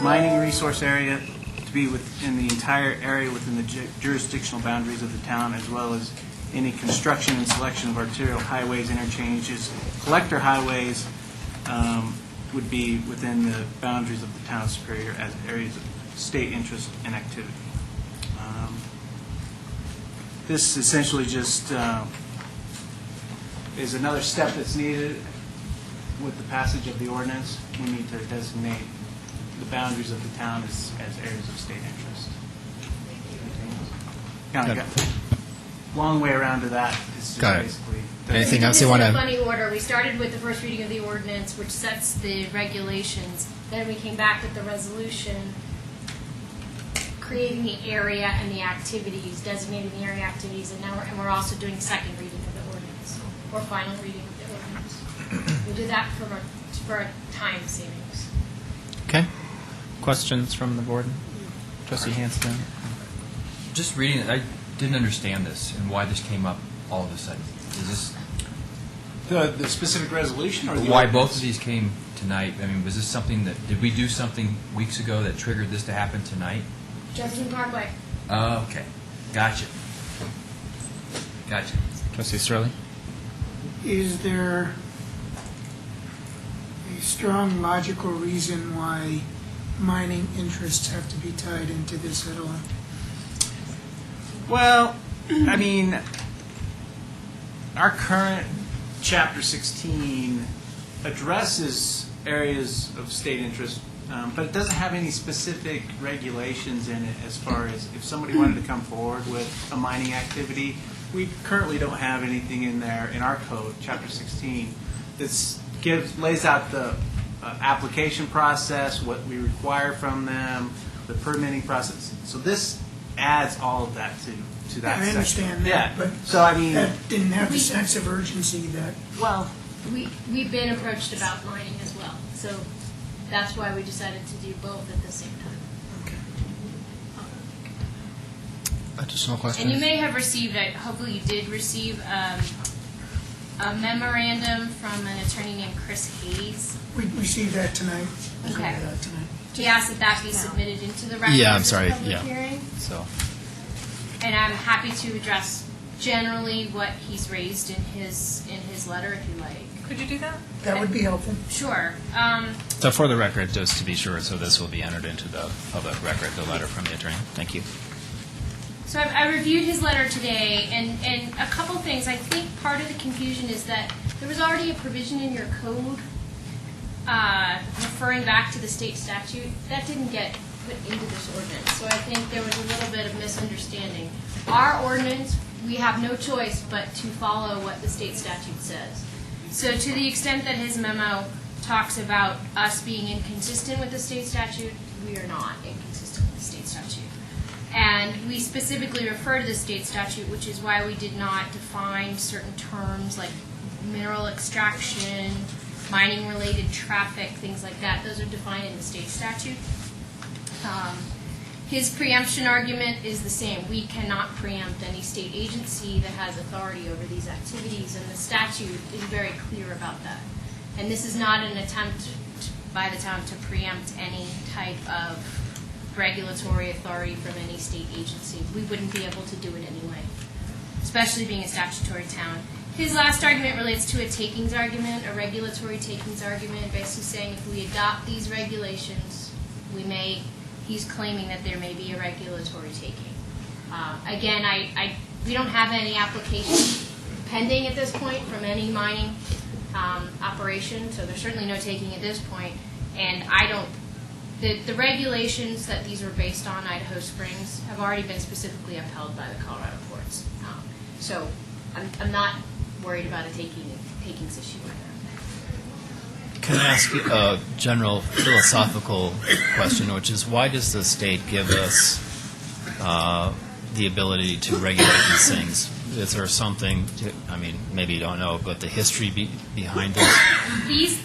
mining resource area to be within the entire area within the jurisdictional boundaries of the town, as well as any construction and selection of arterial highways, interchanges, collector highways would be within the boundaries of the town of Superior as areas of state interest and activity. This essentially just is another step that's needed with the passage of the ordinance. We need to designate the boundaries of the town as areas of state interest. Kind of got long way around to that. It's just Got it. basically Anything else you want This is to? in funny order. We started with the first reading of the ordinance, which sets the regulations. Then we came back with the resolution, creating the area and the activities, designating the area activities, and now we're also doing second reading of the ordinance, or final reading of the ordinance. We do that for time savings. Okay. Questions from the board? Trustee Hanson? Just reading it, I didn't understand this and why this came up all of a sudden. Is this the specific resolution, or the why ordinance? both of these came tonight? I mean, was this something that, did we do something weeks ago that triggered this to happen tonight? Jefferson Parkway. Oh, okay. Gotcha. Gotcha. Trustee Sterling? Is there a strong logical reason why mining interests have to be tied into this at all? Well, I mean, our current Chapter 16 addresses areas of state interest, but it doesn't have any specific regulations in it as far as if somebody wanted to come forward with a mining activity. We currently don't have anything in there in our code, Chapter 16, that lays out the application process, what we require from them, the permitting process. So this adds all of that to that section. I understand that, Yeah. but So, I mean, that didn't have the sense of urgency that, well, We've been approached about mining as well, so that's why we decided to do both at the same time. Additional questions? And you may have received, hopefully you did receive, a memorandum from an attorney named Chris Hayes. we received that tonight. We Okay. read that tonight. He asked that that be submitted into the record Yeah, of I'm this sorry. public Yeah. hearing. So, And I'm happy to address generally what he's raised in his letter, if you like. Could you do that? That would be helpful. Sure. so for the record, just to be sure, so this will be entered into the public record, the letter from the attorney. Thank you. So I reviewed his letter today, and a couple things. I think part of the confusion is that there was already a provision in your code referring back to the state statute. That didn't get put into this ordinance, so I think there was a little bit of misunderstanding. Our ordinance, we have no choice but to follow what the state statute says. So to the extent that his memo talks about us being inconsistent with the state statute, we are not inconsistent with the state statute. And we specifically refer to the state statute, which is why we did not define certain terms like mineral extraction, mining-related traffic, things like that. Those are defined in the state statute. His preemption argument is the same. We cannot preempt any state agency that has authority over these activities, and the statute is very clear about that. And this is not an attempt by the town to preempt any type of regulatory authority from any state agency. We wouldn't be able to do it anyway, especially being a statutory town. His last argument relates to a takings argument, a regulatory takings argument, basically saying if we adopt these regulations, he's claiming that there may be a regulatory taking. Again, we don't have any application pending at this point from any mining operation, so there's certainly no taking at this point. And the regulations that these were based on, Idaho Springs, have already been specifically upheld by the Colorado courts. So I'm not worried about a takings issue with that. Can I ask you a general philosophical question, which is why does the state give us the ability to regulate these things? Is there something, I mean, maybe you don't know, but the history behind this?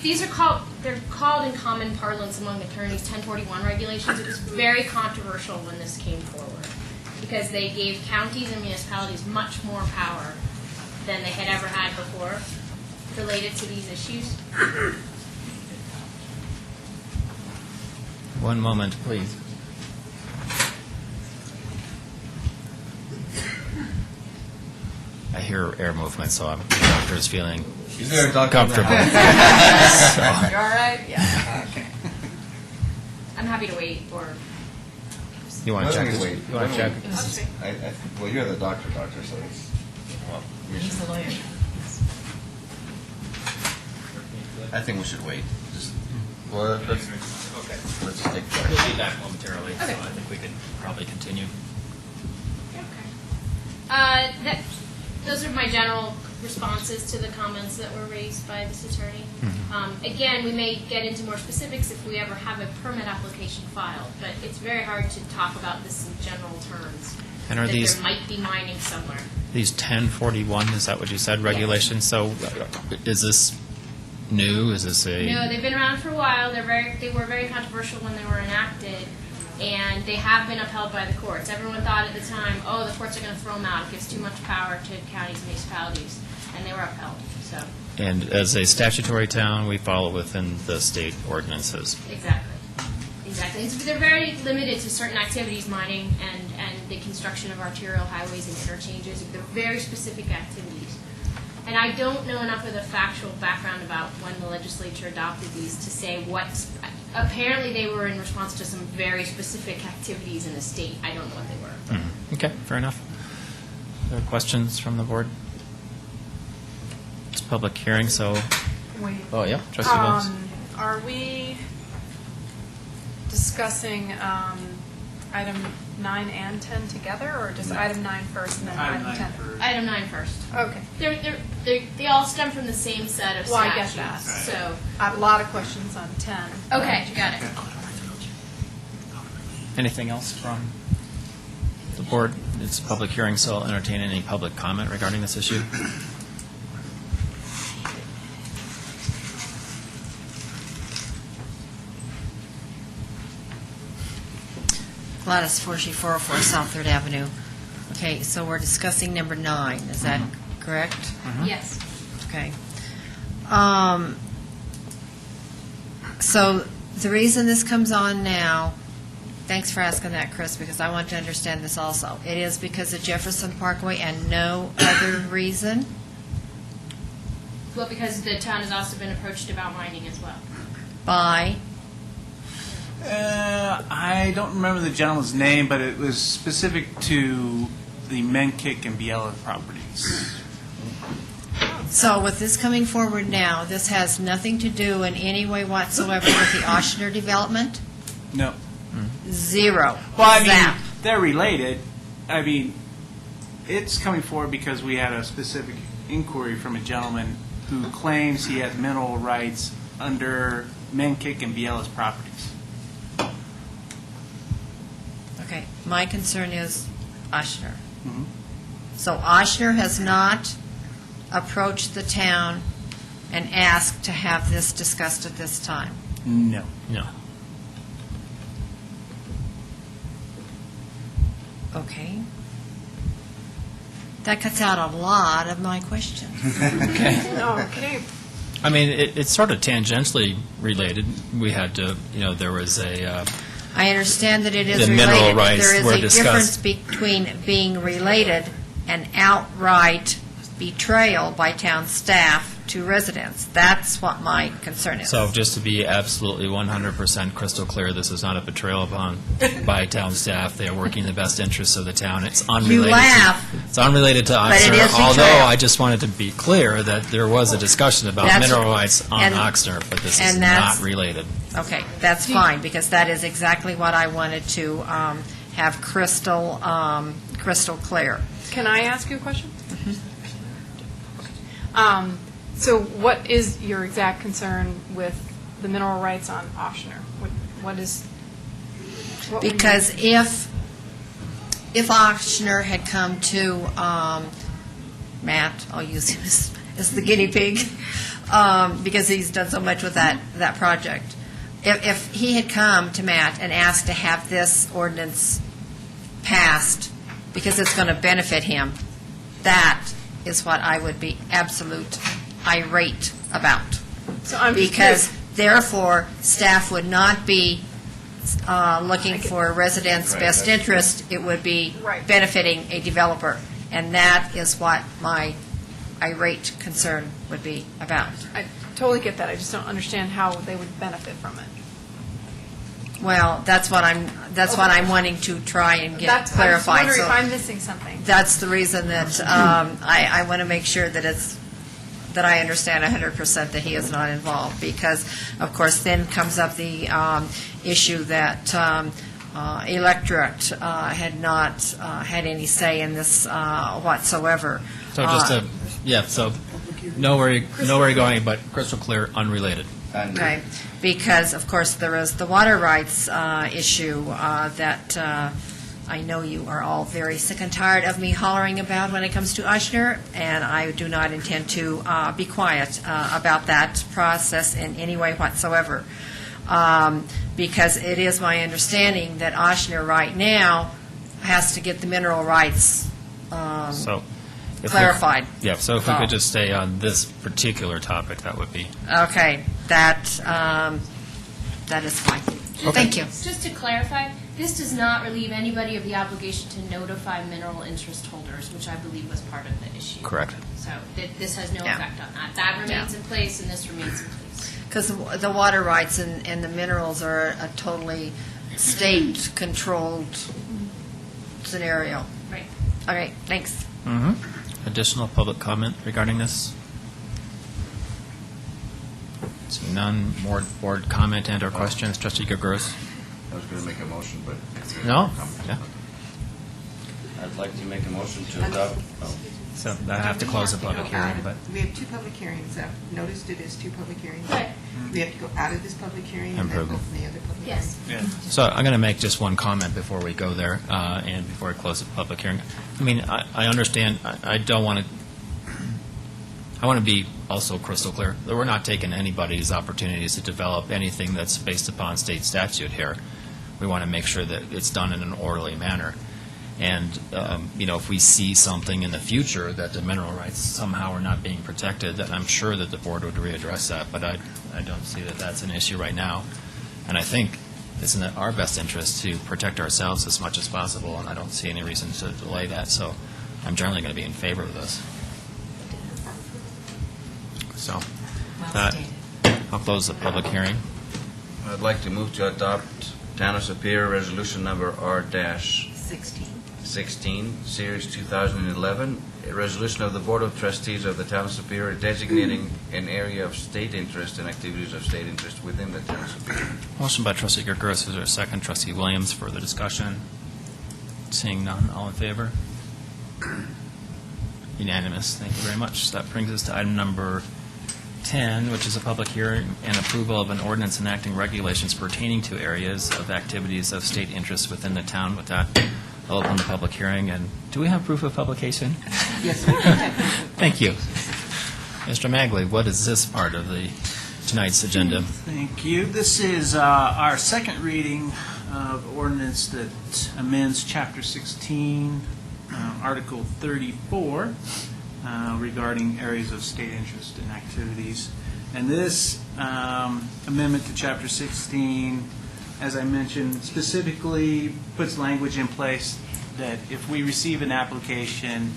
These are they're called in common parlance among attorneys 1041 regulations. It was very controversial when this came forward because they gave counties and municipalities much more power than they had ever had before related to these issues. One moment, please. I hear air movement, so the doctor is feeling comfortable. You're all right? Yeah. Okay. I'm happy to wait, or... You want to check? Wait. You want to check? Well, you're the doctor, so it's... He's the lawyer. I think we should wait. Let's take We'll be back momentarily, so I Okay. think we can probably continue. Those are my general responses to the comments that were raised by this attorney. Again, we may get into more specifics if we ever have a permit application filed, but it's very hard to talk about this in general terms. And are that these- there might be mining somewhere. These 1041, is that what you said, regulations? So is this new? Is this a... No, they've been around for a while. They were very controversial when they were enacted, and they have been upheld by the courts. Everyone thought at the time, oh, the courts are going to throw them out. It gives too much power to counties and municipalities, and they were upheld. So And as a statutory town, we follow within the state ordinances. exactly. They're very limited to certain activities, mining and the construction of arterial highways and interchanges. They're very specific activities. And I don't know enough of the factual background about when the legislature adopted these to say what. Apparently, they were in response to some very specific activities in the state. I don't know what they were. Okay, fair enough. Are there questions from the board? It's a public hearing, so... Wait. Oh, yeah, trustee Williams. Are we discussing item 9 and 10 together, or just item 9 first and then item 10? Item 9 first. Okay. They all stem from the same set of Well, I statutes. get that. So, I have a lot of questions on 10. okay, got it. Anything else from the board? It's a public hearing, so I'll entertain any public comment regarding this issue. Gladys Forshey, 404 South Third Avenue. Okay, so we're discussing number 9, is that correct? Yes. Okay. So the reason this comes on now, thanks for asking that, Chris, because I want to understand this also. It is because of Jefferson Parkway and no other reason? Well, because the town has also been approached about mining as well. By? I don't remember the gentleman's name, but it was specific to the Menkick and Biela properties. So with this coming forward now, this has nothing to do in any way whatsoever with the Ochsner development? No. Zero. Well, I mean, Zap. they're related. I mean, it's coming forward because we had a specific inquiry from a gentleman who claims he has mineral rights under Menkick and Biela's properties. Okay, my concern is Ochsner. So Ochsner has not approached the town and asked to have this discussed at this time? No. No. Okay. That cuts out a lot of my questions. Okay. Okay. I mean, it's sort of tangentially related. We had to, there was a... I understand that it is The related. mineral but rights there is were a difference discussed. between being related and outright betrayal by town staff to residents. That's what my concern is. So just to be absolutely 100% crystal clear, this is not a betrayal upon by town staff. They are working in the best interests of the town. It's unrelated. You laugh. It's unrelated to But it Oxnard. is Although betrayal. I just wanted to be clear that there was a discussion about That's- mineral rights on and- Oxnard, but this is and that's- not related. Okay, that's fine, because that is exactly what I wanted to have crystal clear. Can I ask you a question? So what is your exact concern with the mineral rights on Ochsner? What is? What would Because if Ochsner had come to Matt, I'll use him as the guinea pig, because he's done so much with that project. If he had come to Matt and asked to have this ordinance passed because it's going to benefit him, that is what I would be absolute irate about. So I'm just Because curious. therefore, staff would not be looking for residents' best interest, it would be Right. benefiting a developer. And that is what my irate concern would be about. I totally get that. I just don't understand how they would benefit from it. Well, that's what I'm wanting to try and get I'm just clarified. wondering So if I'm missing something. that's the reason that I want to make sure that I understand 100% that he is not involved, because, of course, then comes up the issue that electorate had not had any say in this whatsoever. So just to, so know where you're going, but crystal clear, unrelated. Okay, because, of course, there is the water rights issue that I know you are all very sick and tired of me hollering about when it comes to Ochsner, and I do not intend to be quiet about that process in any way whatsoever. Because it is my understanding that Ochsner right now has to get the mineral rights So if we- clarified. Yeah, so if we could just stay on this particular topic, that would be. Okay, that is fine. Thank you. Just to clarify, this does not relieve anybody of the obligation to notify mineral interest holders, which I believe was part of the issue. Correct. So this has no Yeah. effect on that. That remains in place, and this remains in place. Because the water rights and the minerals are a totally state-controlled scenario. Right. Okay, thanks. Additional public comment regarding this? Seeing none, more board comment and/or questions. Trustee Gagos? I was going to make a motion, but. No? Yeah. I'd like to make a motion to adopt. So I have to close the public hearing, but We have two public hearings. I've noticed it as two public hearings. Right. We have to go out of this public hearing and then Approval. open the other public hearing. Yes. So I'm going to make just one comment before we go there, and before I close the public hearing. I mean, I understand, I don't want to, I want to be also crystal clear that we're not taking anybody's opportunities to develop anything that's based upon state statute here. We want to make sure that it's done in an orderly manner. And, if we see something in the future that the mineral rights somehow are not being protected, then I'm sure that the board would readdress that, but I don't see that that's an issue right now. And I think it's in our best interest to protect ourselves as much as possible, and I don't see any reason to delay that, so I'm generally going to be in favor of this. So, that, I'll close the public hearing. I'd like to move to adopt Town of Superior Resolution Number R-16, Series 2011, a resolution of the Board of Trustees of the Town of Superior designating an area of state interest and activities of state interest within the Town of Superior. Motion by Trustee Gergeris, is there a second? Trustee Williams, further discussion? Seeing none, all in favor? Unanimous, thank you very much. That brings us to item number 10, which is a public hearing and approval of an ordinance enacting regulations pertaining to areas of activities of state interest within the town. With that, I'll open the public hearing, and do we have proof of publication? Yes, we have. Thank you. Mr. Magley, what is this part of tonight's agenda? Thank you. This is our second reading of ordinance that amends Chapter 16, Article 34, regarding areas of state interest and activities. And this amendment to Chapter 16, as I mentioned, specifically puts language in place that if we receive an application,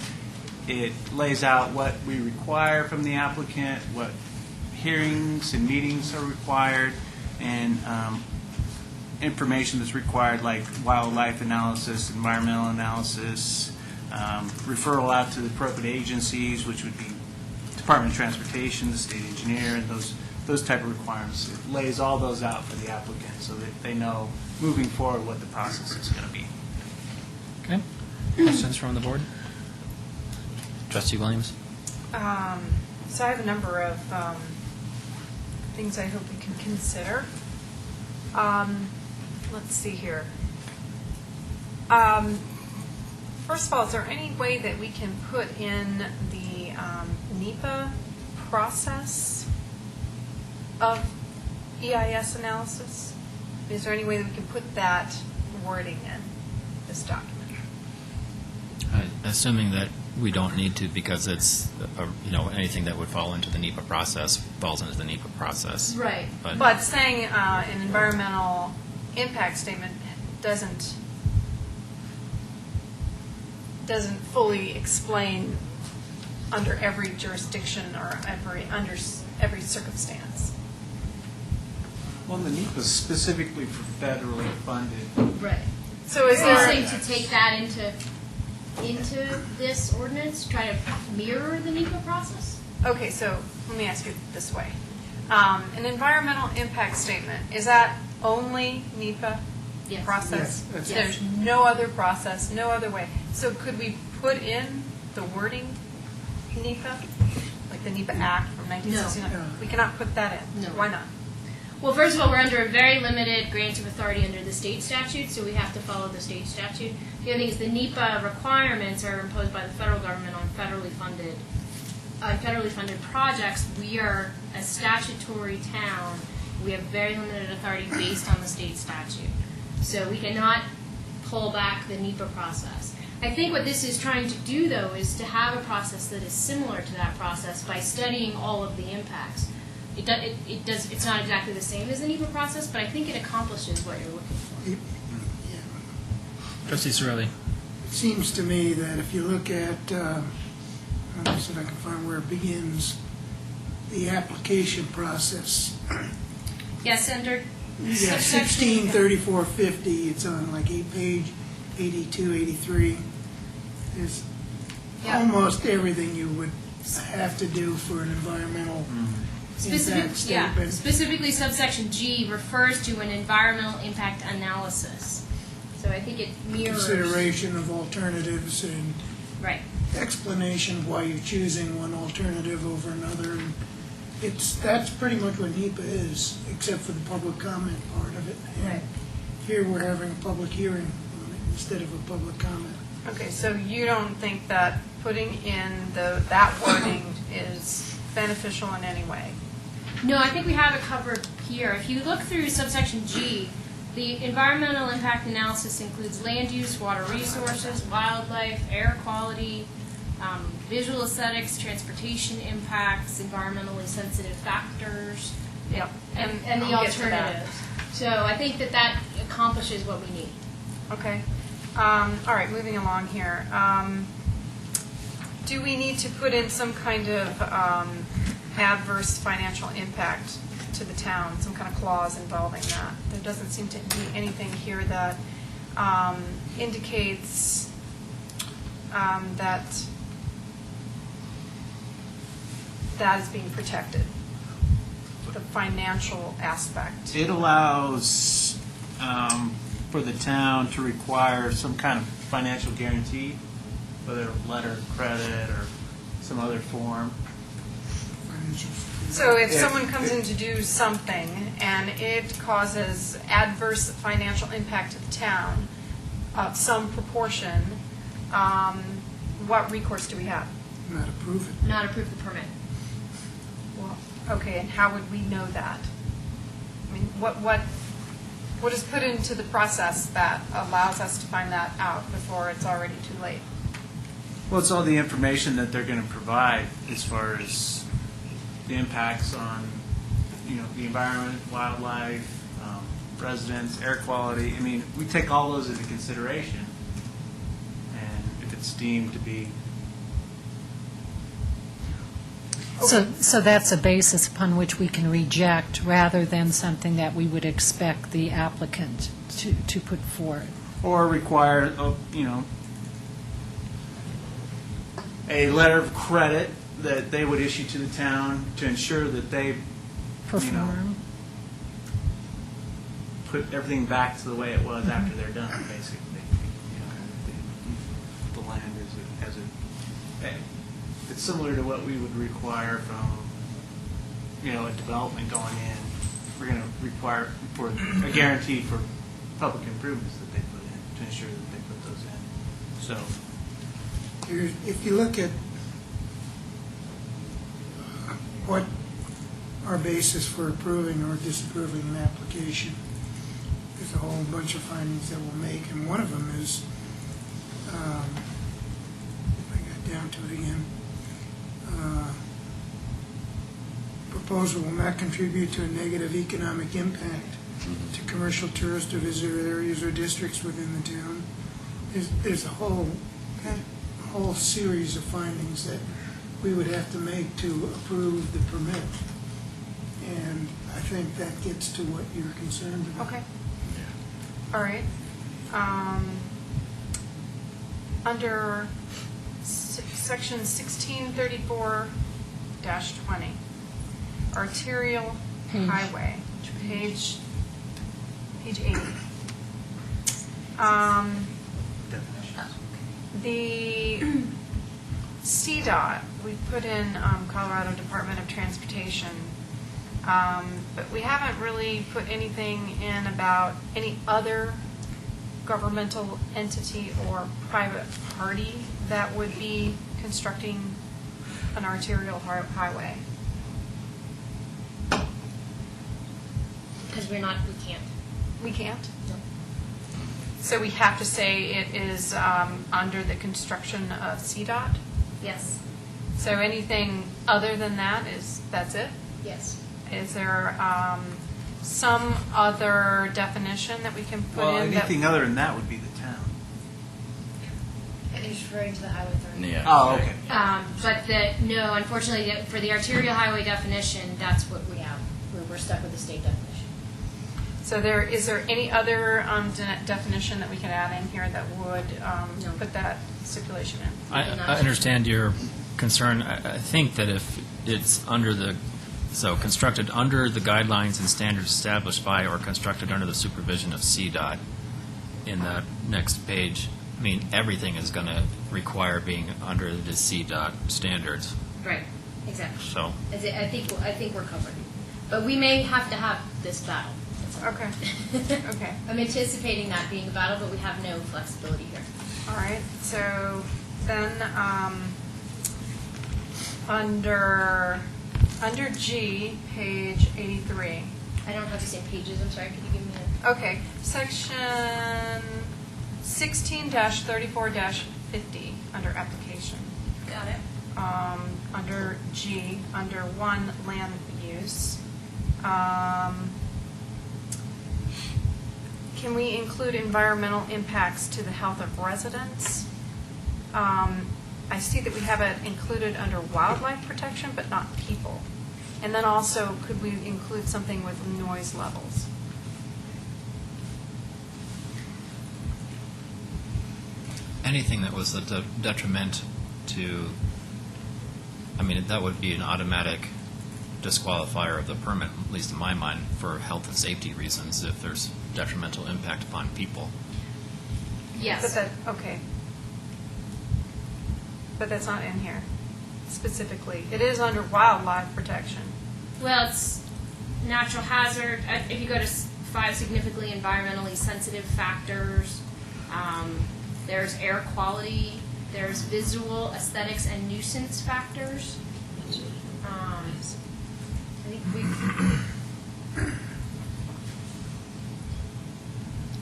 it lays out what we require from the applicant, what hearings and meetings are required, and information that's required, like wildlife analysis, environmental analysis, referral out to the appropriate agencies, which would be Department of Transportation, the state engineer, and those type of requirements. It lays all those out for the applicant so that they know moving forward what the process is going to be. Okay. Questions from the board? Trustee Williams? So I have a number of things I hope we can consider. Let's see here. First of all, is there any way that we can put in the NEPA process of EIS analysis? Is there any way that we can put that wording in this document? Assuming that we don't need to, because it's, anything that would fall into the NEPA process falls into the NEPA process. Right. But saying an environmental impact statement doesn't fully explain under every jurisdiction or under every circumstance. Well, the NEPA is specifically for federally funded. Right. So is Are you there saying to take that into this ordinance, try to mirror the NEPA process? Okay, so let me ask you this way. An environmental impact statement, is that only NEPA Yes. process? Yes, There's no other process, no other way. So could we put in the wording NEPA, like the NEPA Act from 1969? No. We cannot put that in? No. Why not? Well, first of all, we're under a very limited grant of authority under the state statute, so we have to follow the state statute. The other thing is the NEPA requirements are imposed by the federal government on federally funded projects. We are a statutory town. We have very limited authority based on the state statute. So we cannot pull back the NEPA process. I think what this is trying to do, though, is to have a process that is similar to that process by studying all of the impacts. It's not exactly the same as the NEPA process, but I think it accomplishes what you're looking for. Trustee Sorelli. It seems to me that if you look at, let me see if I can find where it begins, the application process. Yes, under Yeah, 163450, it's on like page 82, 83. There's almost everything you would have to do for an environmental impact statement. Specifically, subsection G refers to an environmental impact analysis. So I think it mirrors. Consideration of alternatives and Right. explanation of why you're choosing one alternative over another. And that's pretty much what NEPA is, except for the public comment part of it. And Right. here we're having a public hearing on it instead of a public comment. Okay, so you don't think that putting in that wording is beneficial in any way? No, I think we have it covered here. If you look through subsection G, the environmental impact analysis includes land use, water resources, wildlife, air quality, visual aesthetics, transportation impacts, environmentally sensitive factors, Yep. and the I'll get to that. alternatives. So I think that accomplishes what we need. Okay. All right, moving along here. Do we need to put in some kind of adverse financial impact to the town, some kind of clause involving that? There doesn't seem to be anything here that indicates that is being protected, the financial aspect. It allows for the town to require some kind of financial guarantee, whether a letter of credit or some other form. So if someone comes in to do something and it causes adverse financial impact to the town of some proportion, what recourse do we have? Not approve it. Not approve the permit. Well, okay, and how would we know that? I mean, what is put into the process that allows us to find that out before it's already too late? Well, it's all the information that they're going to provide as far as the impacts on, the environment, wildlife, residents, air quality. I mean, we take all those into consideration. And if it's deemed to be. So that's a basis upon which we can reject rather than something that we would expect the applicant to put forward. Or require, a letter of credit that they would issue to the town to ensure that they, Perform. put everything back to the way it was after they're done, basically. The land it's similar to what we would require from a development going in, we're going to require for a guarantee for public improvements that they put in, to ensure that they put those in. So, If you look at what our basis for approving or disapproving an application, there's a whole bunch of findings that we'll make, and one of them is, if I got down to it again, proposal will not contribute to a negative economic impact to commercial, tourist, or visitor areas or districts within the town. There's a whole series of findings that we would have to make to approve the permit. And I think that gets to what you're concerned about. Okay. All right. Under section 1634-20, arterial highway, page 80. The CDOT, we put in Colorado Department of Transportation, but we haven't really put anything in about any other governmental entity or private party that would be constructing an arterial highway. Because we can't. We can't? No. So we have to say it is under the construction of CDOT? Yes. So anything other than that that's it? Yes. Is there some other definition that we can put well, in? anything other than that would be the town. I think it's referring to the highway authority. Yeah. Oh, okay. But no, unfortunately, for the arterial highway definition, that's what we have. We're stuck with the state definition. So is there any other definition that we could add in here that would put that stipulation in? I understand your concern. I think that if it's constructed under the guidelines and standards established by or constructed under the supervision of CDOT in that next page, I mean, everything is going to require being under the CDOT standards. Right. Exactly. So I think we're covered. But we may have to have this battle. Okay. Okay. I'm anticipating that being a battle, but we have no flexibility here. All right. So then under G, page 83. I don't have the same pages. I'm sorry. Could you give me Okay. Section 16-34-50 under application. Got it. Under G, under 1, land use. Can we include environmental impacts to the health of residents? I see that we have it included under wildlife protection, but not people. And then also, could we include something with noise levels? anything that was a detriment to, I mean, that would be an automatic disqualifier of the permit, at least in my mind, for health and safety reasons, if there's detrimental impact upon people. Yes. Okay. But that's not in here specifically. It is under wildlife protection. Well, it's natural hazard. If you go to 5 significantly environmentally sensitive factors, there's air quality, there's visual, aesthetics, and nuisance factors. I think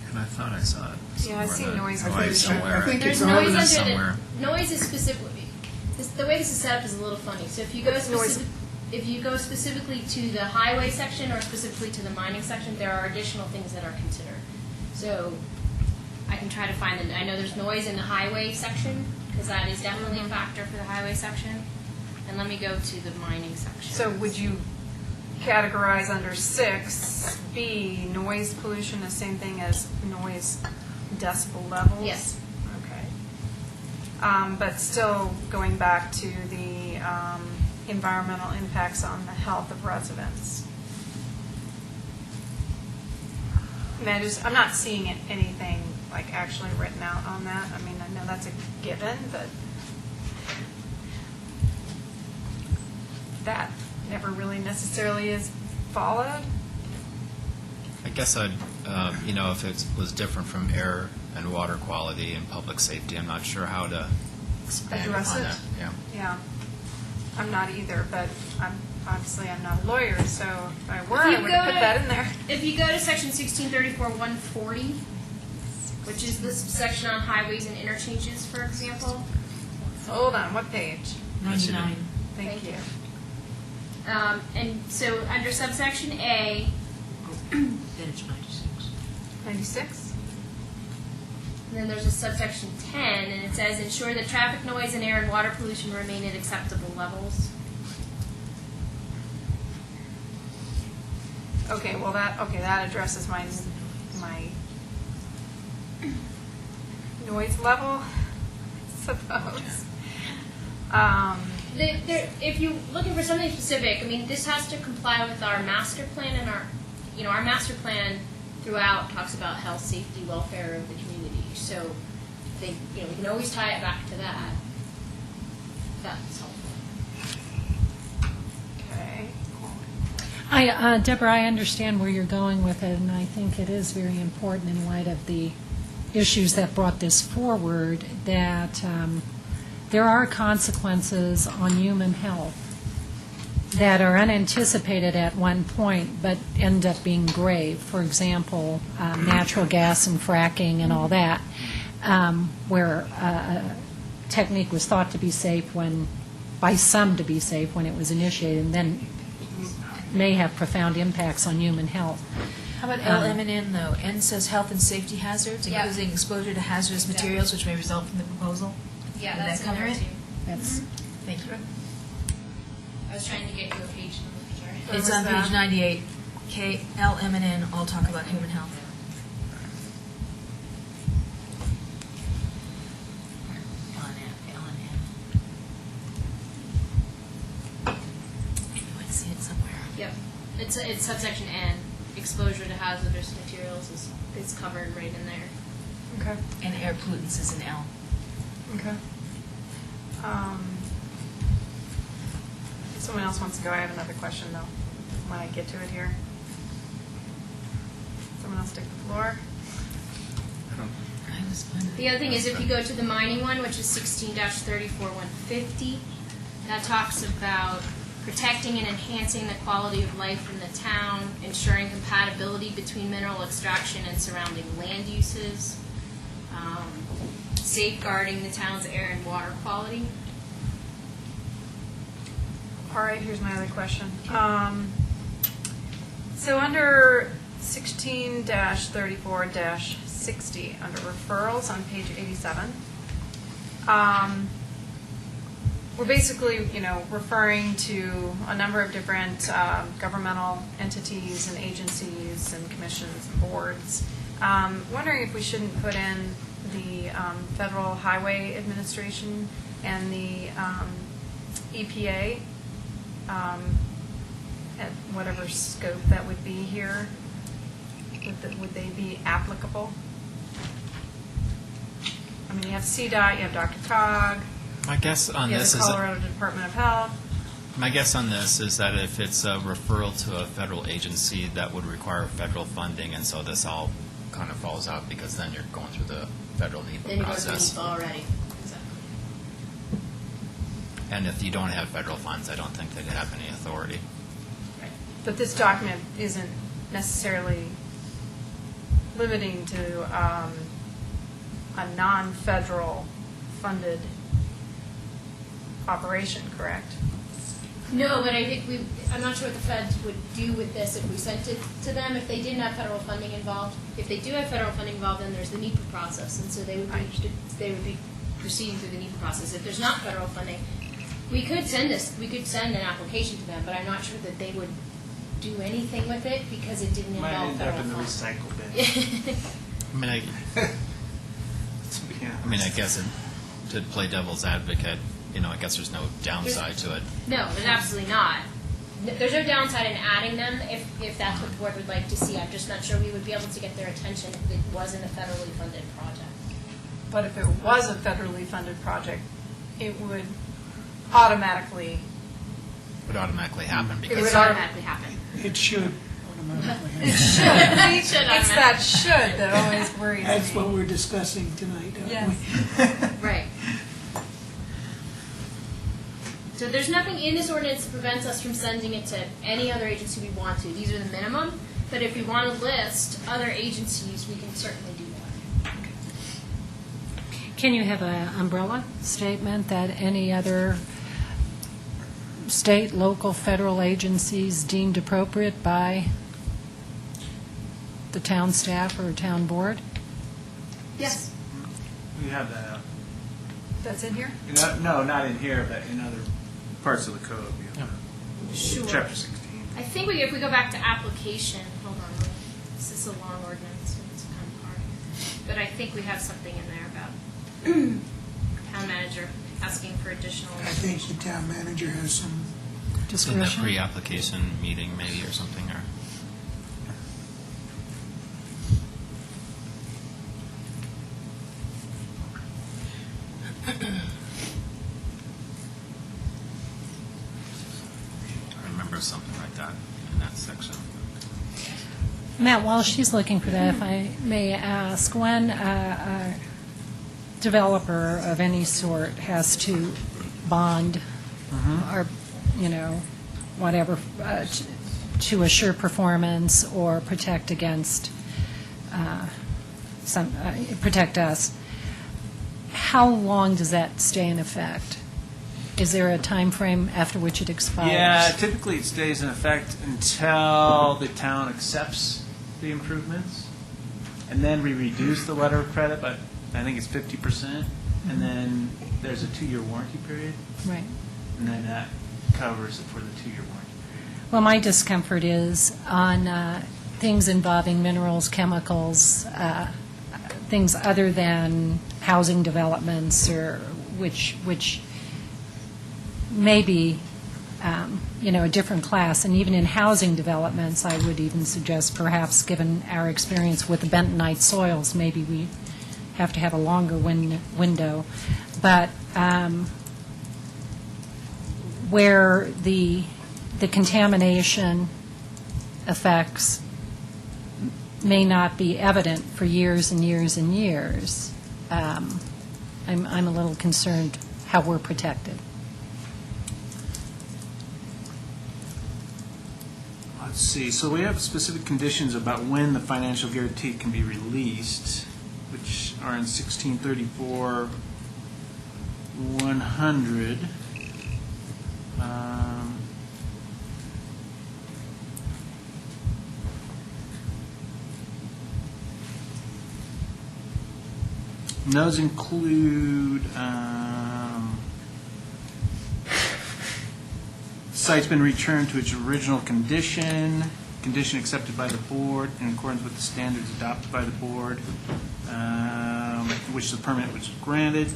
And I thought I saw it. Yeah, I see noise. Somewhere. I think there's it's noise under somewhere. Noise is specifically, the way this is set up is a little funny. So if you go specifically to the highway section or specifically to the mining section, there are additional things that are considered. So I can try to find them. I know there's noise in the highway section, because that is definitely a factor for the highway section. And let me go to the mining section. So would you categorize under 6B, noise pollution, the same thing as noise decibel levels? Yes. Okay. But still going back to the environmental impacts on the health of residents. I mean, I'm not seeing anything like actually written out on that. I mean, I know that's a given, but that never really necessarily is followed. I guess I'd, if it was different from air and water quality and public safety, I'm not sure how to expand Address upon it? that. Yeah. Yeah. I'm not either, but obviously I'm not a lawyer, so if I were, If you I would go have put to- that in there. If you go to section 1634-140, which is the section on highways and interchanges, for example. Hold on, what page? 99. Thank you. And so under subsection A, Then it's 96. 96? and then there's a subsection 10, and it says ensure that traffic noise and air and water pollution remain at acceptable levels. Okay, well that addresses my noise level, I suppose. If you're looking for something specific, I mean, this has to comply with our master plan, and our master plan throughout talks about health, safety, welfare of the community. So, we can always tie it back to that. If that's helpful. Okay. Deborah, I understand where you're going with it, and I think it is very important in light of the issues that brought this forward that there are consequences on human health that are unanticipated at one point but end up being grave. For example, natural gas and fracking and all that, where a technique was thought to be safe by some to be safe when it was initiated, and then may have profound impacts on human health. How about LM and N, though? N says health and safety hazards, Yeah. including exposure to hazardous materials which may result from the proposal. Yeah, Would that's that cover in there it? too. That's Thank you. I was trying to get you a page number, sorry. Where It's was on that? page 98. K, L, M, and N all talk about human health. L and N, L and N. You might see it somewhere. Yep. It's subsection N. Exposure to hazardous materials is covered right in there. Okay. And air pollutants is in L. Okay. If someone else wants to go, I have another question, though, when I get to it here. Someone else take the floor? I was wondering. The other thing is if you go to the mining one, which is 16-34-150, that talks about protecting and enhancing the quality of life in the town, ensuring compatibility between mineral extraction and surrounding land uses, safeguarding the town's air and water quality. All right, here's my other question. So under 16-34-60, under referrals on page 87, we're basically, referring to a number of different governmental entities and agencies and commissions and boards. Wondering if we shouldn't put in the Federal Highway Administration and the EPA at whatever scope that would be here. Would they be applicable? I mean, you have CDOT, you have Dr. Cog, My guess on you have this the is Colorado Department of Health. my guess on this is that if it's a referral to a federal agency, that would require federal funding, and so this all kind of falls out because then you're going through the federal Then NEPA you go to process. NEPA already. Exactly. And if you don't have federal funds, I don't think they'd have any authority. But this document isn't necessarily limiting to a non-federal funded operation, correct? No, but I think I'm not sure what the feds would do with this if we sent it to them, if they didn't have federal funding involved. If they do have federal funding involved, then there's the NEPA process, and so they would be proceeding through the NEPA process. If there's not federal funding, we could send an application to them, but I'm not sure that they would do anything with it because it didn't Might involve end up federal in the funds. recycle bin. I mean, I guess to play devil's advocate, I guess there's no downside to it. No, there's absolutely not. There's no downside in adding them if that's what the board would like to see. I'm just not sure we would be able to get their attention if it wasn't a federally funded project. But if it was a federally funded project, it would automatically would automatically happen It because would automatically happen. It should automatically happen. It should. It should It's that should that always worries me. That's what we're discussing tonight, don't we? Yes. Right. So there's nothing in this ordinance that prevents us from sending it to any other agency we want to. These are the minimum, but if we want to list other agencies, we can certainly do that. Can you have an umbrella statement that any other state, local, federal agencies deemed appropriate by the town staff or town board? Yes. We have that. That's in here? No, not in here, but in other parts of the code. Sure. Chapter 16. I think if we go back to application, hold on, this is a long ordinance, and it's kind of hard. But I think we have something in there about town manager asking for additional. I think the town manager has some in the Discretion? pre-application meeting maybe or something, or I remember something like that in that section. Matt, while she's looking for that, if I may ask, when a developer of any sort has to bond or, whatever, to assure performance or protect against protect us, how long does that stay in effect? Is there a time frame after which it expires? Yeah, typically it stays in effect until the town accepts the improvements, and then we reduce the letter of credit, but I think it's 50%, and then there's a 2-year warranty period, Right. and then that covers it for the 2-year warranty period. Well, my discomfort is on things involving minerals, chemicals, things other than housing developments, or which may be, a different class. And even in housing developments, I would even suggest perhaps, given our experience with the bentonite soils, maybe we have to have a longer window. But where the contamination effects may not be evident for years and years and years, I'm a little concerned how we're protected. Let's see, so we have specific conditions about when the financial guarantee can be released, which are in 1634, 100. And those include site's been returned to its original condition accepted by the board in accordance with the standards adopted by the board, which the permit was granted.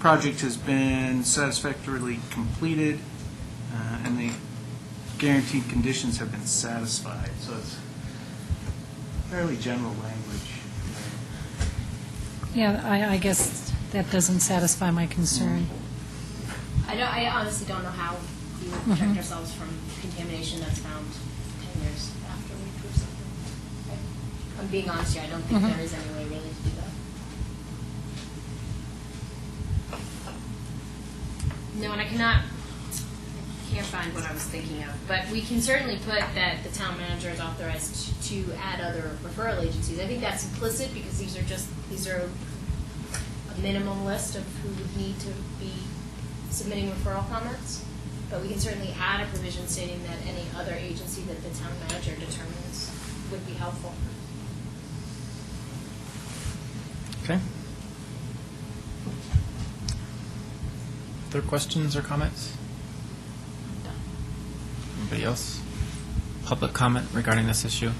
Project has been satisfactorily completed, and the guaranteed conditions have been satisfied. So it's fairly general language. Yeah, I guess that doesn't satisfy my concern. I honestly don't know how we would protect ourselves from contamination that's found 10 years after we approve something. I'm being honest here, I don't think there is any way really to do that. No, and I can't find what I was thinking of, but we can certainly put that the town manager is authorized to add other referral agencies. I think that's implicit because these are a minimum list of who would need to be submitting referral comments, but we can certainly add a provision stating that any other agency that the town manager determines would be helpful. Okay. Other questions or comments? Anybody else? Public comment regarding this issue?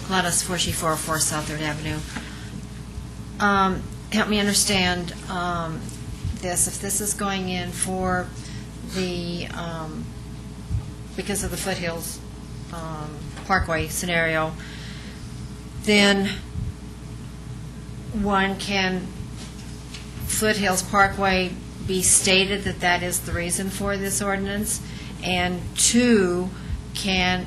Gladys 4404 South 3rd Avenue. Help me understand this. If this is going in for the, because of the Foothills Parkway scenario, then one, can Foothills Parkway be stated that that is the reason for this ordinance? And two, can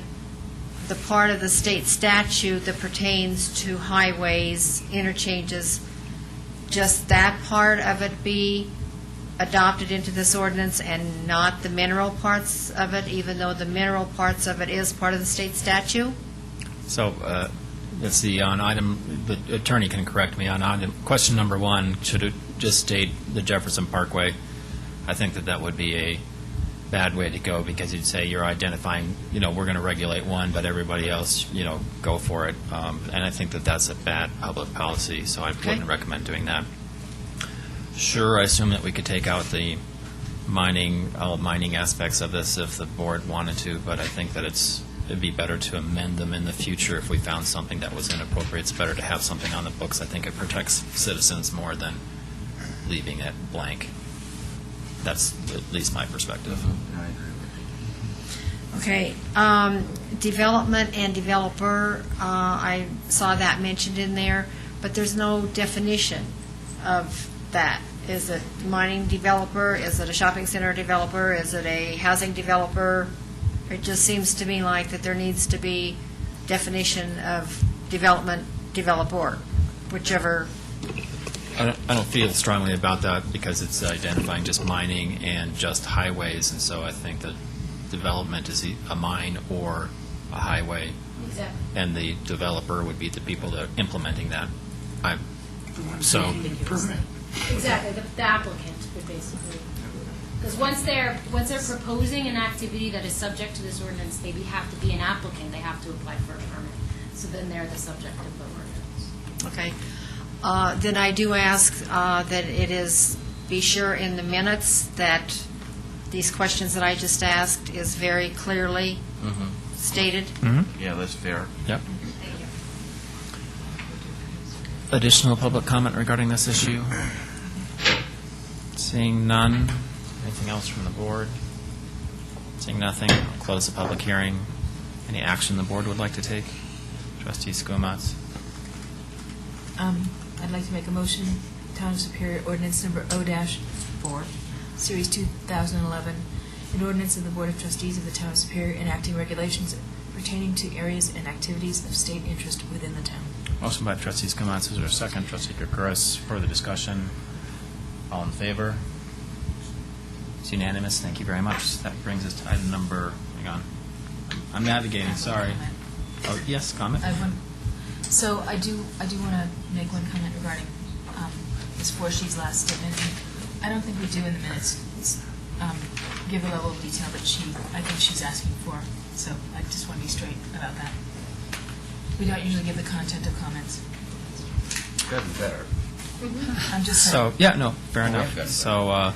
the part of the state statute that pertains to highways, interchanges, just that part of it be adopted into this ordinance and not the mineral parts of it, even though the mineral parts of it is part of the state statute? So, let's see, on item, the attorney can correct me, on item, question number one, should it just state the Jefferson Parkway? I think that would be a bad way to go, because you'd say you're identifying, we're going to regulate one, but everybody else, go for it. And I think that that's a bad public policy, so I wouldn't recommend doing that. Sure, I assume that we could take out the all mining aspects of this if the board wanted to, but I think that it'd be better to amend them in the future if we found something that was inappropriate. It's better to have something on the books. I think it protects citizens more than leaving it blank. That's at least my perspective. I agree with Okay, development and developer, I saw that mentioned in there, but there's no definition of that. Is it mining developer? Is it a shopping center developer? Is it a housing developer? It just seems to me like that there needs to be definition of development developer, whichever. I don't feel strongly about that because it's identifying just mining and just highways, and so I think that development is a mine or a highway. Exactly. And the developer would be the people that are implementing that. Exactly, the applicant would basically. Because once they're proposing an activity that is subject to this ordinance, they have to be an applicant. They have to apply for a permit. So then they're the subject of the ordinance. Okay. Then I do ask that it is, be sure in the minutes that these questions that I just asked is very clearly stated. Yeah, that's fair. Yep. Additional public comment regarding this issue? Seeing none. Anything else from the board? Seeing nothing, I'll close the public hearing. Any action the board would like to take? Trustee Skumatz? I'd like to make a motion, Town of Superior Ordinance Number O-4, Series 2011, an ordinance of the Board of Trustees of the Town of Superior enacting regulations pertaining to areas and activities of state interest within the town. Motion by Trustee Skumatz. Is there a second? Trustee Kokuris. Further discussion? All in favor? It's unanimous. Thank you very much. That brings us to item number, hang on. I'm navigating, sorry. Oh, yes, comment? I have one. So I do want to make one comment regarding Ms. Forshee's last statement. I don't think we do in the minutes give the level of detail that I think she's asking for. So I just want to be straight about that. We don't usually give the content of comments. Gotten better. I'm just saying. So, yeah, no, fair enough. So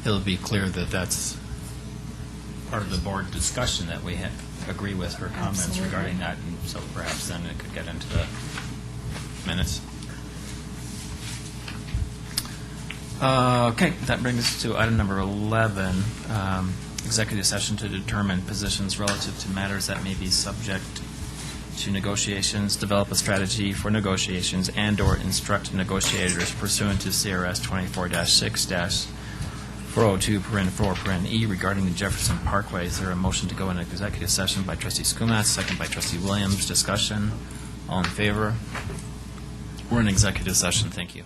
it'll be clear that that's part of the board discussion, that we agree with her comments Absolutely. regarding that, and so perhaps then it could get into the minutes. Okay, that brings us to item number 11, executive session to determine positions relative to matters that may be subject to negotiations, develop a strategy for negotiations, and/or instruct negotiators pursuant to CRS 24-6-402(4)(e) regarding the Jefferson Parkway. Is there a motion to go into executive session by Trustee Skumatz, second by Trustee Williams? Discussion. All in favor? We're in executive session. Thank you.